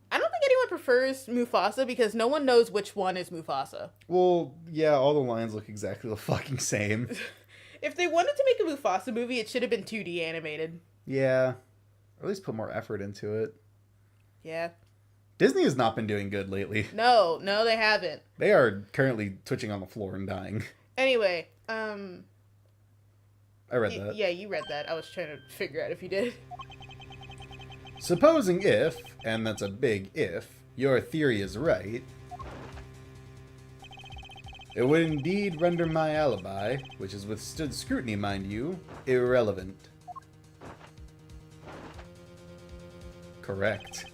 S1: I don't think anyone prefers Mufasa because no one knows which one is Mufasa.
S2: Well, yeah, all the lions look exactly the fucking same.
S1: If they wanted to make a Mufasa movie, it should have been 2D animated.
S2: Yeah. Or at least put more effort into it.
S1: Yeah.
S2: Disney has not been doing good lately.
S1: No, they haven't.
S2: They are currently twitching on the floor and dying.
S1: Anyway,
S2: I read that.
S1: Yeah, you read that. I was trying to figure out if you did.
S2: Supposing if, and that's a big if, your theory is right, it would indeed render my alibi, which has withstood scrutiny, mind you, irrelevant. Correct.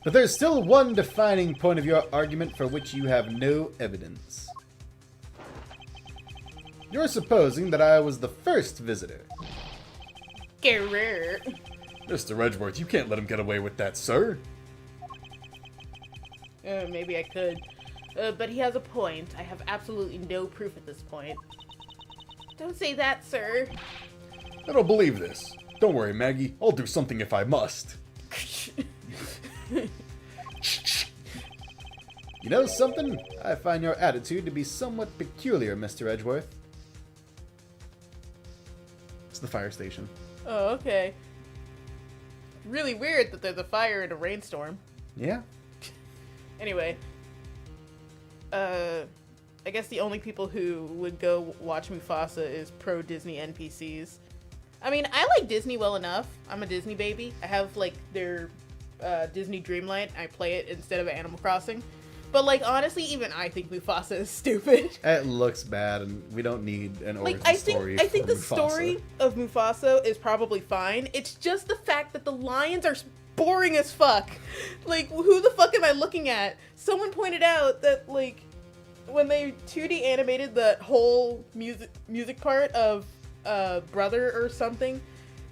S2: But there's still one defining point of your argument for which you have no evidence. You're supposing that I was the first visitor.
S1: Grrr.
S3: Mr. Edgeworth, you can't let him get away with that, sir.
S1: Maybe I could. But he has a point. I have absolutely no proof at this point. Don't say that, sir.
S3: I don't believe this. Don't worry, Maggie. I'll do something if I must.
S2: You know something? I find your attitude to be somewhat peculiar, Mr. Edgeworth. It's the fire station.
S1: Oh, okay. Really weird that there's a fire in a rainstorm.
S2: Yeah.
S1: Anyway. I guess the only people who would go watch Mufasa is pro-Disney NPCs. I mean, I like Disney well enough. I'm a Disney baby. I have, like, their Disney Dreamlight. I play it instead of Animal Crossing. But, like, honestly, even I think Mufasa is stupid.
S2: It looks bad, and we don't need an origin
S1: Like,
S2: story.
S1: I think
S2: for
S1: the
S2: Mufasa.
S1: story of Mufasa is probably fine. It's just the fact that the lions are boring as fuck. Like, who the fuck am I looking at? Someone pointed out that, like, when they 2D animated the whole music part of Brother or something,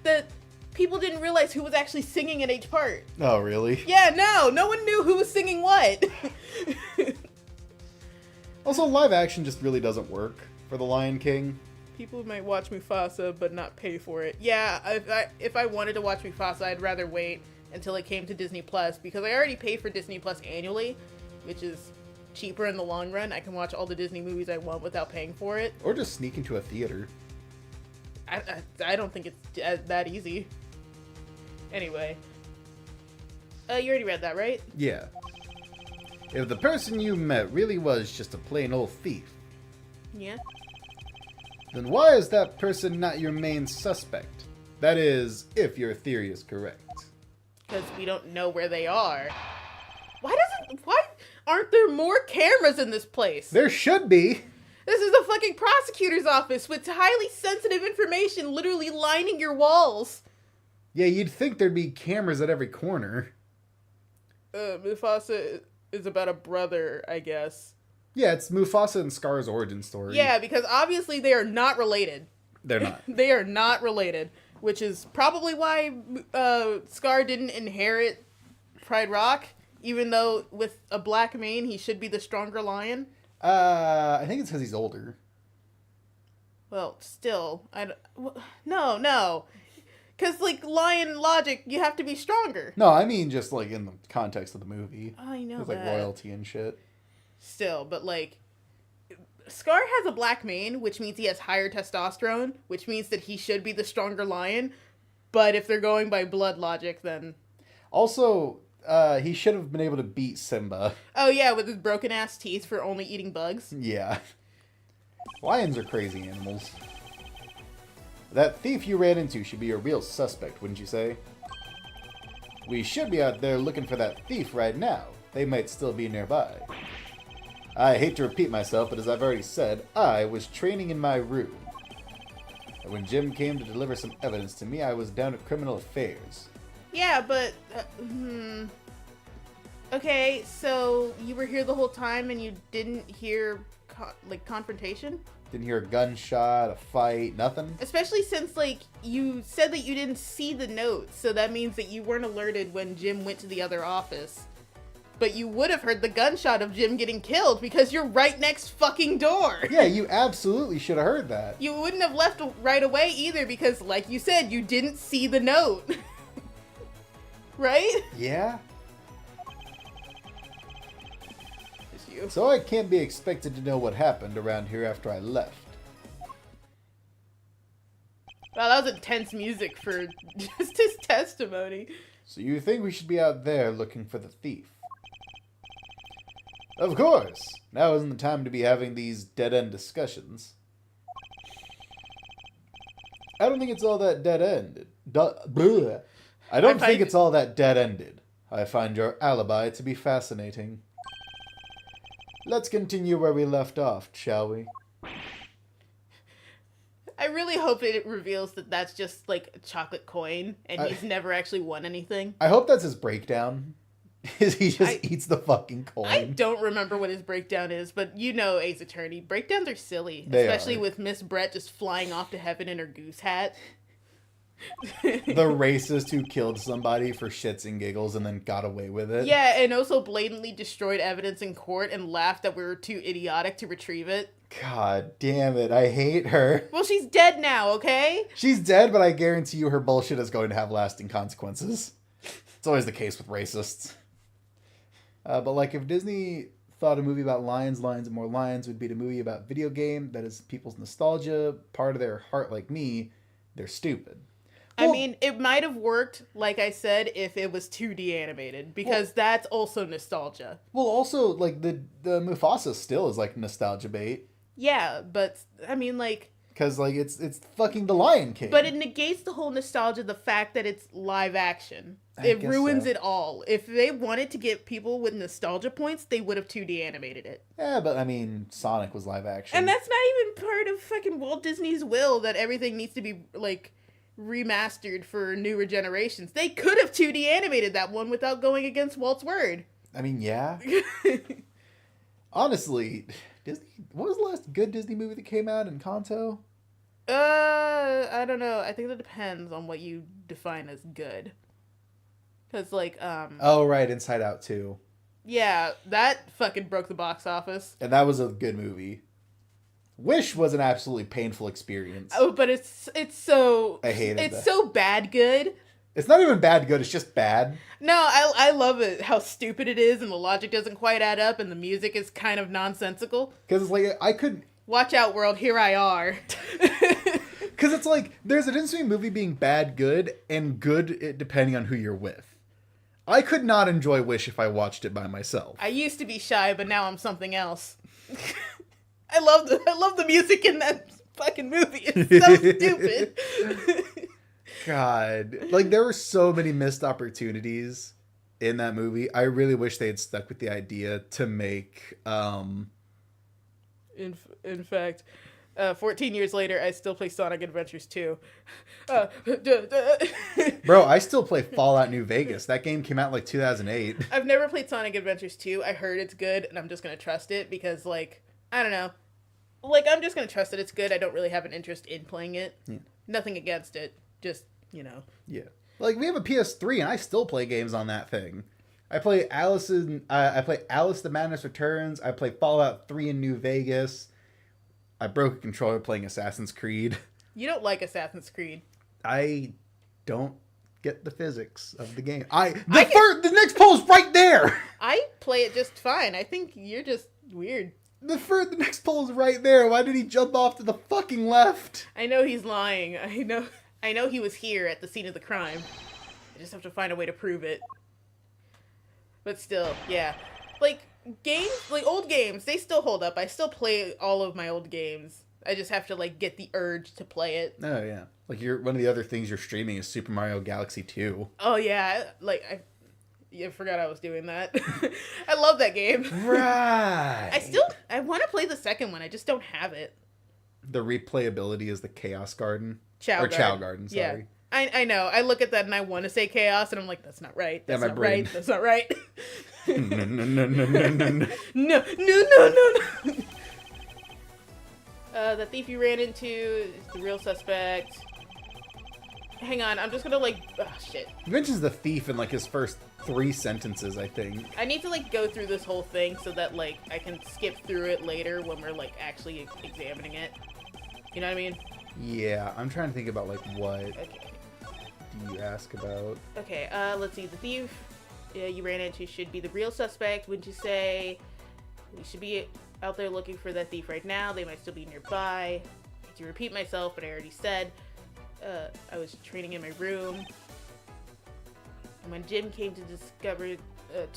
S1: that people didn't realize who was actually singing in each part.
S2: Oh, really?
S1: Yeah, no one knew who was singing what.
S2: Also, live action just really doesn't work for The Lion King.
S1: People might watch Mufasa but not pay for it. Yeah, if I wanted to watch Mufasa, I'd rather wait until it came to Disney Plus because I already pay for Disney Plus annually, which is cheaper in the long run. I can watch all the Disney movies I want without paying for it.
S2: Or just sneak into a theater.
S1: I don't think it's that easy. Anyway. You already read that, right?
S2: Yeah. If the person you met really was just a plain old thief,
S1: Yeah.
S2: then why is that person not your main suspect? That is, if your theory is correct.
S1: Because we don't know where they are. Why aren't there more cameras in this place?
S2: There should be!
S1: This is the fucking prosecutor's office with highly sensitive information literally lining your walls.
S2: Yeah, you'd think there'd be cameras at every corner.
S1: Mufasa is about a brother, I guess.
S2: Yeah, it's Mufasa and Scar's origin story.
S1: Yeah, because obviously they are not related.
S2: They're not.
S1: They are not related, which is probably why Scar didn't inherit Pride Rock, even though with a black mane he should be the stronger lion.
S2: I think it's because he's older.
S1: Well, still, no. Because, like, lion logic, you have to be stronger.
S2: No, I mean just, like, in the context of the movie.
S1: I know
S2: There's,
S1: that.
S2: like, royalty and shit.
S1: Still, but, like, Scar has a black mane, which means he has higher testosterone, which means that he should be the stronger lion. But if they're going by blood logic, then...
S2: Also, he should have been able to beat Simba.
S1: Oh, yeah, with his broken-ass teeth for only eating bugs.
S2: Yeah. Lions are crazy animals. That thief you ran into should be a real suspect, wouldn't you say? We should be out there looking for that thief right now. They might still be nearby. I hate to repeat myself, but as I've already said, I was training in my room. And when Jim came to deliver some evidence to me, I was down at Criminal Affairs.
S1: Yeah, but... Okay, so you were here the whole time and you didn't hear confrontation?
S2: Didn't hear a gunshot, a fight, nothing?
S1: Especially since like you said that you didn't see the notes, so that means that you weren't alerted when Jim went to the other office. But you would have heard the gunshot of Jim getting killed because you're right next fucking door.
S2: Yeah, you absolutely should have heard that.
S1: You wouldn't have left right away either because, like you said, you didn't see the note. Right?
S2: Yeah?
S1: It's you.
S2: So I can't be expected to know what happened around here after I left.
S1: Wow, that was intense music for just his testimony.
S2: So you think we should be out there looking for the thief? Of course! Now isn't the time to be having these dead-end discussions. I don't think it's all that dead-ended. I don't think it's all that dead-ended. I find your alibi to be fascinating. Let's continue where we left off, shall we?
S1: I really hope it reveals that that's just like a chocolate coin and he's never actually won anything.
S2: I hope that's his breakdown. Is he just eats the fucking coin.
S1: I don't remember what his breakdown is, but you know Ace Attorney. Breakdowns are silly.
S2: They
S1: especially
S2: are.
S1: with Miss Brett just flying off to heaven in her goose hat.
S2: The racist who killed somebody for shits and giggles and then got away with it.
S1: Yeah, and also blatantly destroyed evidence in court and laughed that we were too idiotic to retrieve it.
S2: God damn it, I hate her.
S1: Well, she's dead now, okay?
S2: She's dead, but I guarantee you her bullshit is going to have lasting consequences. It's always the case with racists. But like if Disney thought a movie about lions and more lions would be a movie about video game that is people's nostalgia, part of their heart like me, they're stupid.
S1: I mean, it might have worked, like I said, if it was 2D animated, because that's also nostalgia.
S2: Well, also, like, the Mufasa still is, like, nostalgia bait.
S1: Yeah, but, I mean, like...
S2: Because, like, it's fucking The Lion King.
S1: But it negates the whole nostalgia, the fact that it's live action. It ruins it all. If they wanted to get people with nostalgia points, they would have 2D animated it.
S2: Yeah, but, I mean, Sonic was live action.
S1: And that's not even part of fucking Walt Disney's will, that everything needs to be, like... remastered for newer generations. They could have 2D animated that one without going against Walt's word.
S2: I mean, yeah. Honestly, Disney. What was the last good Disney movie that came out in Kanto?
S1: I don't know. I think that depends on what you define as good. Cause like,
S2: Oh right, Inside Out 2.
S1: Yeah, that fucking broke the box office.
S2: And that was a good movie. Wish was an absolutely painful experience.
S1: Oh, but it's so...
S2: I hated it.
S1: It's so bad good.
S2: It's not even bad good, it's just bad.
S1: No, I love it, how stupid it is, and the logic doesn't quite add up, and the music is kind of nonsensical.
S2: Because it's like, I could...
S1: Watch out, world, here I are.
S2: Because it's like, there's a difference between movie being bad good, and good depending on who you're with. I could not enjoy Wish if I watched it by myself.
S1: I used to be shy, but now I'm something else. I love the music in that fucking movie. It's so stupid.
S2: God. Like, there were so many missed opportunities in that movie. I really wish they had stuck with the idea to make,
S1: In fact, 14 years later, I still play Sonic Adventures 2.
S2: Bro, I still play Fallout New Vegas. That game came out in, like, 2008.
S1: I've never played Sonic Adventures 2. I heard it's good, and I'm just going to trust it because, like, I don't know. Like, I'm just going to trust that it's good. I don't really have an interest in playing it.
S2: Yeah.
S1: Nothing against it. Just, you know.
S2: Yeah. Like, we have a PS3, and I still play games on that thing. I play Alice the Madness Returns. I play Fallout 3 in New Vegas. I broke a controller playing Assassin's Creed.
S1: You don't like Assassin's Creed.
S2: I don't get the physics of the game. The next pole's right there!
S1: I play it just fine. I think you're just weird.
S2: The next pole's right there. Why did he jump off to the fucking left?
S1: I know he's lying. I know he was here at the scene of the crime. I just have to find a way to prove it. But still, yeah. Like, games, like old games, they still hold up. I still play all of my old games. I just have to, like, get the urge to play it.
S2: Oh, yeah. Like, one of the other things you're streaming is Super Mario Galaxy 2.
S1: Oh, yeah. I forgot I was doing that. I love that game.
S2: Right.
S1: I want to play the second one. I just don't have it.
S2: The replayability is the Chaos Garden.
S1: Chao
S2: Garden, sorry.
S1: Yeah. I know. I look at that and I want to say chaos, and I'm like, that's not right. That's
S2: my
S1: not
S2: brain.
S1: right. That's not right.
S2: No, no, no, no, no, no, no.
S1: No. The thief you ran into is the real suspect. Hang on, I'm just gonna like, oh shit.
S2: He mentions the thief in like his first 3 sentences, I think.
S1: I need to like go through this whole thing so that like I can skip through it later when we're like actually examining it. You know what I mean?
S2: Yeah, I'm trying to think about like what
S1: Okay.
S2: do you ask about?
S1: Okay, let's see. The thief you ran into should be the real suspect. Wouldn't you say? We should be out there looking for that thief right now. They might still be nearby. I hate to repeat myself, but I already said I was training in my room. And when Jim came to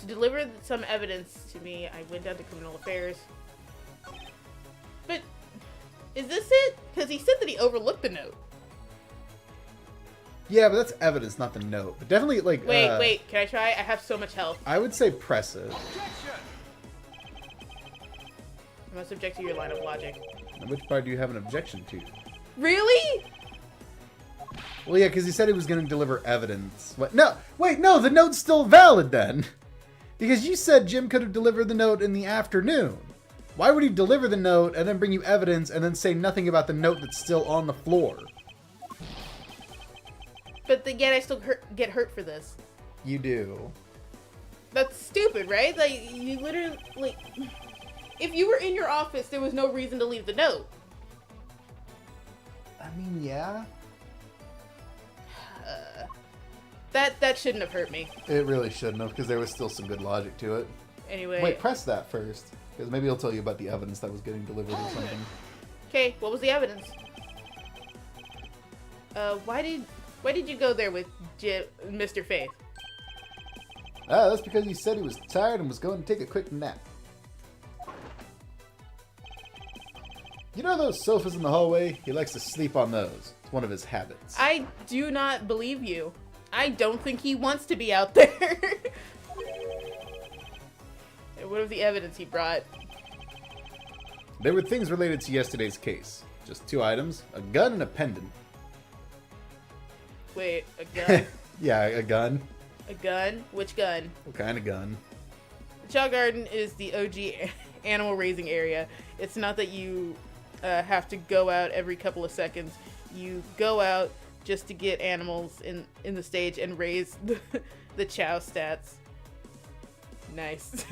S1: deliver some evidence to me, I went down to criminal affairs. But is this it? Because he said that he overlooked the note.
S2: Yeah, but that's evidence, not the note. But definitely, like,
S1: Wait, can I try? I have so much health.
S2: I would say press it.
S4: Objection!
S1: I must object to your line of logic.
S2: And which part do you have an objection to?
S1: Really?
S2: Well, yeah, because he said he was going to deliver evidence. What? No, wait, no, the note's still valid then. Because you said Jim could have delivered the note in the afternoon. Why would he deliver the note and then bring you evidence and then say nothing about the note that's still on the floor?
S1: But yet I still get hurt for this.
S2: You do.
S1: That's stupid, right? Like, you literally, like, if you were in your office, there was no reason to leave the note.
S2: I mean, yeah.
S1: That shouldn't have hurt me.
S2: It really shouldn't have, because there was still some good logic to it.
S1: Anyway.
S2: Wait, press that first. Because maybe it'll tell you about the evidence that was getting delivered or something.
S1: Okay, what was the evidence? Why did you go there with Mr. Faith?
S2: Ah, that's because he said he was tired and was going to take a quick nap. You know those sofas in the hallway? He likes to sleep on those. It's one of his habits.
S1: I do not believe you. I don't think he wants to be out there. And what of the evidence he brought?
S2: There were things related to yesterday's case. Just 2 items, a gun and a pendant.
S1: Wait, a gun?
S2: Yeah, a gun.
S1: A gun? Which gun?
S2: What kind of gun?
S1: The Chow Garden is the OG animal raising area. It's not that you have to go out every couple of seconds. You go out just to get animals in the stage and raise the chow stats. Nice.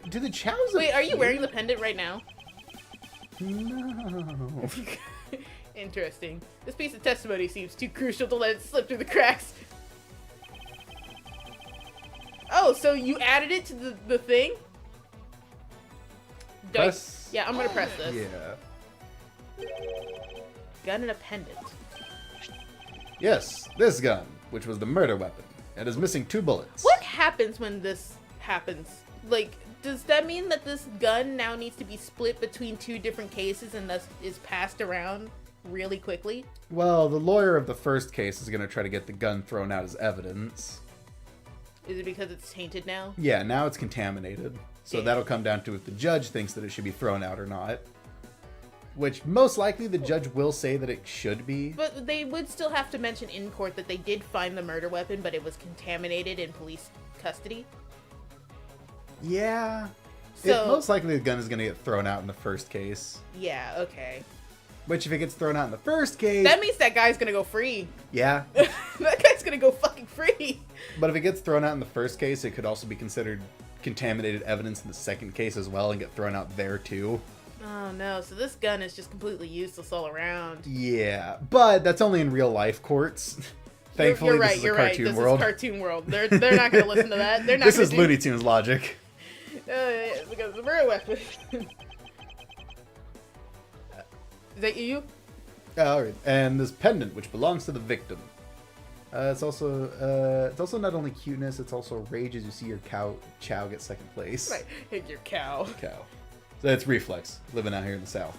S2: Do the chows
S1: Wait, are you
S2: appear?
S1: wearing the pendant right now?
S2: No.
S1: Interesting. This piece of testimony seems too crucial to let it slip through the cracks. Oh, so you added it to the thing?
S2: Press.
S1: Yeah, I'm gonna press this.
S2: Yeah.
S1: Gun and a pendant.
S2: Yes, this gun, which was the murder weapon, and is missing 2 bullets.
S1: What happens when this happens? Like, does that mean that this gun now needs to be split between 2 different cases and thus is passed around really quickly?
S2: Well, the lawyer of the first case is going to try to get the gun thrown out as evidence.
S1: Is it because it's tainted now?
S2: Yeah, now it's contaminated. So
S1: Yeah.
S2: that'll come down to if the judge thinks that it should be thrown out or not. Which, most likely, the judge will say that it should be.
S1: But they would still have to mention in court that they did find the murder weapon, but it was contaminated in police custody.
S2: Yeah.
S1: So-
S2: Most likely the gun is going to get thrown out in the first case.
S1: Yeah, okay.
S2: Which, if it gets thrown out in the first case...
S1: That means that guy's gonna go free.
S2: Yeah.
S1: That guy's gonna go fucking free.
S2: But if it gets thrown out in the first case, it could also be considered contaminated evidence in the second case as well and get thrown out there too.
S1: Oh no, so this gun is just completely useless all around.
S2: Yeah, but that's only in real life courts. Thankfully,
S1: you're right,
S2: this is a
S1: you're
S2: cartoon
S1: right.
S2: world.
S1: This is cartoon world. They're not gonna listen to that. They're not
S2: This
S1: gonna
S2: is Looney Tunes logic.
S1: Yeah, because the murder weapon. Is that you?
S2: Alright, and this pendant, which belongs to the victim. It's also not only cuteness, it's also rage as you see your chow get second place.
S1: Right, hit your cow.
S2: Cow. So it's reflex, living out here in the South.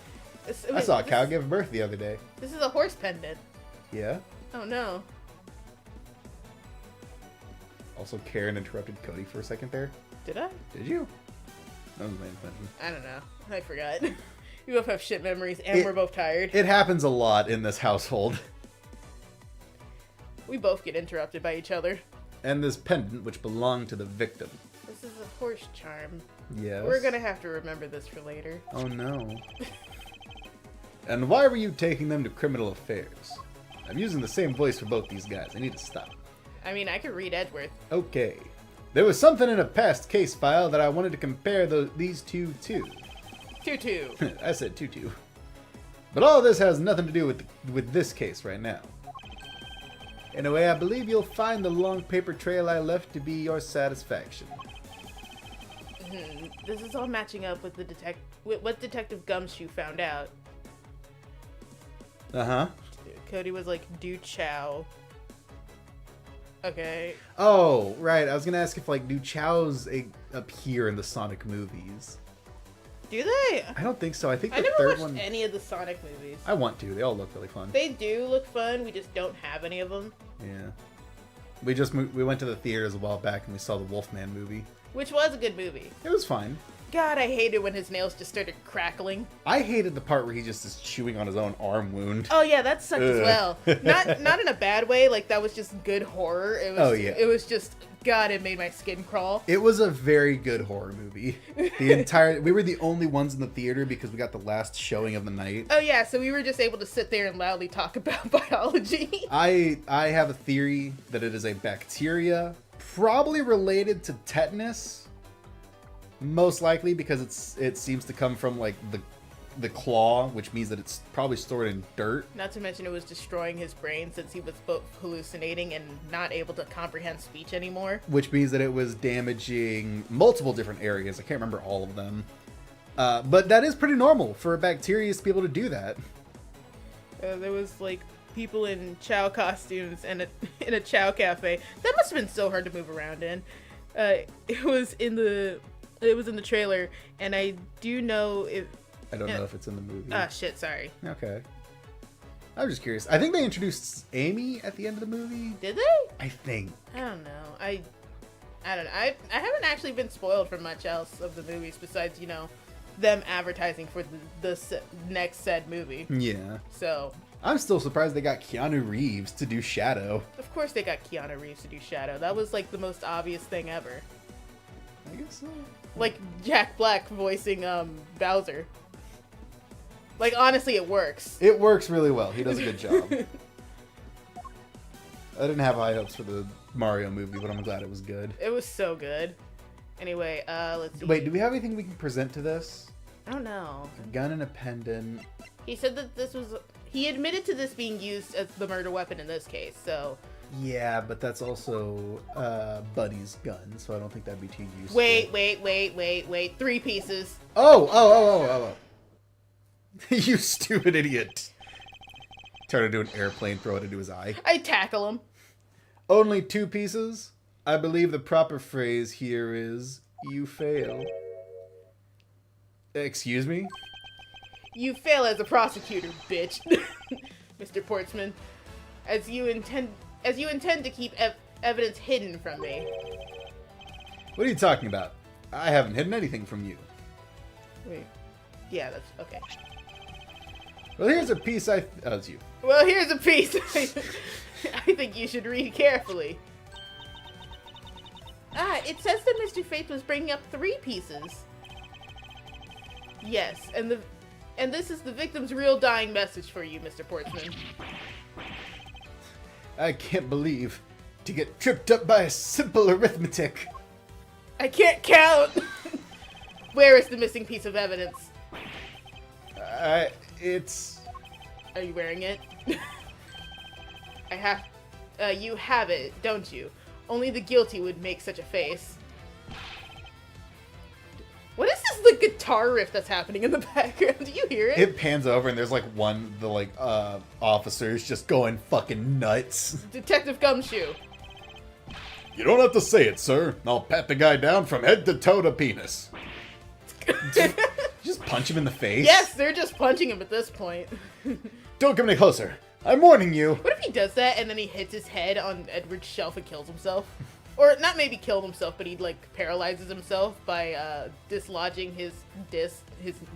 S2: I
S1: Wait,
S2: saw a cow give birth the other day.
S1: This is a horse pendant.
S2: Yeah.
S1: Oh no.
S2: Also, Karen interrupted Cody for a second there.
S1: Did I?
S2: Did you? That was my intention.
S1: I don't know. I forgot. We both have shit memories, and we're both tired.
S2: It happens a lot in this household.
S1: We both get interrupted by each other.
S2: And this pendant, which belonged to the victim.
S1: This is a horse charm.
S2: Yes.
S1: We're gonna have to remember this for later.
S2: Oh no. And why were you taking them to criminal affairs? I'm using the same voice for both these guys. I need to stop.
S1: I mean, I could read Edgeworth.
S2: Okay. There was something in a past case file that I wanted to compare these two to.
S1: Tutu.
S2: I said tutu. But all this has nothing to do with this case right now. In a way, I believe you'll find the long paper trail I left to be your satisfaction.
S1: This is all matching up with what Detective Gumshoe found out.
S2: Uh-huh.
S1: Cody was like, do chow. Okay.
S2: Oh, right. I was gonna ask if, like, do chows appear in the Sonic movies?
S1: Do they?
S2: I don't think so. I think
S1: I
S2: the
S1: never
S2: third
S1: watched
S2: one...
S1: any of the Sonic movies.
S2: I want to. They all look really fun.
S1: They do look fun, we just don't have any of them.
S2: Yeah. We went to the theaters a while back and we saw the Wolfman movie.
S1: Which was a good movie.
S2: It was fine.
S1: God, I hated when his nails just started crackling.
S2: I hated the part where he just is chewing on his own arm wound.
S1: Oh yeah, that sucked as
S2: Ugh.
S1: well. Not in a bad way, like that was just good horror. It was,
S2: Oh, yeah.
S1: It was just, God, it made my skin crawl.
S2: It was a very good horror movie. We were the only ones in the theater because we got the last showing of the night.
S1: Oh yeah, so we were just able to sit there and loudly talk about biology.
S2: I have a theory that it is a bacteria, probably related to tetanus. Most likely because it seems to come from like the claw, which means that it's probably stored in dirt.
S1: Not to mention it was destroying his brain since he was both hallucinating and not able to comprehend speech anymore.
S2: Which means that it was damaging multiple different areas. I can't remember all of them. But that is pretty normal for a bacteria to be able to do that.
S1: There was like people in chow costumes and in a chow cafe. That must have been so hard to move around in. It was in the trailer, and I do know if...
S2: I don't know if it's in the movie.
S1: Ah, shit, sorry.
S2: Okay. I was just curious. I think they introduced Amy at the end of the movie.
S1: Did they?
S2: I think.
S1: I don't know. I don't know. I haven't actually been spoiled for much else of the movies besides, them advertising for the next said movie.
S2: Yeah.
S1: So...
S2: I'm still surprised they got Keanu Reeves to do Shadow.
S1: Of course they got Keanu Reeves to do Shadow. That was, like, the most obvious thing ever.
S2: I guess so.
S1: Like, Jack Black voicing, Bowser. Like, honestly, it works.
S2: It works really well. He does a good job. I didn't have high hopes for the Mario movie, but I'm glad it was good.
S1: It was so good. Anyway, let's see.
S2: Wait, do we have anything we can present to this?
S1: I don't know.
S2: A gun and a pendant.
S1: He said that this was... He admitted to this being used as the murder weapon in this case, so...
S2: Yeah, but that's also Buddy's gun, so I don't think that'd be too useful.
S1: Wait. 3 pieces.
S2: Oh. You stupid idiot. Turn into an airplane, throw it into his eye.
S1: I tackle him.
S2: Only 2 pieces? I believe the proper phrase here is, you fail. Excuse me?
S1: You fail as a prosecutor, bitch. Mr. Portsman. As you intend to keep evidence hidden from me.
S2: What are you talking about? I haven't hidden anything from you.
S1: Wait. Yeah, that's okay.
S2: Well, here's a piece Oh, it's you.
S1: Well, here's a piece I think you should read carefully. It says that Mr. Faith was bringing up 3 pieces. Yes, and this is the victim's real dying message for you, Mr. Portsman.
S2: I can't believe to get tripped up by a simple arithmetic.
S1: I can't count! Where is the missing piece of evidence?
S2: It's...
S1: Are you wearing it? You have it, don't you? Only the guilty would make such a face. What is this, the guitar riff that's happening in the background? Do you hear it?
S2: It pans over and there's like officers just going fucking nuts.
S1: Detective Gumshoe.
S3: You don't have to say it, sir. I'll pat the guy down from head to toe to penis.
S2: Just punch him in the face.
S1: Yes, they're just punching him at this point.
S2: Don't come any closer. I'm warning you.
S1: What if he does that and then he hits his head on Edward's shelf and kills himself? Or not maybe killed himself, but he like paralyzes himself by dislodging his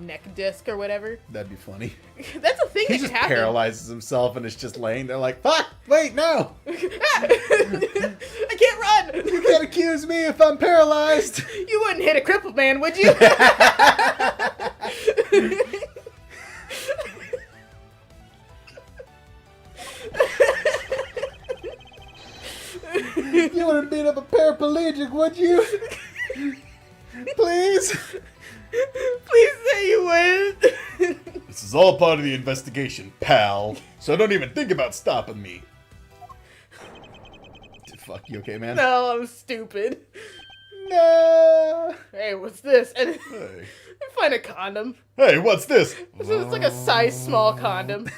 S1: neck disc or whatever.
S2: That'd be funny.
S1: That's a thing
S2: He
S1: that
S2: just
S1: can happen.
S2: paralyzes himself and is just laying there like, fuck, wait, no.
S1: I can't run.
S2: You can't accuse me if I'm paralyzed.
S1: You wouldn't hit a crippled man, would you?
S2: You wouldn't beat up a paraplegic, would you? Please?
S1: Please say you wouldn't.
S3: This is all part of the investigation, pal. So don't even think about stopping me.
S2: Fuck, you okay, man?
S1: No, I'm stupid.
S2: No.
S1: Hey, what's this? And
S3: Hey.
S1: I find a condom.
S3: Hey, what's this?
S1: So it's like a size small condom.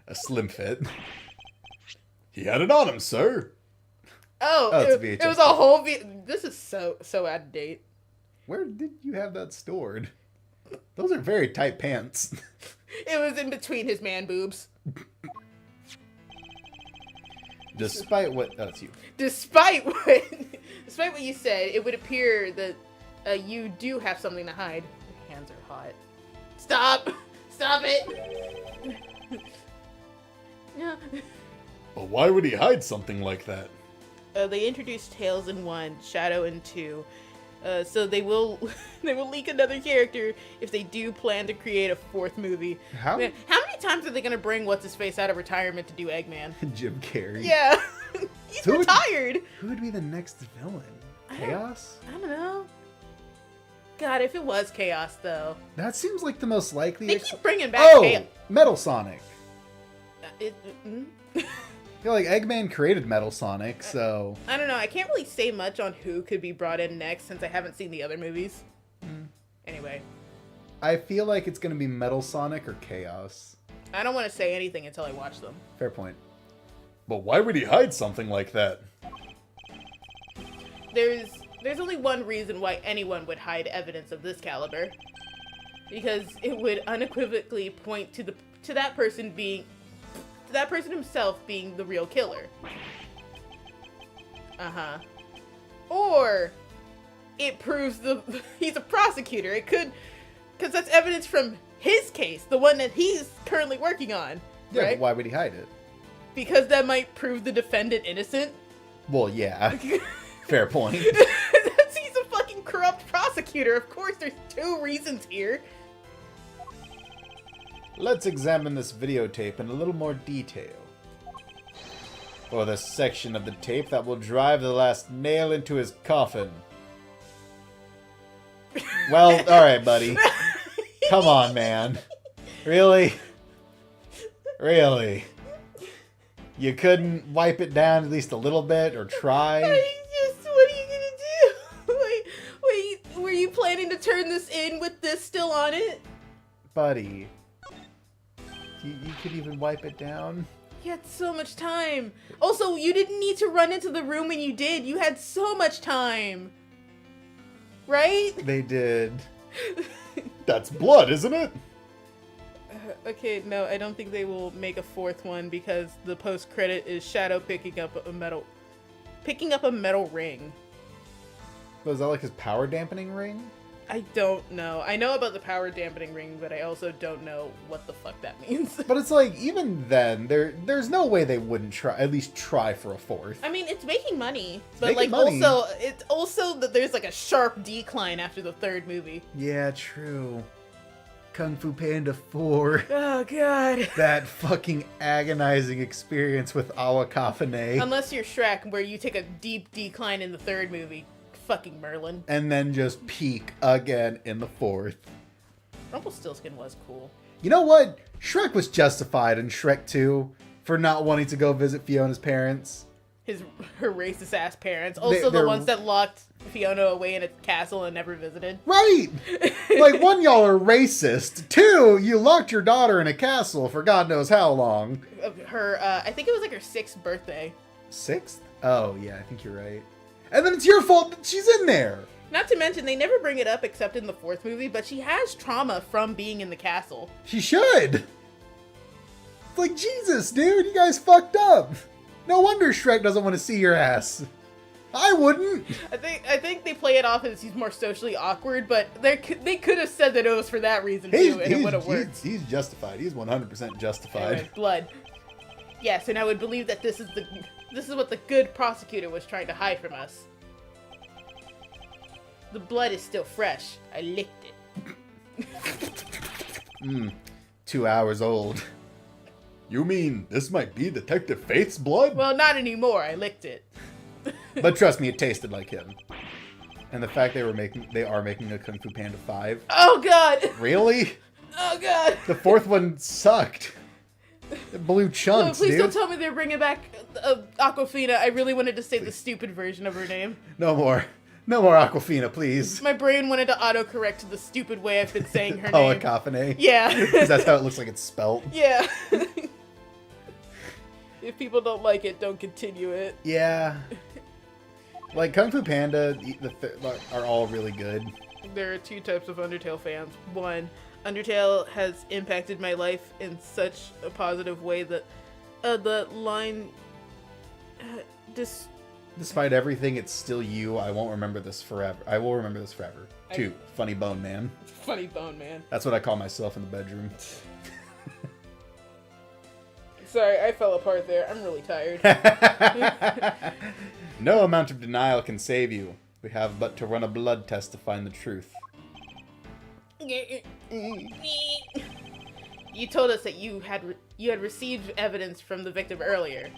S2: A slim fit.
S3: He had it on him, sir.
S1: Oh,
S2: Oh, it's
S1: it,
S2: VHS.
S1: it was a whole This is so out of date.
S2: Where did you have that stored? Those are very tight pants.
S1: It was in between his man boobs.
S2: Despite what... Oh, it's you.
S1: Despite what you said, it would appear that you do have something to hide. Your hands are hot. Stop! Stop it! No.
S3: But why would he hide something like that?
S1: They introduced Tails in 1, Shadow in 2. So they will leak another character if they do plan to create a 4th movie.
S2: How?
S1: Man, how many times are they gonna bring what's his face out of retirement to do Eggman?
S2: Jim Carrey.
S1: Yeah, he's
S2: Who would-
S1: retired.
S2: Who would be the next villain? Chaos?
S1: I don't know. God, if it was Chaos though,
S2: That seems like the most likely.
S1: they keep bringing back
S2: Oh!
S1: Chaos.
S2: Metal Sonic.
S1: Mm?
S2: I feel like Eggman created Metal Sonic, so...
S1: I don't know. I can't really say much on who could be brought in next since I haven't seen the other movies. Anyway,
S2: I feel like it's gonna be Metal Sonic or Chaos.
S1: I don't want to say anything until I watch them.
S2: Fair point.
S3: But why would he hide something like that?
S1: There's only one reason why anyone would hide evidence of this caliber, because it would unequivocally point to that person himself being the real killer. Or it proves he's a prosecutor. It could, because that's evidence from his case, the one that he's currently working on.
S2: Yeah,
S1: right?
S2: but why would he hide it?
S1: Because that might prove the defendant innocent.
S2: Well, yeah. Fair point.
S1: He's a fucking corrupt prosecutor. Of course, there's 2 reasons here.
S2: Let's examine this videotape in a little more detail. For the section of the tape that will drive the last nail into his coffin. Well, alright, buddy. Come on, man. Really? Really? You couldn't wipe it down at least a little bit, or try?
S1: What are you gonna do? Were you planning to turn this in with this still on it?
S2: Buddy. You could even wipe it down?
S1: You had so much time. Also, you didn't need to run into the room when you did. You had so much time. Right?
S2: They did.
S3: That's blood, isn't it?
S1: Okay, no, I don't think they will make a 4th one because the post-credit is Shadow picking up a metal ring.
S2: Was that like his power dampening ring?
S1: I don't know. I know about the power dampening ring, but I also don't know what the fuck that means.
S2: But it's like, even then, there's no way they wouldn't at least try for a 4th.
S1: I mean, it's making money, but
S2: making
S1: like
S2: money.
S1: also, it's also that there's like a sharp decline after the 3rd movie.
S2: Yeah, true. Kung Fu Panda 4.
S1: Oh god.
S2: That fucking agonizing experience with Awakafane.
S1: Unless you're Shrek, where you take a deep decline in the 3rd movie. Fucking Merlin.
S2: And then just peak again in the 4th.
S1: Rumpelstiltskin was cool.
S2: You know what? Shrek was justified in Shrek 2 for not wanting to go visit Fiona's parents.
S1: Her racist ass parents. Also the
S2: they're-
S1: ones that locked Fiona away in a castle and never visited.
S2: Right! Like, 1, y'all are racist. 2, you locked your daughter in a castle for God knows how long.
S1: Her, I think it was like her 6th birthday.
S2: 6th? Oh, yeah, I think you're right. And then it's your fault that she's in there.
S1: Not to mention, they never bring it up except in the 4th movie, but she has trauma from being in the castle.
S2: She should. It's like, Jesus, dude, you guys fucked up. No wonder Shrek doesn't want to see your ass. I wouldn't.
S1: I think they play it off as he's more socially awkward, but they could have said that it was for that reason too, and it would have worked.
S2: He's justified. He's 100% justified.
S1: Anyway, blood. Yes, and I would believe that this is what the good prosecutor was trying to hide from us. The blood is still fresh. I licked it.
S2: 2 hours old.
S3: You mean this might be Detective Faith's blood?
S1: Well, not anymore. I licked it.
S2: But trust me, it tasted like him. And the fact they are making a Kung Fu Panda 5.
S1: Oh god!
S2: Really?
S1: Oh god!
S2: The fourth one sucked. It blew
S1: No,
S2: chunks,
S1: please
S2: dude.
S1: don't tell me they're bringing back Aquafina. I really wanted to say the stupid version of her name.
S2: No more. No more Aquafina, please.
S1: My brain wanted to autocorrect to the stupid way I've been saying her
S2: Oh,
S1: name.
S2: Akafine.
S1: Yeah.
S2: Because that's how it looks like it's spelt.
S1: Yeah. If people don't like it, don't continue it.
S2: Yeah. Like, Kung Fu Panda are all really good.
S1: There are two types of Undertale fans. One, Undertale has impacted my life in such a positive way that the line...
S2: Despite everything, it's still you. I won't remember this forever. I will remember this forever. 2, Funny Bone Man.
S1: Funny Bone Man.
S2: That's what I call myself in the bedroom.
S1: Sorry, I fell apart there. I'm really tired.
S2: No amount of denial can save you. We have but to run a blood test to find the truth.
S1: You told us that you had received evidence from the victim earlier.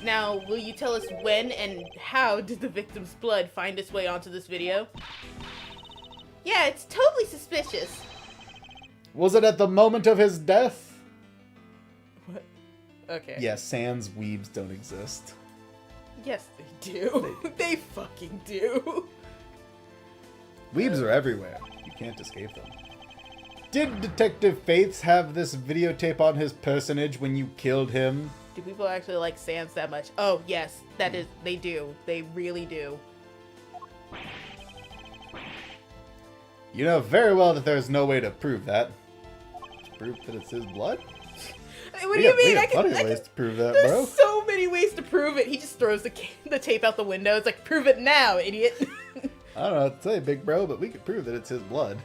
S1: Now, will you tell us when and how did the victim's blood find its way onto this video? Yeah, it's totally suspicious.
S2: Was it at the moment of his death?
S1: What? Okay.
S2: Yes, sans weebs don't exist.
S1: Yes, they do. They fucking do.
S2: Weebs are everywhere. You can't escape them. Did Detective Faiths have this videotape on his personage when you killed him?
S1: Do people actually like Sans that much? Oh, yes, they do. They really do.
S2: You know very well that there's no way to prove that. Prove that it's his blood?
S1: What do you mean?
S2: We got plenty of ways to prove that,
S1: There's
S2: bro.
S1: so many ways to prove it. He just throws the tape out the window. It's like, prove it now, idiot.
S2: I don't know what to say, big bro, but we could prove that it's his blood.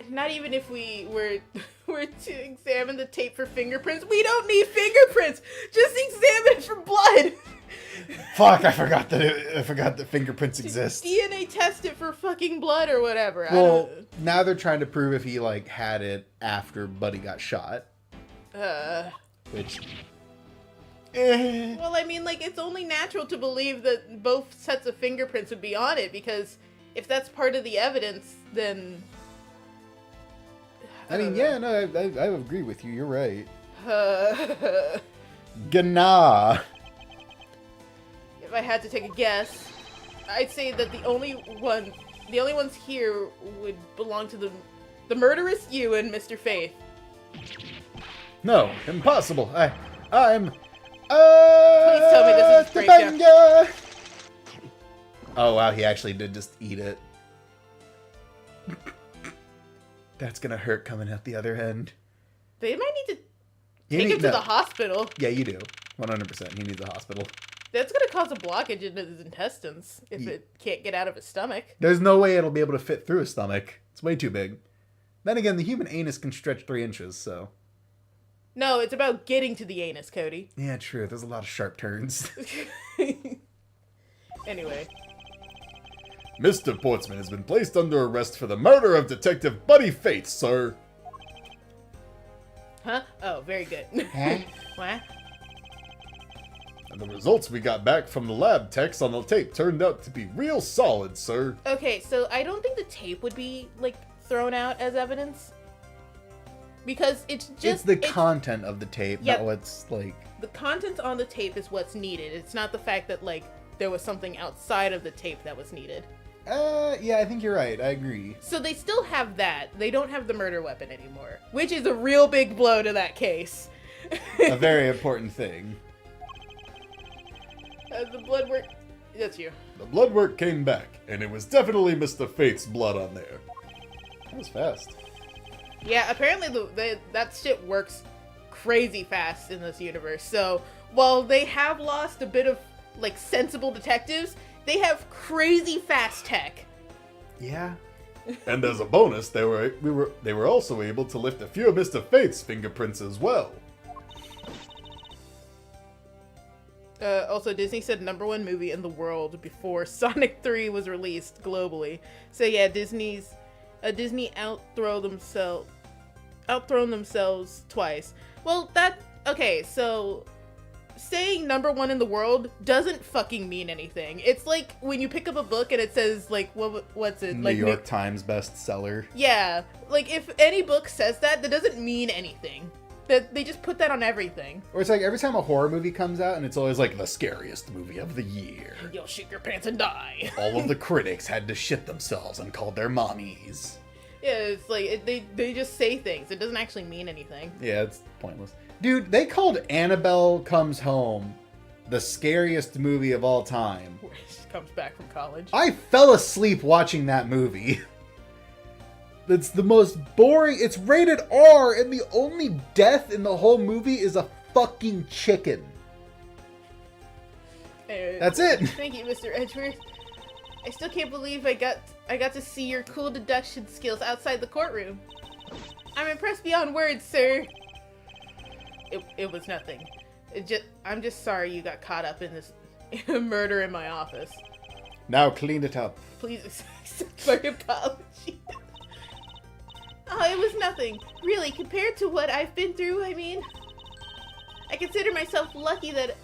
S1: Not even if we were to examine the tape for fingerprints. We don't need fingerprints. Just examine it for blood.
S2: Fuck, I forgot that fingerprints exist.
S1: DNA test it for fucking blood or whatever.
S2: Well, now they're trying to prove if he like had it after Buddy got shot. Which
S1: Well, I mean, like, it's only natural to believe that both sets of fingerprints would be on it, because if that's part of the evidence, then...
S2: I mean, yeah, no, I agree with you. You're right.
S1: If
S2: Gana.
S1: I had to take a guess, I'd say that the only ones here would belong to the murderous you and Mr. Faith.
S2: No, impossible. I'm.
S1: Please tell me this is a breakdown.
S2: Oh wow, he actually did just eat it. That's gonna hurt coming out the other end.
S1: They might need to take him to the hospital.
S2: Yeah, you do. 100%. He needs a hospital.
S1: That's gonna cause a blockage in his intestines if it can't get out of his stomach.
S2: There's no way it'll be able to fit through his stomach. It's way too big. Then again, the human anus can stretch 3 inches, so...
S1: No, it's about getting to the anus, Cody.
S2: Yeah, true. There's a lot of sharp turns.
S1: Anyway.
S3: Mr. Portsman has been placed under arrest for the murder of Detective Buddy Faith, sir.
S1: Huh? Oh, very good.
S2: Huh?
S1: What?
S3: And the results we got back from the lab techs on the tape turned out to be real solid, sir.
S1: Okay, so I don't think the tape would be, like, thrown out as evidence. Because it's just...
S2: content of the tape,
S1: Yep.
S2: not what's, like...
S1: The content on the tape is what's needed. It's not the fact that, like, there was something outside of the tape that was needed.
S2: Yeah, I think you're right. I agree.
S1: So they still have that. They don't have the murder weapon anymore. Which is a real big blow to that case.
S2: A very important thing.
S1: The blood work... That's you.
S3: The blood work came back, and it was definitely Mr. Faith's blood on there.
S2: That was fast.
S1: Yeah, apparently that shit works crazy fast in this universe. So while they have lost a bit of like sensible detectives, they have crazy fast tech.
S2: Yeah.
S3: And as a bonus, they were also able to lift a few of Mr. Fate's fingerprints as well.
S1: Also, Disney said #1 movie in the world before Sonic 3 was released globally. So yeah, Disney outthrown themselves twice. Well, okay, so saying #1 in the world doesn't fucking mean anything. It's like when you pick up a book and it says like what's it?
S2: New York Times bestseller.
S1: Yeah, like if any book says that doesn't mean anything. That they just put that on everything.
S2: Or it's like every time a horror movie comes out and it's always like the scariest movie of the year.
S1: You'll shit your pants and die.
S2: All of the critics had to shit themselves and called their mommies.
S1: Yeah, it's like they just say things. It doesn't actually mean anything.
S2: Yeah, it's pointless. Dude, they called Annabelle Comes Home the scariest movie of all time.
S1: She comes back from college.
S2: I fell asleep watching that movie. It's the most boring. It's rated R, and the only death in the whole movie is a fucking chicken. That's it.
S1: Thank you, Mr. Edgeworth. I still can't believe I got to see your cool deduction skills outside the courtroom. I'm impressed beyond words, sir. It was nothing. I'm just sorry you got caught up in this murder in my office.
S2: Now clean it up.
S1: Please accept my apology. Oh, it was nothing. Really, compared to what I've been through, I mean... I consider myself lucky that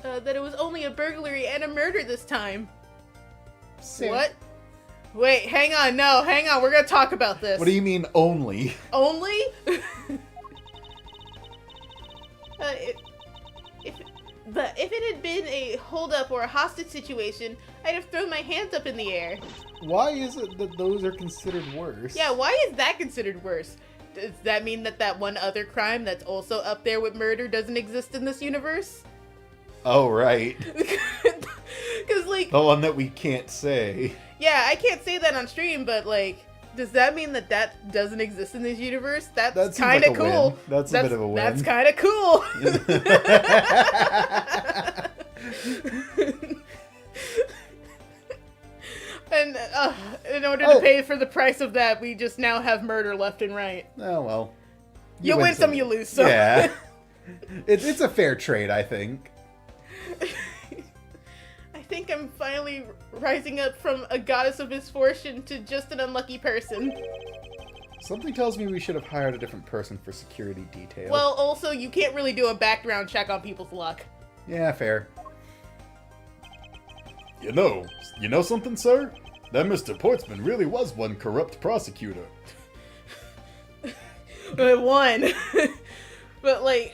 S1: it was only a burglary and a murder this time.
S2: Sam.
S1: What? Wait, hang on, we're gonna talk about this.
S2: What do you mean only?
S1: Only? If it had been a holdup or a hostage situation, I'd have thrown my hands up in the air.
S2: Why is it that those are considered worse?
S1: Yeah, why is that considered worse? Does that mean that one other crime that's also up there with murder doesn't exist in this universe?
S2: Oh, right.
S1: Because, like...
S2: The one that we can't say.
S1: Yeah, I can't say that on stream, but, like... Does that mean that doesn't exist in this universe? That's kind of cool.
S2: Win. That's a bit of a win.
S1: That's kind of cool. And in order to pay for the price of that, we just now have murder left and right.
S2: Oh, well.
S1: You win some, you lose some.
S2: Yeah. It's a fair trade, I think.
S1: I think I'm finally rising up from a goddess of misfortune to just an unlucky person.
S2: Something tells me we should have hired a different person for security detail.
S1: Well, also, you can't really do a background check on people's luck.
S2: Yeah, fair.
S3: You know something, sir? That Mr. Portsman really was one corrupt prosecutor.
S1: One. But, like,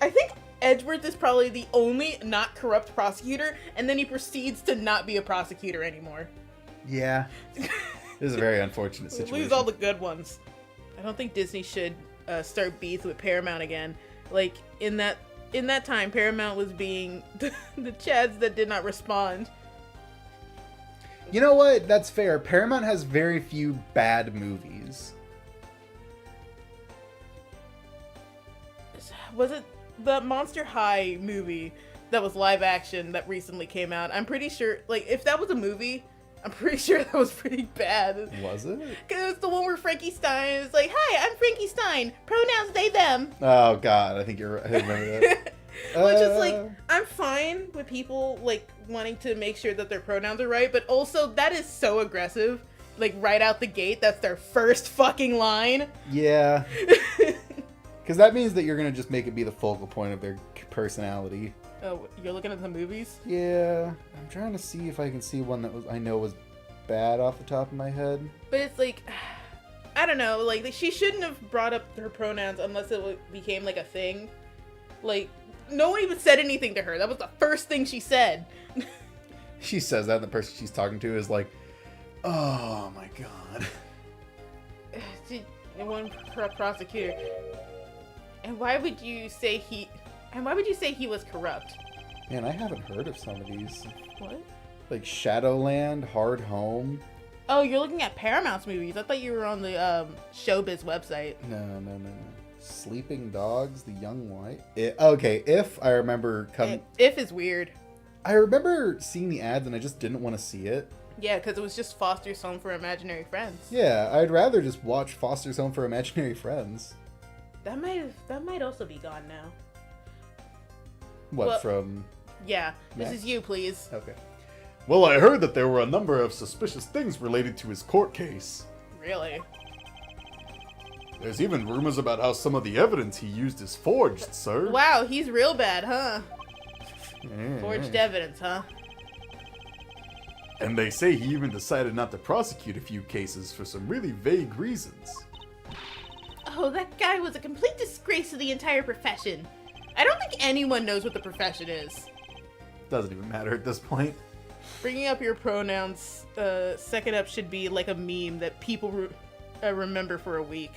S1: I think Edgeworth is probably the only not corrupt prosecutor, and then he proceeds to not be a prosecutor anymore.
S2: Yeah. This is a very unfortunate situation.
S1: Lose all the good ones. I don't think Disney should start beef with Paramount again. Like, in that time, Paramount was being the Chads that did not respond.
S2: You know what? That's fair. Paramount has very few bad movies.
S1: Was it the Monster High movie that was live action that recently came out? I'm pretty sure, like, if that was a movie, I'm pretty sure that was pretty bad.
S2: Was it?
S1: Because it's the one where Frankie Stein is like, "Hi, I'm Frankie Stein. Pronouns they, them."
S2: Oh, God. I think you're right. I remember that.
S1: Which is like, I'm fine with people, like, wanting to make sure that their pronouns are right, but also that is so aggressive. Like, right out the gate, that's their first fucking line.
S2: Yeah. Because that means that you're going to just make it be the focal point of their personality.
S1: Oh, you're looking at the movies?
S2: Yeah. I'm trying to see if I can see one that I know was bad off the top of my head.
S1: But it's like, I don't know, like, she shouldn't have brought up her pronouns unless it became, like, a thing. Like, no one even said anything to her. That was the first thing she said.
S2: She says that, and the person she's talking to is like, "Oh my God."
S1: One prosecutor. And why would you say he was corrupt?
S2: Man, I haven't heard of some of these.
S1: What?
S2: Like Shadowland, Hard Home.
S1: Oh, you're looking at Paramount's movies. I thought you were on the Showbiz website.
S2: No. Sleeping Dogs, The Young White. Okay, If I remember
S1: If is weird.
S2: I remember seeing the ads and I just didn't want to see it.
S1: Yeah, because it was just Foster's Home for Imaginary Friends.
S2: Yeah, I'd rather just watch Foster's Home for Imaginary Friends.
S1: That might also be gone now.
S2: What,
S1: Well-
S2: from...
S1: Yeah, this
S2: Max?
S1: is you, please.
S2: Okay.
S3: Well, I heard that there were a number of suspicious things related to his court case.
S1: Really?
S3: There's even rumors about how some of the evidence he used is forged, sir.
S1: Wow, he's real bad, huh?
S2: Mm.
S1: Forged evidence, huh?
S3: And they say he even decided not to prosecute a few cases for some really vague reasons.
S1: Oh, that guy was a complete disgrace to the entire profession. I don't think anyone knows what the profession is.
S2: Doesn't even matter at this point.
S1: Bringing up your pronouns, second up should be like a meme that people remember for a week.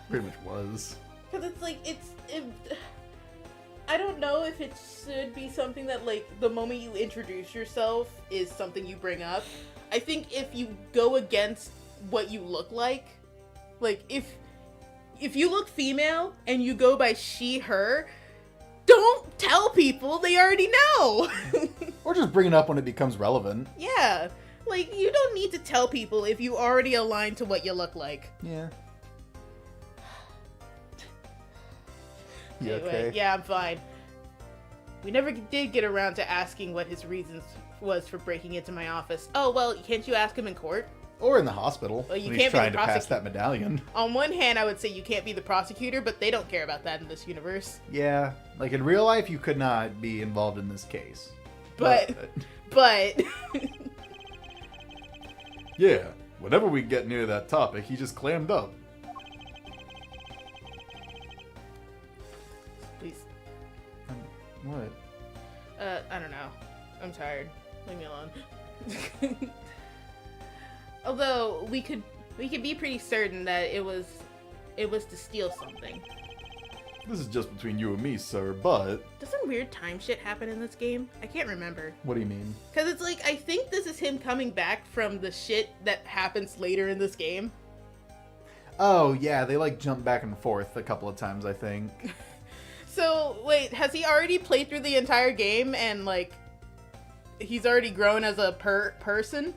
S2: Pretty much was.
S1: Because it's like, I don't know if it should be something that, like, the moment you introduce yourself is something you bring up. I think if you go against what you look like, if you look female and you go by she, her, don't tell people, they already know.
S2: Or just bring it up when it becomes relevant.
S1: Yeah, like, you don't need to tell people if you already align to what you look like.
S2: Yeah. You
S1: Anyway,
S2: okay?
S1: yeah, I'm fine. We never did get around to asking what his reasons was for breaking into my office. Oh, well, can't you ask him in court?
S2: Or in the hospital.
S1: Well, you
S2: when
S1: can't
S2: he's
S1: be the
S2: trying to pass
S1: prosecutor.
S2: that medallion.
S1: On one hand, I would say you can't be the prosecutor, but they don't care about that in this universe.
S2: Yeah. Like in real life, you could not be involved in this case.
S1: But,
S3: Yeah, whenever we get near that topic, he just clammed up.
S1: please,
S2: What?
S1: I don't know. I'm tired. Leave me alone. Although, we could be pretty certain that it was to steal something.
S3: This is just between you and me, sir, but...
S1: Doesn't weird time shit happen in this game? I can't remember.
S2: What do you mean?
S1: Because it's like, I think this is him coming back from the shit that happens later in this game.
S2: Oh, yeah, they like jump back and forth a couple of times, I think.
S1: So, wait, has he already played through the entire game and, like, he's already grown as a person?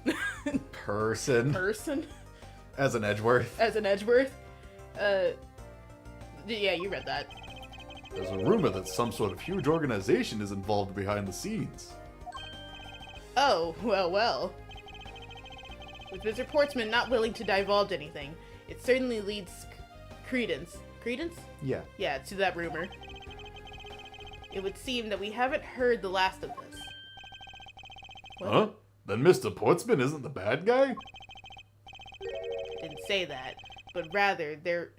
S2: Person. As an Edgeworth.
S1: As an Edgeworth? Yeah, you read that.
S3: There's a rumor that some sort of huge organization is involved behind the scenes.
S1: Oh, well. With Mr. Portsman not willing to divulge anything, it certainly leads credence. Credence?
S2: Yeah.
S1: Yeah, to that rumor. It would seem that we haven't heard the last of this. What?
S3: Huh? Then Mr. Portsman isn't the bad guy?
S1: I didn't say that, but rather there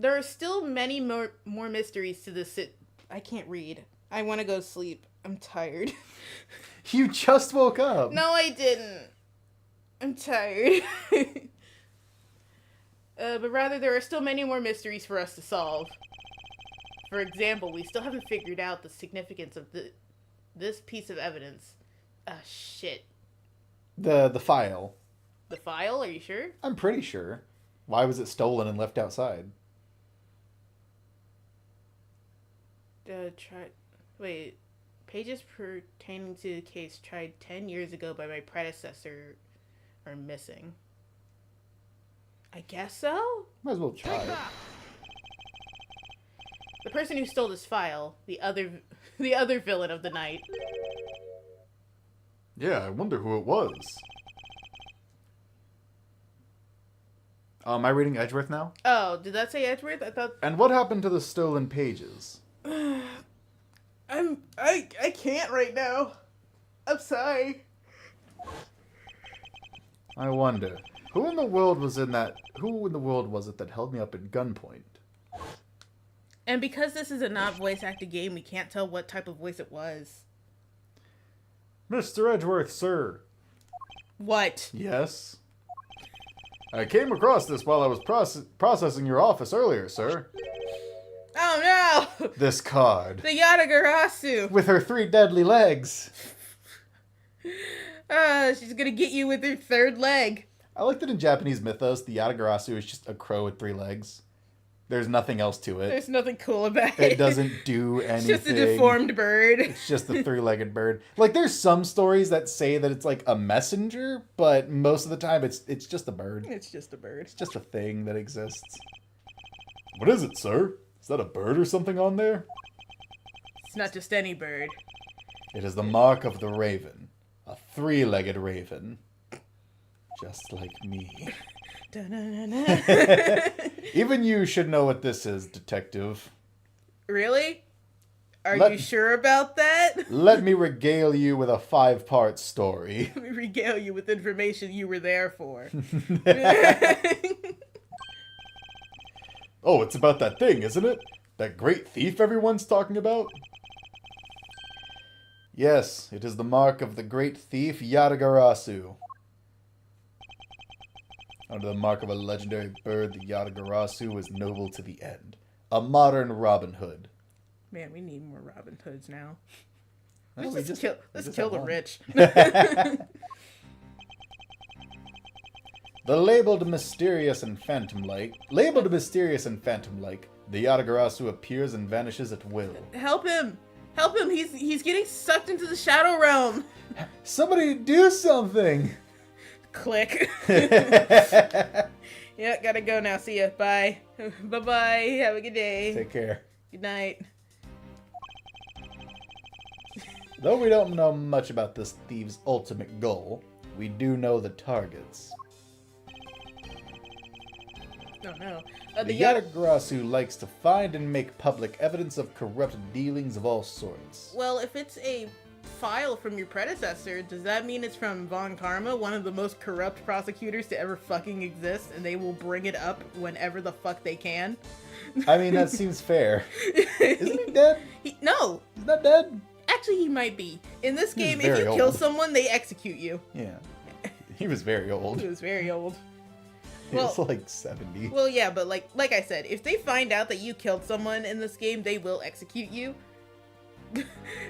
S1: are still many more mysteries to this. I can't read. I want to go sleep. I'm tired.
S2: You just woke up.
S1: No, I didn't. I'm tired. But rather, there are still many more mysteries for us to solve. For example, we still haven't figured out the significance of this piece of evidence. Shit.
S2: The file.
S1: The file? Are you sure?
S2: I'm pretty sure. Why was it stolen and left outside?
S1: Wait. Pages pertaining to the case tried 10 years ago by my predecessor are missing. I guess so?
S2: Might as well try.
S1: The person who stole this file, the other villain of the night.
S3: Yeah, I wonder who it was.
S2: Am I reading Edgeworth now?
S1: Oh, did that say Edgeworth? I thought
S2: And what happened to the stolen pages?
S1: I can't right now. I'm sorry.
S2: I wonder. Who in the world was it that held me up at gunpoint?
S1: And because this is a not voice acted game, we can't tell what type of voice it was.
S3: Mr. Edgeworth, sir.
S1: What?
S2: Yes?
S3: I came across this while I was processing your office earlier, sir.
S1: Oh no!
S2: This card.
S1: The Yatagarasu!
S2: With her 3 deadly legs.
S1: She's gonna get you with her third leg.
S2: I like that in Japanese mythos, the Yatagarasu is just a crow with 3 legs. There's nothing else to it.
S1: There's nothing cool about it.
S2: It doesn't do anything.
S1: It's just a deformed bird.
S2: It's just a three-legged bird. Like, there's some stories that say that it's like a messenger, but most of the time it's just a bird.
S1: It's just a bird.
S2: It's just a thing that exists.
S3: What is it, sir? Is that a bird or something on there?
S1: It's not just any bird.
S2: It is the mark of the raven. A three-legged raven. Just like me. Even you should know what this is, detective.
S1: Really? Are you sure about that?
S2: Let me regale you with a 5-part story.
S1: Let me regale you with information you were there for.
S3: Oh, it's about that thing, isn't it? That great thief everyone's talking about?
S2: Yes, it is the mark of the great thief Yatagarasu. Under the mark of a legendary bird, the Yatagarasu is noble to the end. A modern Robin Hood.
S1: Man, we need more Robin Hoods now.
S2: Oh,
S1: Let's kill the rich.
S2: Labeled mysterious and phantom-like, the Yatagarasu appears and vanishes at will.
S1: Help him! Help him! He's getting sucked into the shadow realm.
S2: Somebody do something!
S1: Click. Yeah, gotta go now. See ya. Bye. Bye-bye. Have a good day.
S2: Take care.
S1: Good night.
S2: Though we don't know much about this thieve's ultimate goal, we do know the targets.
S1: Oh no.
S2: The Yatagarasu likes to find and make public evidence of corrupt dealings of all sorts.
S1: Well, if it's a file from your predecessor, does that mean it's from Von Karma, one of the most corrupt prosecutors to ever fucking exist, and they will bring it up whenever the fuck they can?
S2: I mean, that seems fair. Isn't he dead?
S1: No!
S2: He's not dead?
S1: Actually, he might be. In this
S2: He was
S1: game, if you
S2: very
S1: kill
S2: old.
S1: someone, they execute you.
S2: Yeah. He was very old.
S1: He was very old.
S2: He was
S1: Well-
S2: like 70.
S1: Well, yeah, but like I said, if they find out that you killed someone in this game, they will execute you.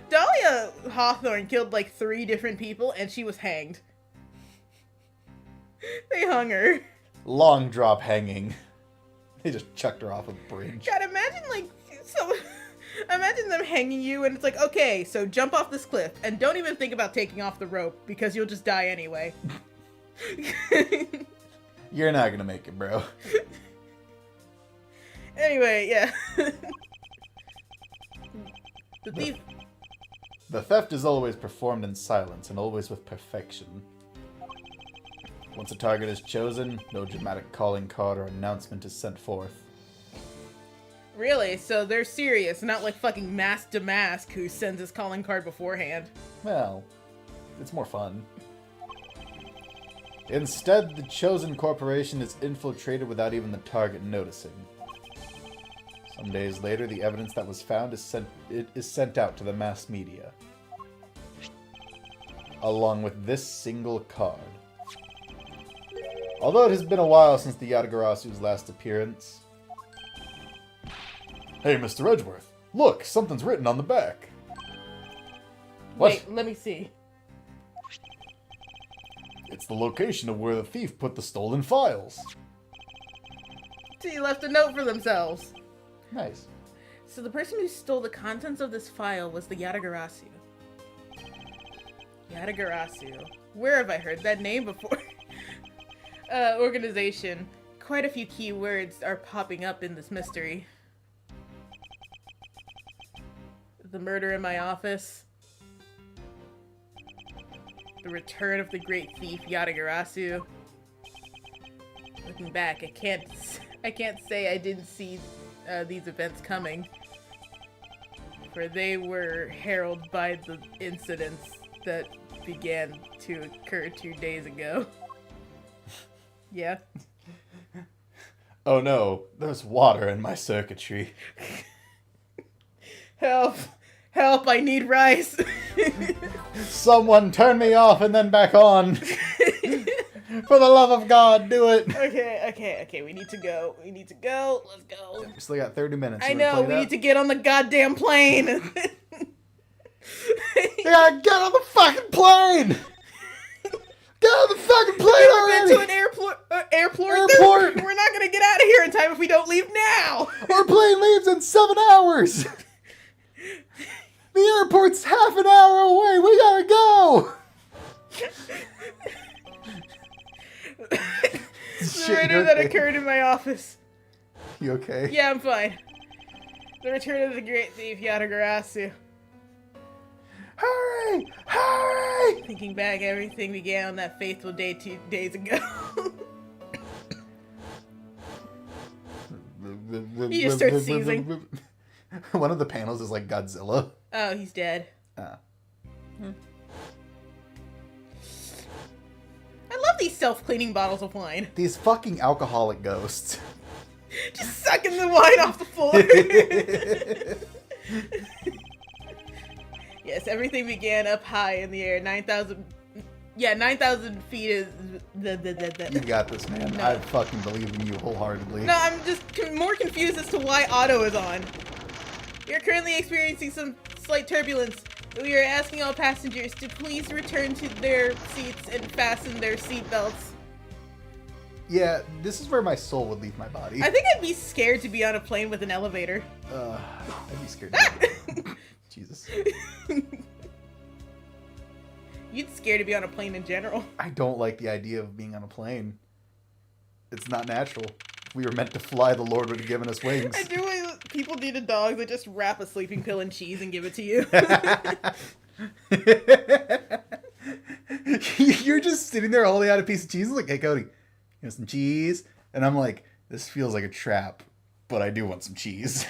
S1: Dahlia Hawthorne killed like 3 different people, and she was hanged. They hung her.
S2: Long drop hanging. They just chucked her off a bridge.
S1: God, imagine them hanging you, and it's like, okay, so jump off this cliff, and don't even think about taking off the rope, because you'll just die anyway.
S2: You're not gonna make it, bro.
S1: Anyway, yeah. The thief.
S2: The theft is always performed in silence and always with perfection. Once a target is chosen, no dramatic calling card or announcement is sent forth.
S1: Really? So they're serious, not like fucking Mask Damask who sends his calling card beforehand.
S2: Well, it's more fun. Instead, the chosen corporation is infiltrated without even the target noticing. Some days later, the evidence that was found is sent out to the mass media, along with this single card. Although it has been a while since the Yatagarasu's last appearance.
S3: Hey, Mr. Edgeworth, look, something's written on the back. What?
S1: Wait, let me see.
S3: It's the location of where the thief put the stolen files.
S1: He left a note for themselves.
S2: Nice.
S1: So the person who stole the contents of this file was the Yatagarasu. Yatagarasu. Where have I heard that name before? Organization. Quite a few key words are popping up in this mystery. The murder in my office. The return of the great thief Yatagarasu. Looking back, I can't say I didn't see these events coming, for they were heralded by the incidents that began to occur 2 days ago. Yeah.
S2: Oh no, there's water in my circuitry.
S1: Help! Help! I need rice.
S2: Someone turn me off and then back on. For the love of God, do it.
S1: Okay. We need to go. Let's go.
S2: We still got 30 minutes.
S1: I know. We need to get on the goddamn plane.
S2: You gotta get on the fucking plane. Get on the fucking plane
S1: Never
S2: already.
S1: been to an Airport?
S2: Airport!
S1: We're not gonna get out of here in time if we don't leave now!
S2: Our plane leaves in 7 hours! The airport's half an hour away! We gotta go!
S1: The murder that occurred in my office.
S2: You okay?
S1: Yeah, I'm fine. The return of the great thief Yatagarasu.
S2: Hurry! Hurry!
S1: Thinking back, everything began on that fateful day 2 days ago. He just starts seizing.
S2: One of the panels is like Godzilla.
S1: Oh, he's dead.
S2: Ah.
S1: I love these self-cleaning bottles of wine.
S2: These fucking alcoholic ghosts.
S1: Just sucking the wine off the floor. Yes, everything began up high in the air. 9,000... Yeah, 9,000 feet is...
S2: You got this, man.
S1: No.
S2: I fucking believe in you wholeheartedly.
S1: No, I'm just more confused as to why Otto is on. We are currently experiencing some slight turbulence. We are asking all passengers to please return to their seats and fasten their seatbelts.
S2: Yeah, this is where my soul would leave my body.
S1: I think I'd be scared to be on a plane with an elevator.
S2: I'd be scared. Jesus.
S1: You'd scared to be on a plane in general.
S2: I don't like the idea of being on a plane. It's not natural. If we were meant to fly, the Lord would have given us wings.
S1: I do what people do to dogs. They just wrap a sleeping pill in cheese and give it to you.
S2: You're just sitting there holding out a piece of cheese. Like, hey, Cody, you want some cheese? And I'm like, this feels like a trap, but I do want some cheese.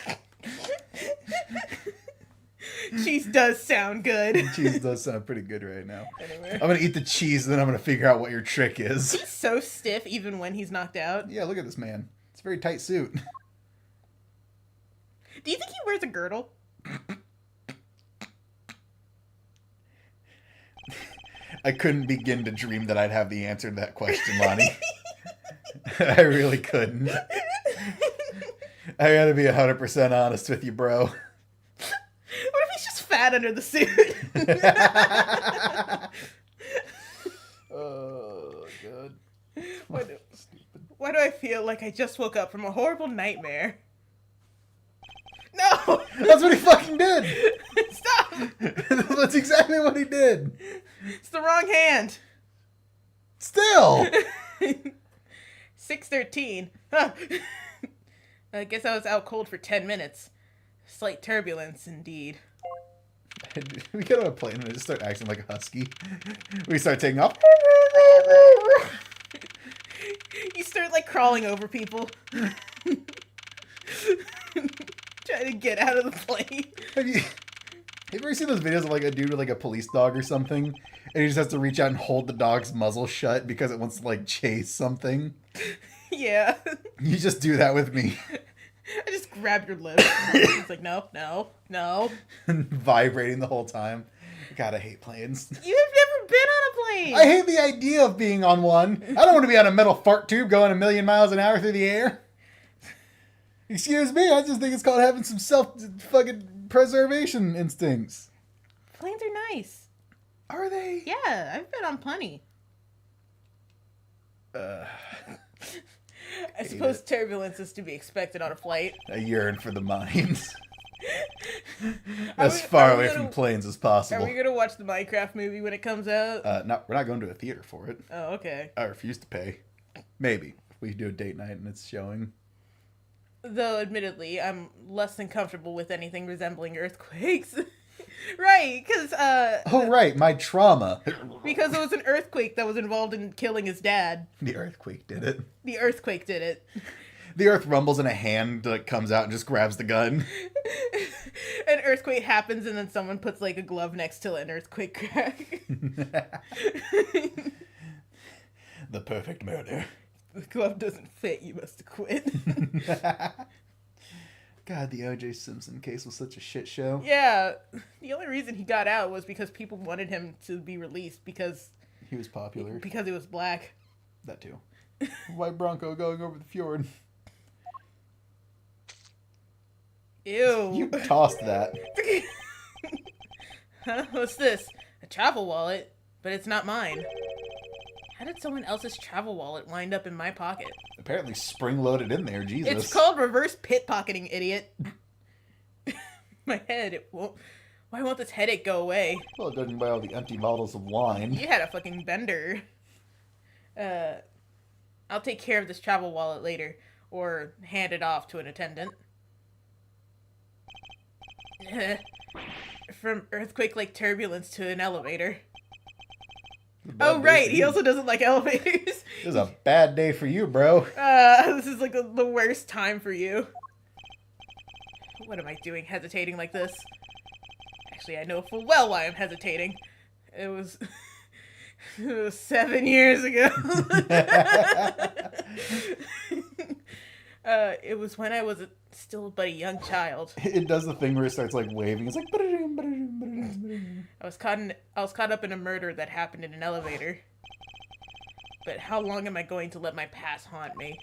S1: Cheese does sound good.
S2: Cheese does sound pretty good right now.
S1: Anyway.
S2: I'm going to eat the cheese, and then I'm going to figure out what your trick is.
S1: He's so stiff even when he's knocked out.
S2: Yeah, look at this man. It's a very tight suit.
S1: Do you think he wears a girdle?
S2: I couldn't begin to dream that I'd have the answer to that question, Lonnie. I really couldn't. I gotta be 100% honest with you, bro.
S1: What if he's just fat under the suit?
S2: Oh, God.
S1: Why do I feel like I just woke up from a horrible nightmare? No!
S2: That's what he fucking did!
S1: Stop!
S2: That's exactly what he did!
S1: It's the wrong hand.
S2: Still!
S1: 6:13. Huh. I guess I was out cold for 10 minutes. Slight turbulence, indeed.
S2: We get on a plane and I just start acting like a husky. We start taking off.
S1: You start, like, crawling over people. Trying to get out of the plane.
S2: Have you ever seen those videos of like a dude with like a police dog or something? And he just has to reach out and hold the dog's muzzle shut because it wants to like chase something?
S1: Yeah.
S2: You just do that with me.
S1: I just grab your lip. It's like, no, no, no.
S2: Vibrating the whole time. God, I hate planes.
S1: You have never been on a plane.
S2: I hate the idea of being on one. I don't want to be on a metal fart tube going 1,000,000 miles an hour through the air. Excuse me, I just think it's called having some fucking preservation instincts.
S1: Planes are nice.
S2: Are they?
S1: Yeah, I've been on plenty. I suppose turbulence is to be expected on a flight.
S2: I yearn for the mines.
S1: Are
S2: As
S1: we-
S2: far
S1: are we
S2: away
S1: gonna-
S2: from planes as
S1: Are
S2: possible.
S1: we gonna watch the Minecraft movie when it comes out?
S2: No, we're not going to a theater for it.
S1: Oh, okay.
S2: I refuse to pay. Maybe. If we do a date night and it's showing.
S1: Though, admittedly, I'm less than comfortable with anything resembling earthquakes. Right, because
S2: Oh, right, my trauma.
S1: because it was an earthquake that was involved in killing his dad.
S2: The earthquake did it.
S1: The earthquake did it.
S2: The earth rumbles and a hand like, comes out and just grabs the gun.
S1: An earthquake happens and then someone puts like a glove next to an earthquake crack.
S2: The perfect murder.
S1: The glove doesn't fit, you must have quit.
S2: God, the O.J. Simpson case was such a shit show.
S1: Yeah, the only reason he got out was because people wanted him to be released because
S2: He was popular.
S1: he was black.
S2: That too. White Bronco going over the fjord.
S1: Ew.
S2: You tossed that.
S1: Huh? What's this? A travel wallet? But it's not mine. How did someone else's travel wallet wind up in my pocket?
S2: Apparently spring-loaded in there, Jesus.
S1: It's called reverse pickpocketing, idiot. My head, it won't... Why won't this headache go away?
S2: Well, judging by all the empty bottles of wine.
S1: You had a fucking bender. I'll take care of this travel wallet later. Or hand it off to an attendant. From earthquake-like turbulence to an elevator. Oh, right, he also doesn't like elevators.
S2: This is a bad day for you, bro.
S1: This is like the worst time for you. What am I doing hesitating like this? Actually, I know full well why I'm hesitating. It was... it was 7 years ago. It was when I was still but a young child.
S2: It does the thing where it starts like waving. It's like...
S1: I was caught up in a murder that happened in an elevator. But how long am I going to let my past haunt me?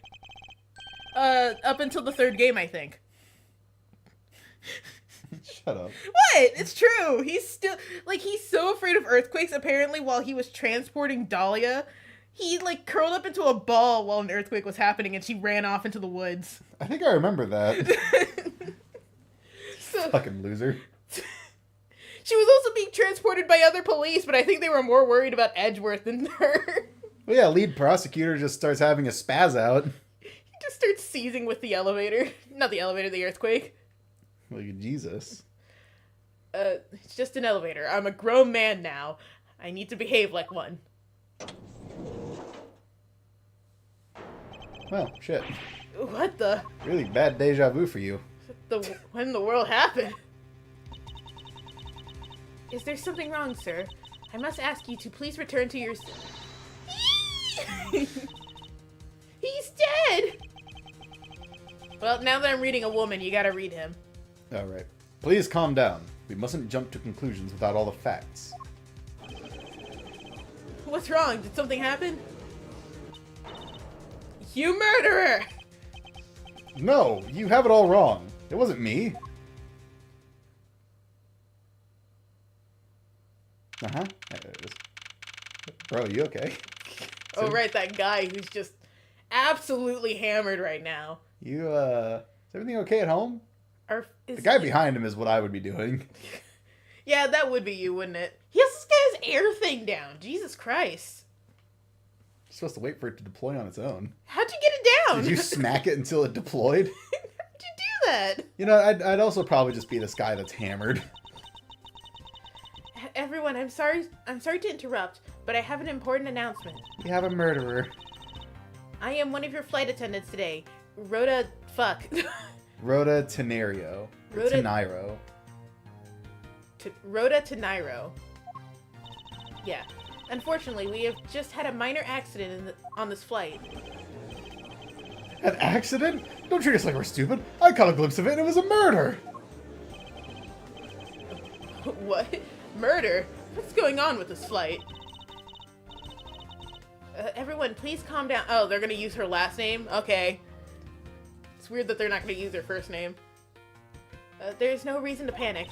S1: Up until the third game, I think.
S2: Shut up.
S1: What? It's true. He's still he's so afraid of earthquakes. Apparently, while he was transporting Dahlia, he like curled up into a ball while an earthquake was happening, and she ran off into the woods.
S2: I think I remember that.
S1: So,
S2: Fucking loser.
S1: she was also being transported by other police, but I think they were more worried about Edgeworth than her.
S2: Well, yeah, lead prosecutor just starts having a spaz out.
S1: He just starts seizing with the elevator. Not the elevator, the earthquake.
S2: Like, Jesus.
S1: It's just an elevator. I'm a grown man now. I need to behave like one.
S2: Well, shit.
S1: What the?
S2: Really bad deja vu for you.
S1: When the world happened? Is there something wrong, sir? I must ask you to please return to your... He's dead! Well, now that I'm reading a woman, you gotta read him.
S2: Alright. Please calm down. We mustn't jump to conclusions without all the facts.
S1: What's wrong? Did something happen? You murderer!
S2: No, you have it all wrong. It wasn't me. Uh-huh. There it is. Bro, you okay?
S1: Oh, right, that guy who's just absolutely hammered right now.
S2: You, is everything okay at home?
S1: The
S2: The guy behind him is what I would be doing.
S1: Yeah, that would be you, wouldn't it? He has this guy's air thing down. Jesus Christ.
S2: You're supposed to wait for it to deploy on its own.
S1: How'd you get it down?
S2: Did you smack it until it deployed?
S1: How'd you do that?
S2: You know, I'd also probably just be this guy that's hammered.
S1: Everyone, I'm sorry to interrupt, but I have an important announcement.
S2: You have a murderer.
S1: I am one of your flight attendants today. Rhoda
S2: Rhoda Tenario.
S1: Rhoda-
S2: Tenairo.
S1: Rhoda Tenairo. Yeah. Unfortunately, we have just had a minor accident on this flight.
S2: An accident? Don't treat us like we're stupid. I caught a glimpse of it and it was a murder.
S1: What? Murder? What's going on with this flight? Everyone, please calm down. Oh, they're gonna use her last name? Okay. It's weird that they're not gonna use her first name. There's no reason to panic.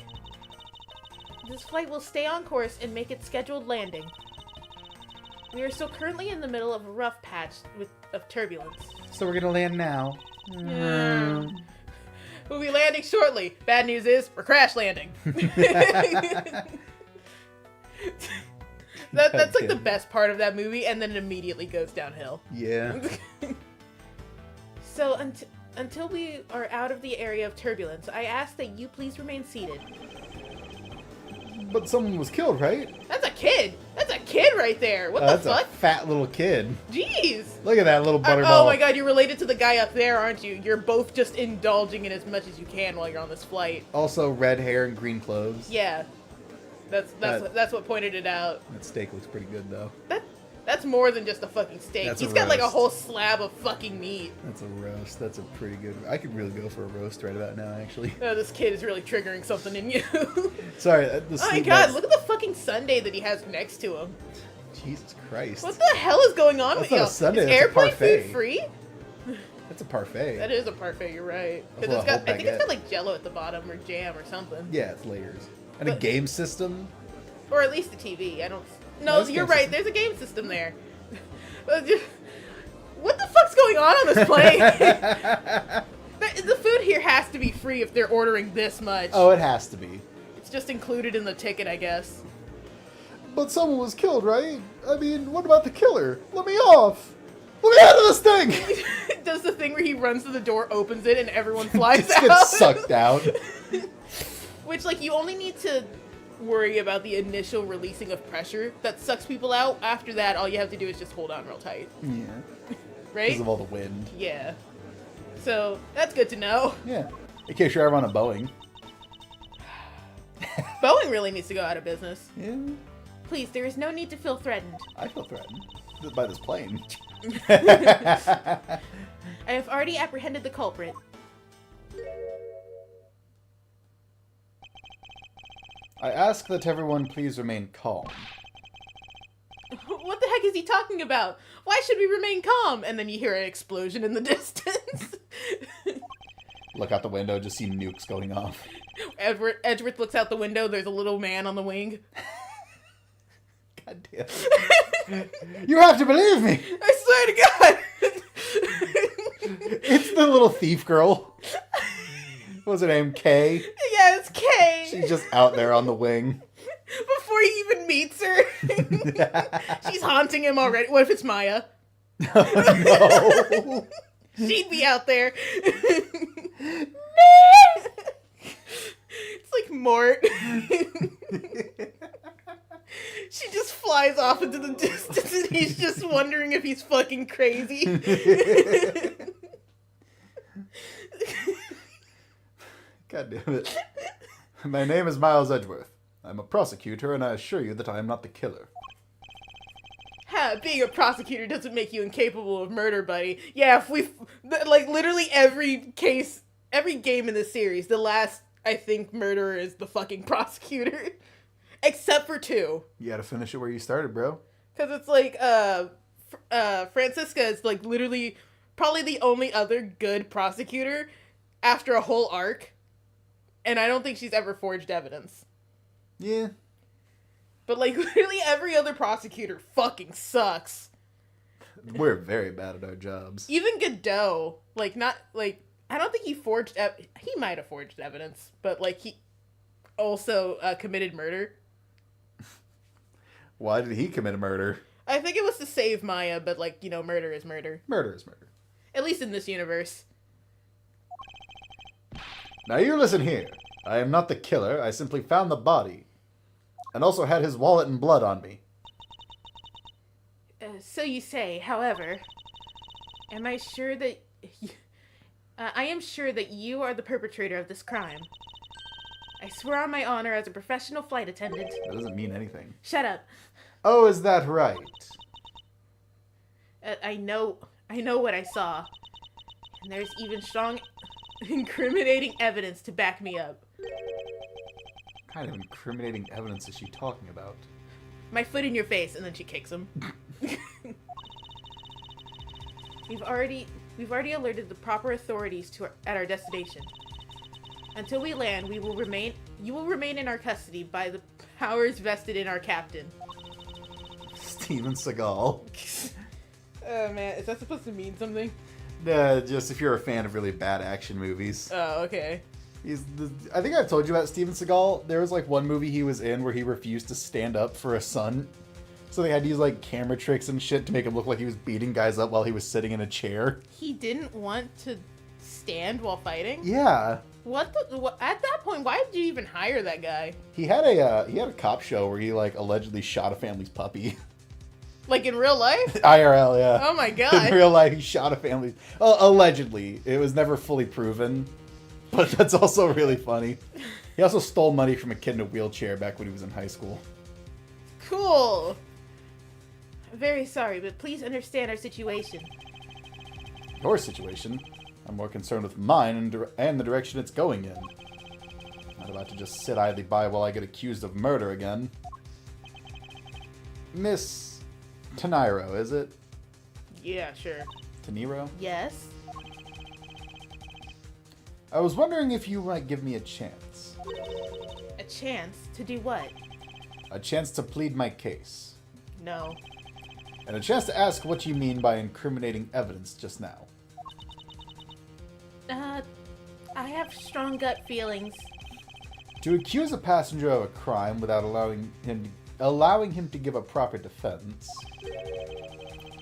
S1: This flight will stay on course and make its scheduled landing. We are still currently in the middle of a rough patch of turbulence.
S2: So we're gonna land now.
S1: We'll be landing shortly. Bad news is, we're crash landing. That's like the best part of that movie, and then it immediately goes downhill.
S2: Yeah.
S1: So until we are out of the area of turbulence, I ask that you please remain seated.
S2: But someone was killed, right?
S1: That's a kid! That's a kid right there! What the
S2: That's
S1: fuck?
S2: a fat little kid.
S1: Jeez!
S2: Look at that little butterball.
S1: Oh my god, you're related to the guy up there, aren't you? You're both just indulging in as much as you can while you're on this flight.
S2: Also red hair and green clothes.
S1: Yeah. That's what pointed it out.
S2: That steak looks pretty good, though.
S1: That's more than just a fucking steak.
S2: That's
S1: He's
S2: a
S1: got like a
S2: roast.
S1: whole slab of fucking meat.
S2: That's a roast. That's a pretty good... I could really go for a roast right about now, actually.
S1: Oh, this kid is really triggering something in you.
S2: Sorry.
S1: Oh my god, look at the fucking sundae that he has next to him.
S2: Jesus Christ.
S1: What the hell is going on
S2: That's
S1: with
S2: not
S1: you?
S2: a sundae,
S1: Is
S2: that's a
S1: airplane
S2: parfait.
S1: food free?
S2: That's a parfait.
S1: That is a parfait, you're right.
S2: That's
S1: Because
S2: what a
S1: I think it's
S2: baguette.
S1: got like jello at the bottom or jam or something.
S2: Yeah, it's layers. And a
S1: But-
S2: game system.
S1: Or at least a TV. I don't...
S2: No,
S1: No,
S2: it's
S1: you're
S2: game
S1: right.
S2: system.
S1: There's a game system there. What the fuck's going on this plane? The food here has to be free if they're ordering this much.
S2: Oh, it has to be.
S1: It's just included in the ticket, I guess.
S3: But someone was killed, right? I mean, what about the killer? Let me off! Let me out of this thing!
S1: Does the thing where he runs to the door, opens it, and everyone flies
S2: Just
S1: out.
S2: gets sucked out.
S1: Which, like, you only need to worry about the initial releasing of pressure that sucks people out. After that, all you have to do is just hold on real tight.
S2: Yeah.
S1: Right?
S2: Because of all the wind.
S1: Yeah. So, that's good to know.
S2: Yeah. In case you're ever on a Boeing.
S1: Boeing really needs to go out of business.
S2: Yeah.
S1: Please, there is no need to feel threatened.
S2: I feel threatened by this plane.
S1: I have already apprehended the culprit.
S2: I ask that everyone please remain calm.
S1: What the heck is he talking about? Why should we remain calm? And then you hear an explosion in the distance.
S2: Look out the window, just see nukes going off.
S1: Edgeworth looks out the window, there's a little man on the wing.
S2: God damn. You have to believe me!
S1: I swear to God!
S2: It's the little thief girl. What's her name? Kay?
S1: Yeah, it's Kay!
S2: She's just out there on the wing.
S1: Before he even meets her. She's haunting him already. What if it's Maya?
S2: No!
S1: She'd be out there. It's like Mort. She just flies off into the distance and he's just wondering if he's fucking crazy.
S2: God damn it. My name is Miles Edgeworth. I'm a prosecutor, and I assure you that I am not the killer.
S1: Ha, being a prosecutor doesn't make you incapable of murder, buddy. Yeah, if we like literally every case, every game in this series, the last I think murderer is the fucking prosecutor, except for 2.
S2: You gotta finish it where you started, bro.
S1: Because it's like Francisca is like literally probably the only other good prosecutor after a whole arc, and I don't think she's ever forged evidence.
S2: Yeah.
S1: But like literally every other prosecutor fucking sucks.
S2: We're very bad at our jobs.
S1: Even Godot, like not like I don't think he forged. He might have forged evidence, but like he also committed murder.
S2: Why did he commit a murder?
S1: I think it was to save Maya, but like you know, murder is murder.
S2: Murder is murder.
S1: At least in this universe.
S2: Now you listen here. I am not the killer. I simply found the body. And also had his wallet and blood on me.
S1: So you say. However, am I sure that? I am sure that you are the perpetrator of this crime. I swear on my honor as a professional flight attendant.
S2: That doesn't mean anything.
S1: Shut up.
S2: Oh, is that right?
S1: I know what I saw. And there's even strong incriminating evidence to back me up.
S2: What kind of incriminating evidence is she talking about?
S1: My foot in your face, and then she kicks him. We've already alerted the proper authorities at our destination. Until we land, you will remain in our custody by the powers vested in our captain.
S2: Steven Seagal.
S1: Oh man, is that supposed to mean something?
S2: Just if you're a fan of really bad action movies.
S1: Oh, okay.
S2: I think I've told you about Steven Seagal. There was like one movie he was in where he refused to stand up for a son. So they had to use like camera tricks and shit to make him look like he was beating guys up while he was sitting in a chair.
S1: He didn't want to stand while fighting?
S2: Yeah.
S1: What at that point, why did you even hire that guy?
S2: He had a cop show where he like allegedly shot a family's puppy.
S1: Like in real life?
S2: IRL, yeah.
S1: Oh my
S2: In
S1: god.
S2: real life, he shot a family. Allegedly. It was never fully proven. But that's also really funny. He also stole money from a kid in a wheelchair back when he was in high school.
S1: Cool. I'm very sorry, but please understand our situation.
S2: Your situation? I'm more concerned with mine and the direction it's going in. Not about to just sit idly by while I get accused of murder again. Miss Teniro, is it?
S1: Yeah, sure.
S2: Teniro?
S1: Yes?
S2: I was wondering if you might give me a chance.
S1: A chance to do what?
S2: A chance to plead my case.
S1: No.
S2: and a chance to ask what you mean by incriminating evidence just now.
S1: I have strong gut feelings.
S2: To accuse a passenger of a crime without allowing him to give a proper defense.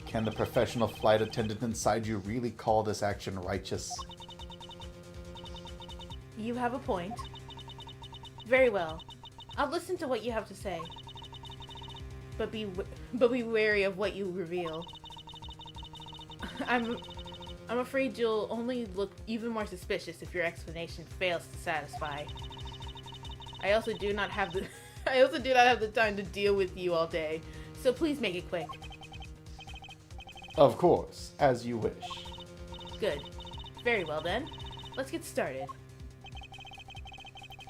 S2: Can the professional flight attendant inside you really call this action righteous?
S1: You have a point. Very well. I'll listen to what you have to say. But be wary of what you reveal. I'm afraid you'll only look even more suspicious if your explanation fails to satisfy. I also do not have the time to deal with you all day, so please make it quick.
S2: Of course, as you wish.
S1: Good. Very well then. Let's get started.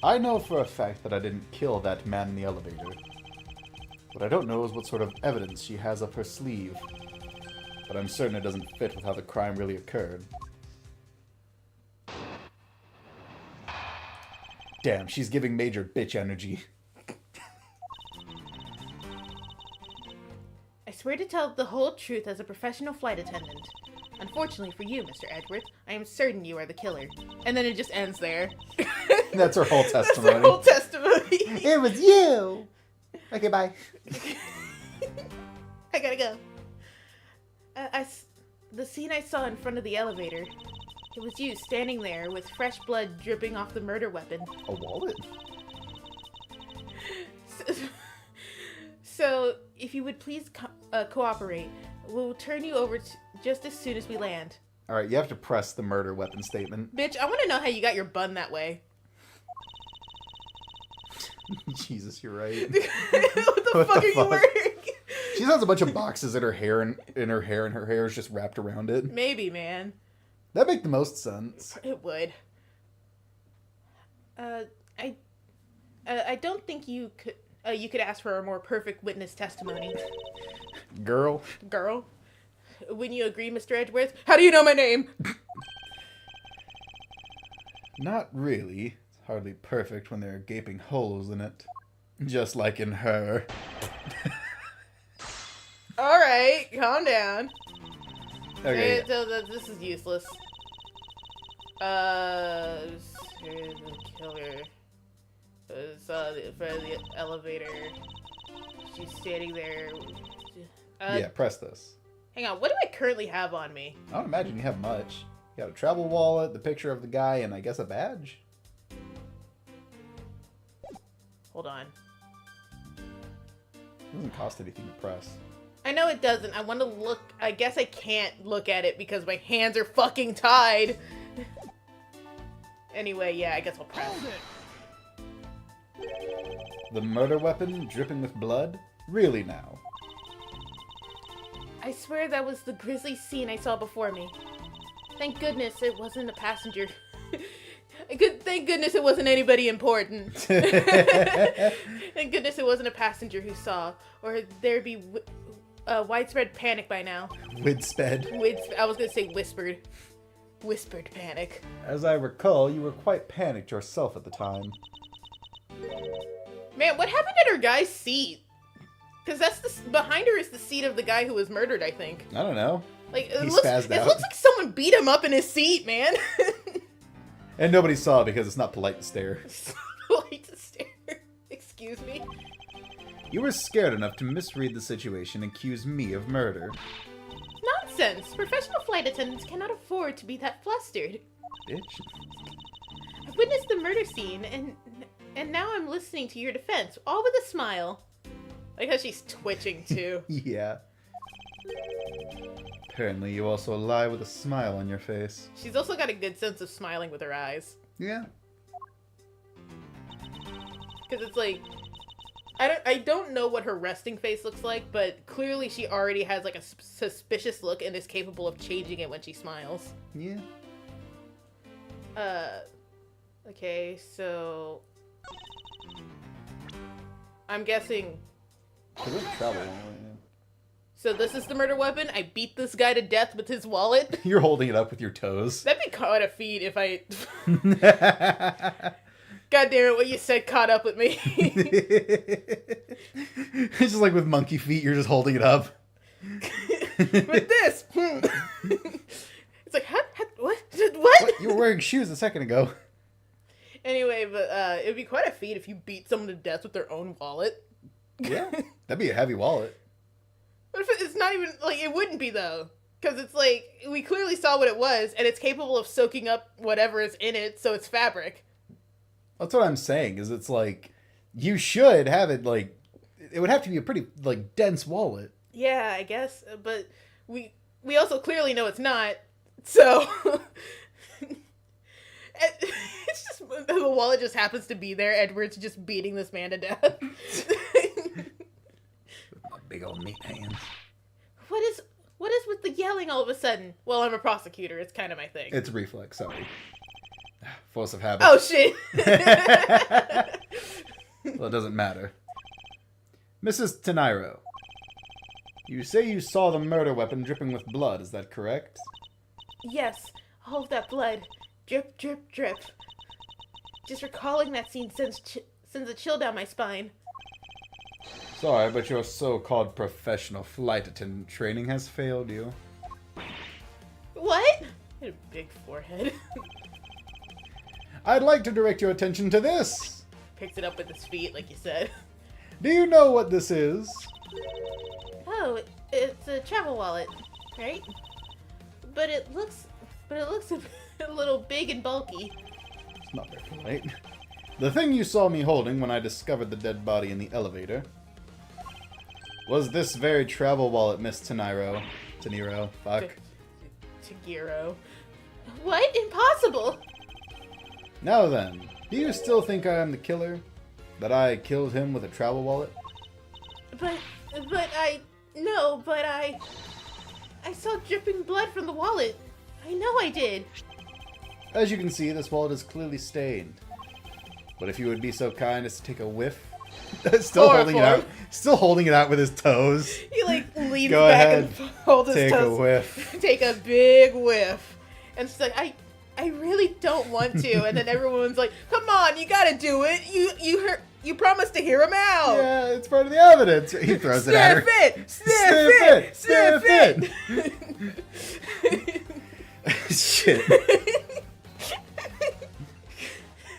S2: I know for a fact that I didn't kill that man in the elevator. What I don't know is what sort of evidence she has up her sleeve. But I'm certain it doesn't fit with how the crime really occurred. Damn, she's giving major bitch energy.
S1: I swear to tell the whole truth as a professional flight attendant. Unfortunately for you, Mr. Edgeworth, I am certain you are the killer. And then it just ends there.
S2: That's her whole testimony.
S1: That's her whole testimony.
S2: It was you! Okay, bye.
S1: I gotta go. The scene I saw in front of the elevator. It was you standing there with fresh blood dripping off the murder weapon.
S2: A wallet?
S1: So if you would please cooperate, we'll turn you over just as soon as we land.
S2: Alright, you have to press the murder weapon statement.
S1: Bitch, I want to know how you got your bun that way.
S2: Jesus, you're right.
S1: What the fuck are you wearing?
S2: She has a bunch of boxes in her hair, and her hair is just wrapped around it.
S1: Maybe, man.
S2: That'd make the most sense.
S1: It would. I don't think you could ask for a more perfect witness testimony.
S2: Girl.
S1: Wouldn't you agree, Mr. Edgeworth? How do you know my name?
S2: Not really. It's hardly perfect when there are gaping holes in it. Just like in her.
S1: Alright, calm down.
S2: Okay.
S1: This is useless. The killer was in front of the elevator. She's standing there.
S2: Yeah, press this.
S1: Hang on, what do I currently have on me?
S2: I don't imagine you have much. You got a travel wallet, the picture of the guy, and I guess a badge?
S1: Hold on.
S2: It doesn't cost anything to press.
S1: I know it doesn't. I want to look. I guess I can't look at it because my hands are fucking tied. Anyway, yeah, I guess I'll press.
S2: The murder weapon dripping with blood? Really now?
S1: I swear that was the grisly scene I saw before me. Thank goodness it wasn't a passenger. Thank goodness it wasn't anybody important. Thank goodness it wasn't a passenger who saw, or there'd be widespread panic by now.
S2: Widsped.
S1: I was gonna say whispered panic.
S2: As I recall, you were quite panicked yourself at the time.
S1: Man, what happened at her guy's seat? Because behind her is the seat of the guy who was murdered, I think.
S2: I don't know.
S1: Like
S2: He spazzed
S1: it
S2: out.
S1: looks like someone beat him up in his seat, man.
S2: And nobody saw it because it's not polite to stare.
S1: Polite to stare. Excuse me.
S2: You were scared enough to misread the situation and accuse me of murder.
S1: Nonsense! Professional flight attendants cannot afford to be that flustered.
S2: Bitch.
S1: I witnessed the murder scene, and now I'm listening to your defense, all with a smile. Like how she's twitching, too.
S2: Yeah. Apparently you also lie with a smile on your face.
S1: She's also got a good sense of smiling with her eyes.
S2: Yeah.
S1: Because it's like... I don't know what her resting face looks like, but clearly she already has like a suspicious look and is capable of changing it when she smiles.
S2: Yeah.
S1: Okay, so... I'm guessing...
S2: Travel wallet, yeah.
S1: So this is the murder weapon? I beat this guy to death with his wallet?
S2: You're holding it up with your toes.
S1: That'd be quite a feat if I... God damn it, what you said caught up with me.
S2: It's just like with monkey feet, you're just holding it up.
S1: With this. It's like, what? What?
S2: What? You were wearing shoes a second ago.
S1: Anyway, but it would be quite a feat if you beat someone to death with their own wallet.
S2: Yeah, that'd be a heavy wallet.
S1: What if it's not even, like, it wouldn't be, though. Because it's like, we clearly saw what it was, and it's capable of soaking up whatever is in it, so it's fabric.
S2: That's what I'm saying, is it's like, you should have it, like, it would have to be a pretty, like, dense wallet.
S1: Yeah, I guess, but we also clearly know it's not, so... It's just, the wallet just happens to be there, Edward's just beating this man to death.
S2: My big old meat hands.
S1: What is with the yelling all of a sudden? Well, I'm a prosecutor, it's kind of my thing.
S2: It's reflex, sorry. Force of habit.
S1: Oh, shit!
S2: Well, it doesn't matter. Mrs. Tenairo, you say you saw the murder weapon dripping with blood, is that correct?
S1: Yes, all of that blood. Drip, drip, drip. Just recalling that scene sends a chill down my spine.
S2: Sorry, but your so-called professional flight attendant training has failed you.
S1: What? I had a big forehead.
S2: I'd like to direct your attention to this.
S1: Picks it up with his feet, like you said.
S2: Do you know what this is?
S1: Oh, it's a travel wallet, right? But it looks a little big and bulky.
S2: It's not very polite. The thing you saw me holding when I discovered the dead body in the elevator was this very travel wallet, Miss Tenairo. Teniro, fuck.
S1: Tagiro. What? Impossible!
S2: Now then, do you still think I am the killer? That I killed him with a travel wallet?
S1: But I saw dripping blood from the wallet. I know I did.
S2: As you can see, this wallet is clearly stained. But if you would be so kind as to take a whiff... Still holding it out. Still holding it out with his toes.
S1: He like leans
S2: Go
S1: back
S2: ahead.
S1: and holds his
S2: Take
S1: toes.
S2: a whiff.
S1: Take a big whiff. And she's like, I really don't want to. And then everyone's like, come on, you gotta do it. You promised to hear him out.
S2: Yeah, it's part of the evidence. He throws it at her.
S1: Sniff it!
S2: Shit.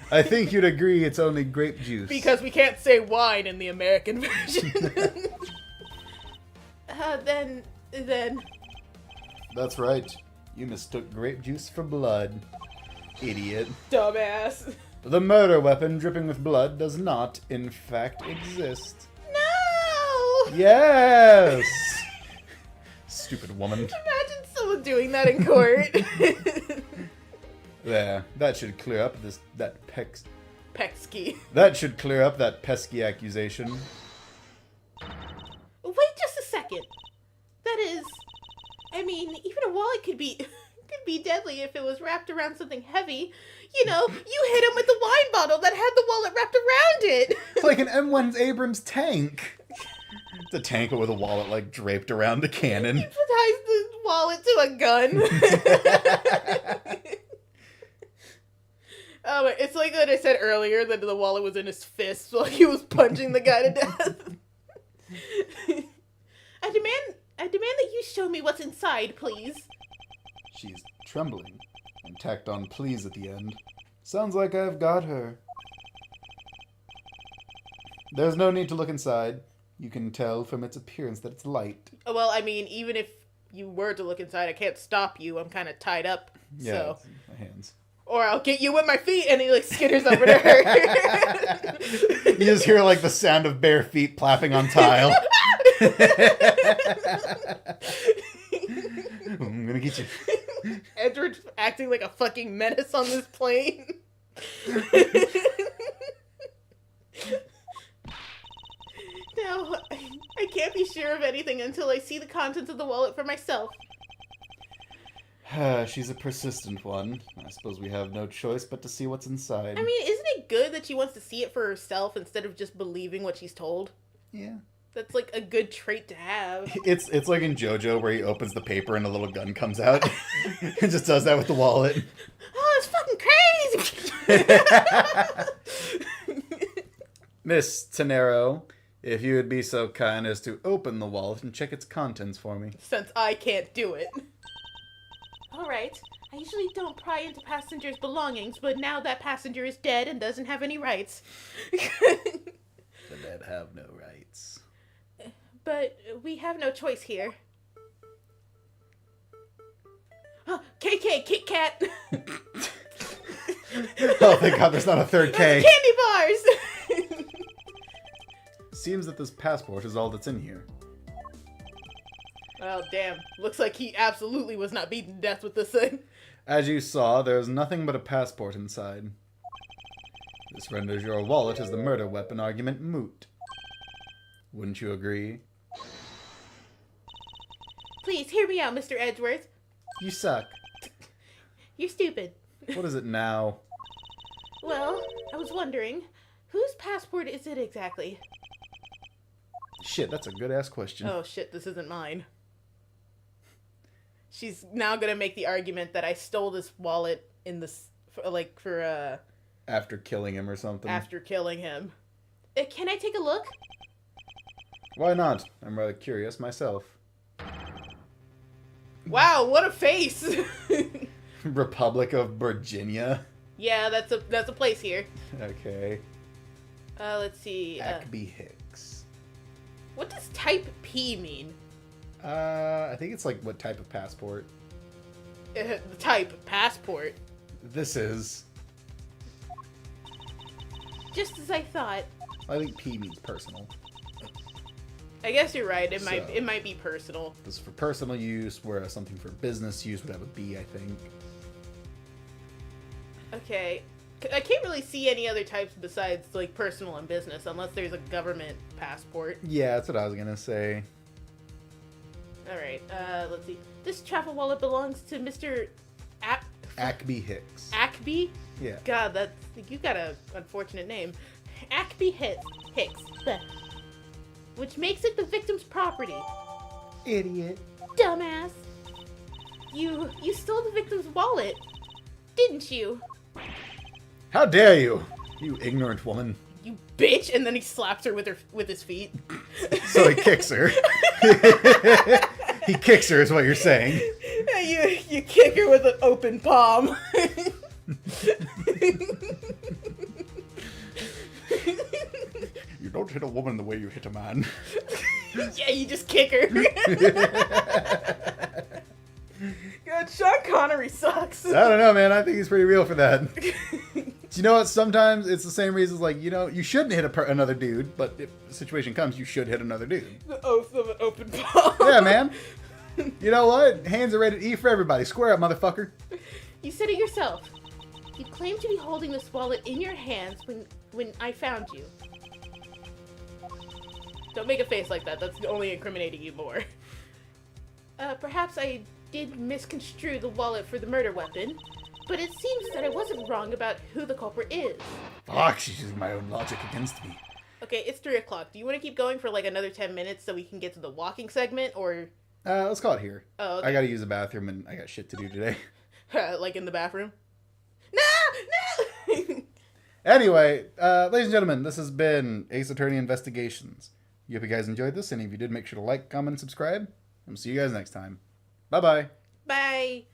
S2: I think you'd agree it's only grape juice.
S1: Because we can't say wine in the American version. Then...
S2: That's right. You mistook grape juice for blood. Idiot.
S1: Dumbass.
S2: The murder weapon dripping with blood does not, in fact, exist.
S1: No!
S2: Yes! Stupid woman.
S1: Imagine someone doing that in court.
S2: There. That should clear up
S1: Pecksky.
S2: That should clear up that pesky accusation.
S1: Wait just a second. That is... I mean, even a wallet could be deadly if it was wrapped around something heavy. You know, you hit him with the wine bottle that had the wallet wrapped around it.
S2: It's like an M1 Abrams tank. It's a tank with a wallet, like, draped around a cannon.
S1: He ties the wallet to a gun. Oh, it's like that I said earlier that the wallet was in his fist while he was punching the guy to death. I demand that you show me what's inside, please.
S2: She's trembling and tacked on please at the end. Sounds like I've got her. There's no need to look inside. You can tell from its appearance that it's light.
S1: Well, I mean, even if you were to look inside, I can't stop you. I'm kind of tied up.
S2: Yeah,
S1: So.
S2: it's my hands.
S1: Or I'll get you with my feet, and he like skitters over to her.
S2: You just hear like the sound of bare feet plapping on tile. I'm gonna get you.
S1: Edward acting like a fucking menace on this plane. Now, I can't be sure of anything until I see the contents of the wallet for myself.
S2: She's a persistent one. I suppose we have no choice but to see what's inside.
S1: I mean, isn't it good that she wants to see it for herself instead of just believing what she's told?
S2: Yeah.
S1: That's like a good trait to have.
S2: It's like in JoJo where he opens the paper and a little gun comes out. He just does that with the wallet.
S1: Oh, it's fucking crazy!
S2: Miss Tenero, If you would be so kind as to open the wallet and check its contents for me.
S1: Since I can't do it. Alright. I usually don't pry into passengers' belongings, but now that passenger is dead and doesn't have any rights.
S2: The dead have no rights.
S1: But we have no choice here. Oh, KK, Kit Kat!
S2: Oh, thank God there's not a third K.
S1: Candy bars!
S2: Seems that this passport is all that's in here.
S1: Oh, damn. Looks like he absolutely was not beaten to death with this thing.
S2: As you saw, there is nothing but a passport inside. This renders your wallet as the murder weapon argument moot. Wouldn't you agree?
S1: Please, hear me out, Mr. Edgeworth.
S2: You suck.
S1: You're stupid.
S2: What is it now?
S1: Well, I was wondering, whose passport is it exactly?
S2: Shit, that's a good-ass question.
S1: Oh shit, this isn't mine. She's now gonna make the argument that I stole this wallet in this,
S2: After killing him or something.
S1: after killing him. Can I take a look?
S2: Why not? I'm rather curious myself.
S1: Wow, what a face!
S2: Republic of Virginia?
S1: Yeah, that's a place here.
S2: Okay.
S1: Let's see.
S2: Ackby Hicks.
S1: What does type P mean?
S2: I think it's like what type of passport?
S1: The type passport.
S2: This is.
S1: Just as I thought.
S2: I think P means personal.
S1: I guess you're right. It
S2: So-
S1: might be personal.
S2: This is for personal use, whereas something for business use would have a B, I think.
S1: Okay. I can't really see any other types besides like personal and business unless there's a government passport.
S2: Yeah, that's what I was gonna say.
S1: All right. Let's see. This travel wallet belongs to Mr.
S2: Ackby Hicks.
S1: Ackby.
S2: Yeah.
S1: God, you got a unfortunate name. Ackby Hicks. Bleh. Which makes it the victim's property.
S2: Idiot.
S1: Dumbass. You stole the victim's wallet, didn't you?
S2: How dare you, you ignorant woman.
S1: You bitch! And then he slaps her with his feet.
S2: So he kicks her. He kicks her is what you're saying.
S1: You kick her with an open palm.
S2: You don't hit a woman the way you hit a man.
S1: Yeah, you just kick her. God, Sean Connery sucks.
S2: I don't know, man. I think he's pretty real for that. Do you know what? Sometimes it's the same reasons, like, you know, you shouldn't hit another dude, but if the situation comes, you should hit another dude.
S1: The oath of an open palm.
S2: Yeah, man. You know what? Hands are rated E for everybody. Square up, motherfucker.
S1: You said it yourself. You claimed to be holding this wallet in your hands when I found you. Don't make a face like that. That's only incriminating you more. Perhaps I did misconstrue the wallet for the murder weapon, but it seems that I wasn't wrong about who the culprit is.
S2: Fuck, she's using my own logic against me.
S1: Okay, it's 3 o'clock. Do you want to keep going for like another 10 minutes so we can get to the walking segment, or...
S2: Let's call it here.
S1: Oh, okay.
S2: I gotta use the bathroom and I got shit to do today.
S1: like in the bathroom? No!
S2: Anyway, ladies and gentlemen, this has been Ace Attorney Investigations. You hope you guys enjoyed this, and if you did, make sure to like, comment, and subscribe. And we'll see you guys next time. Bye-bye.
S1: Bye!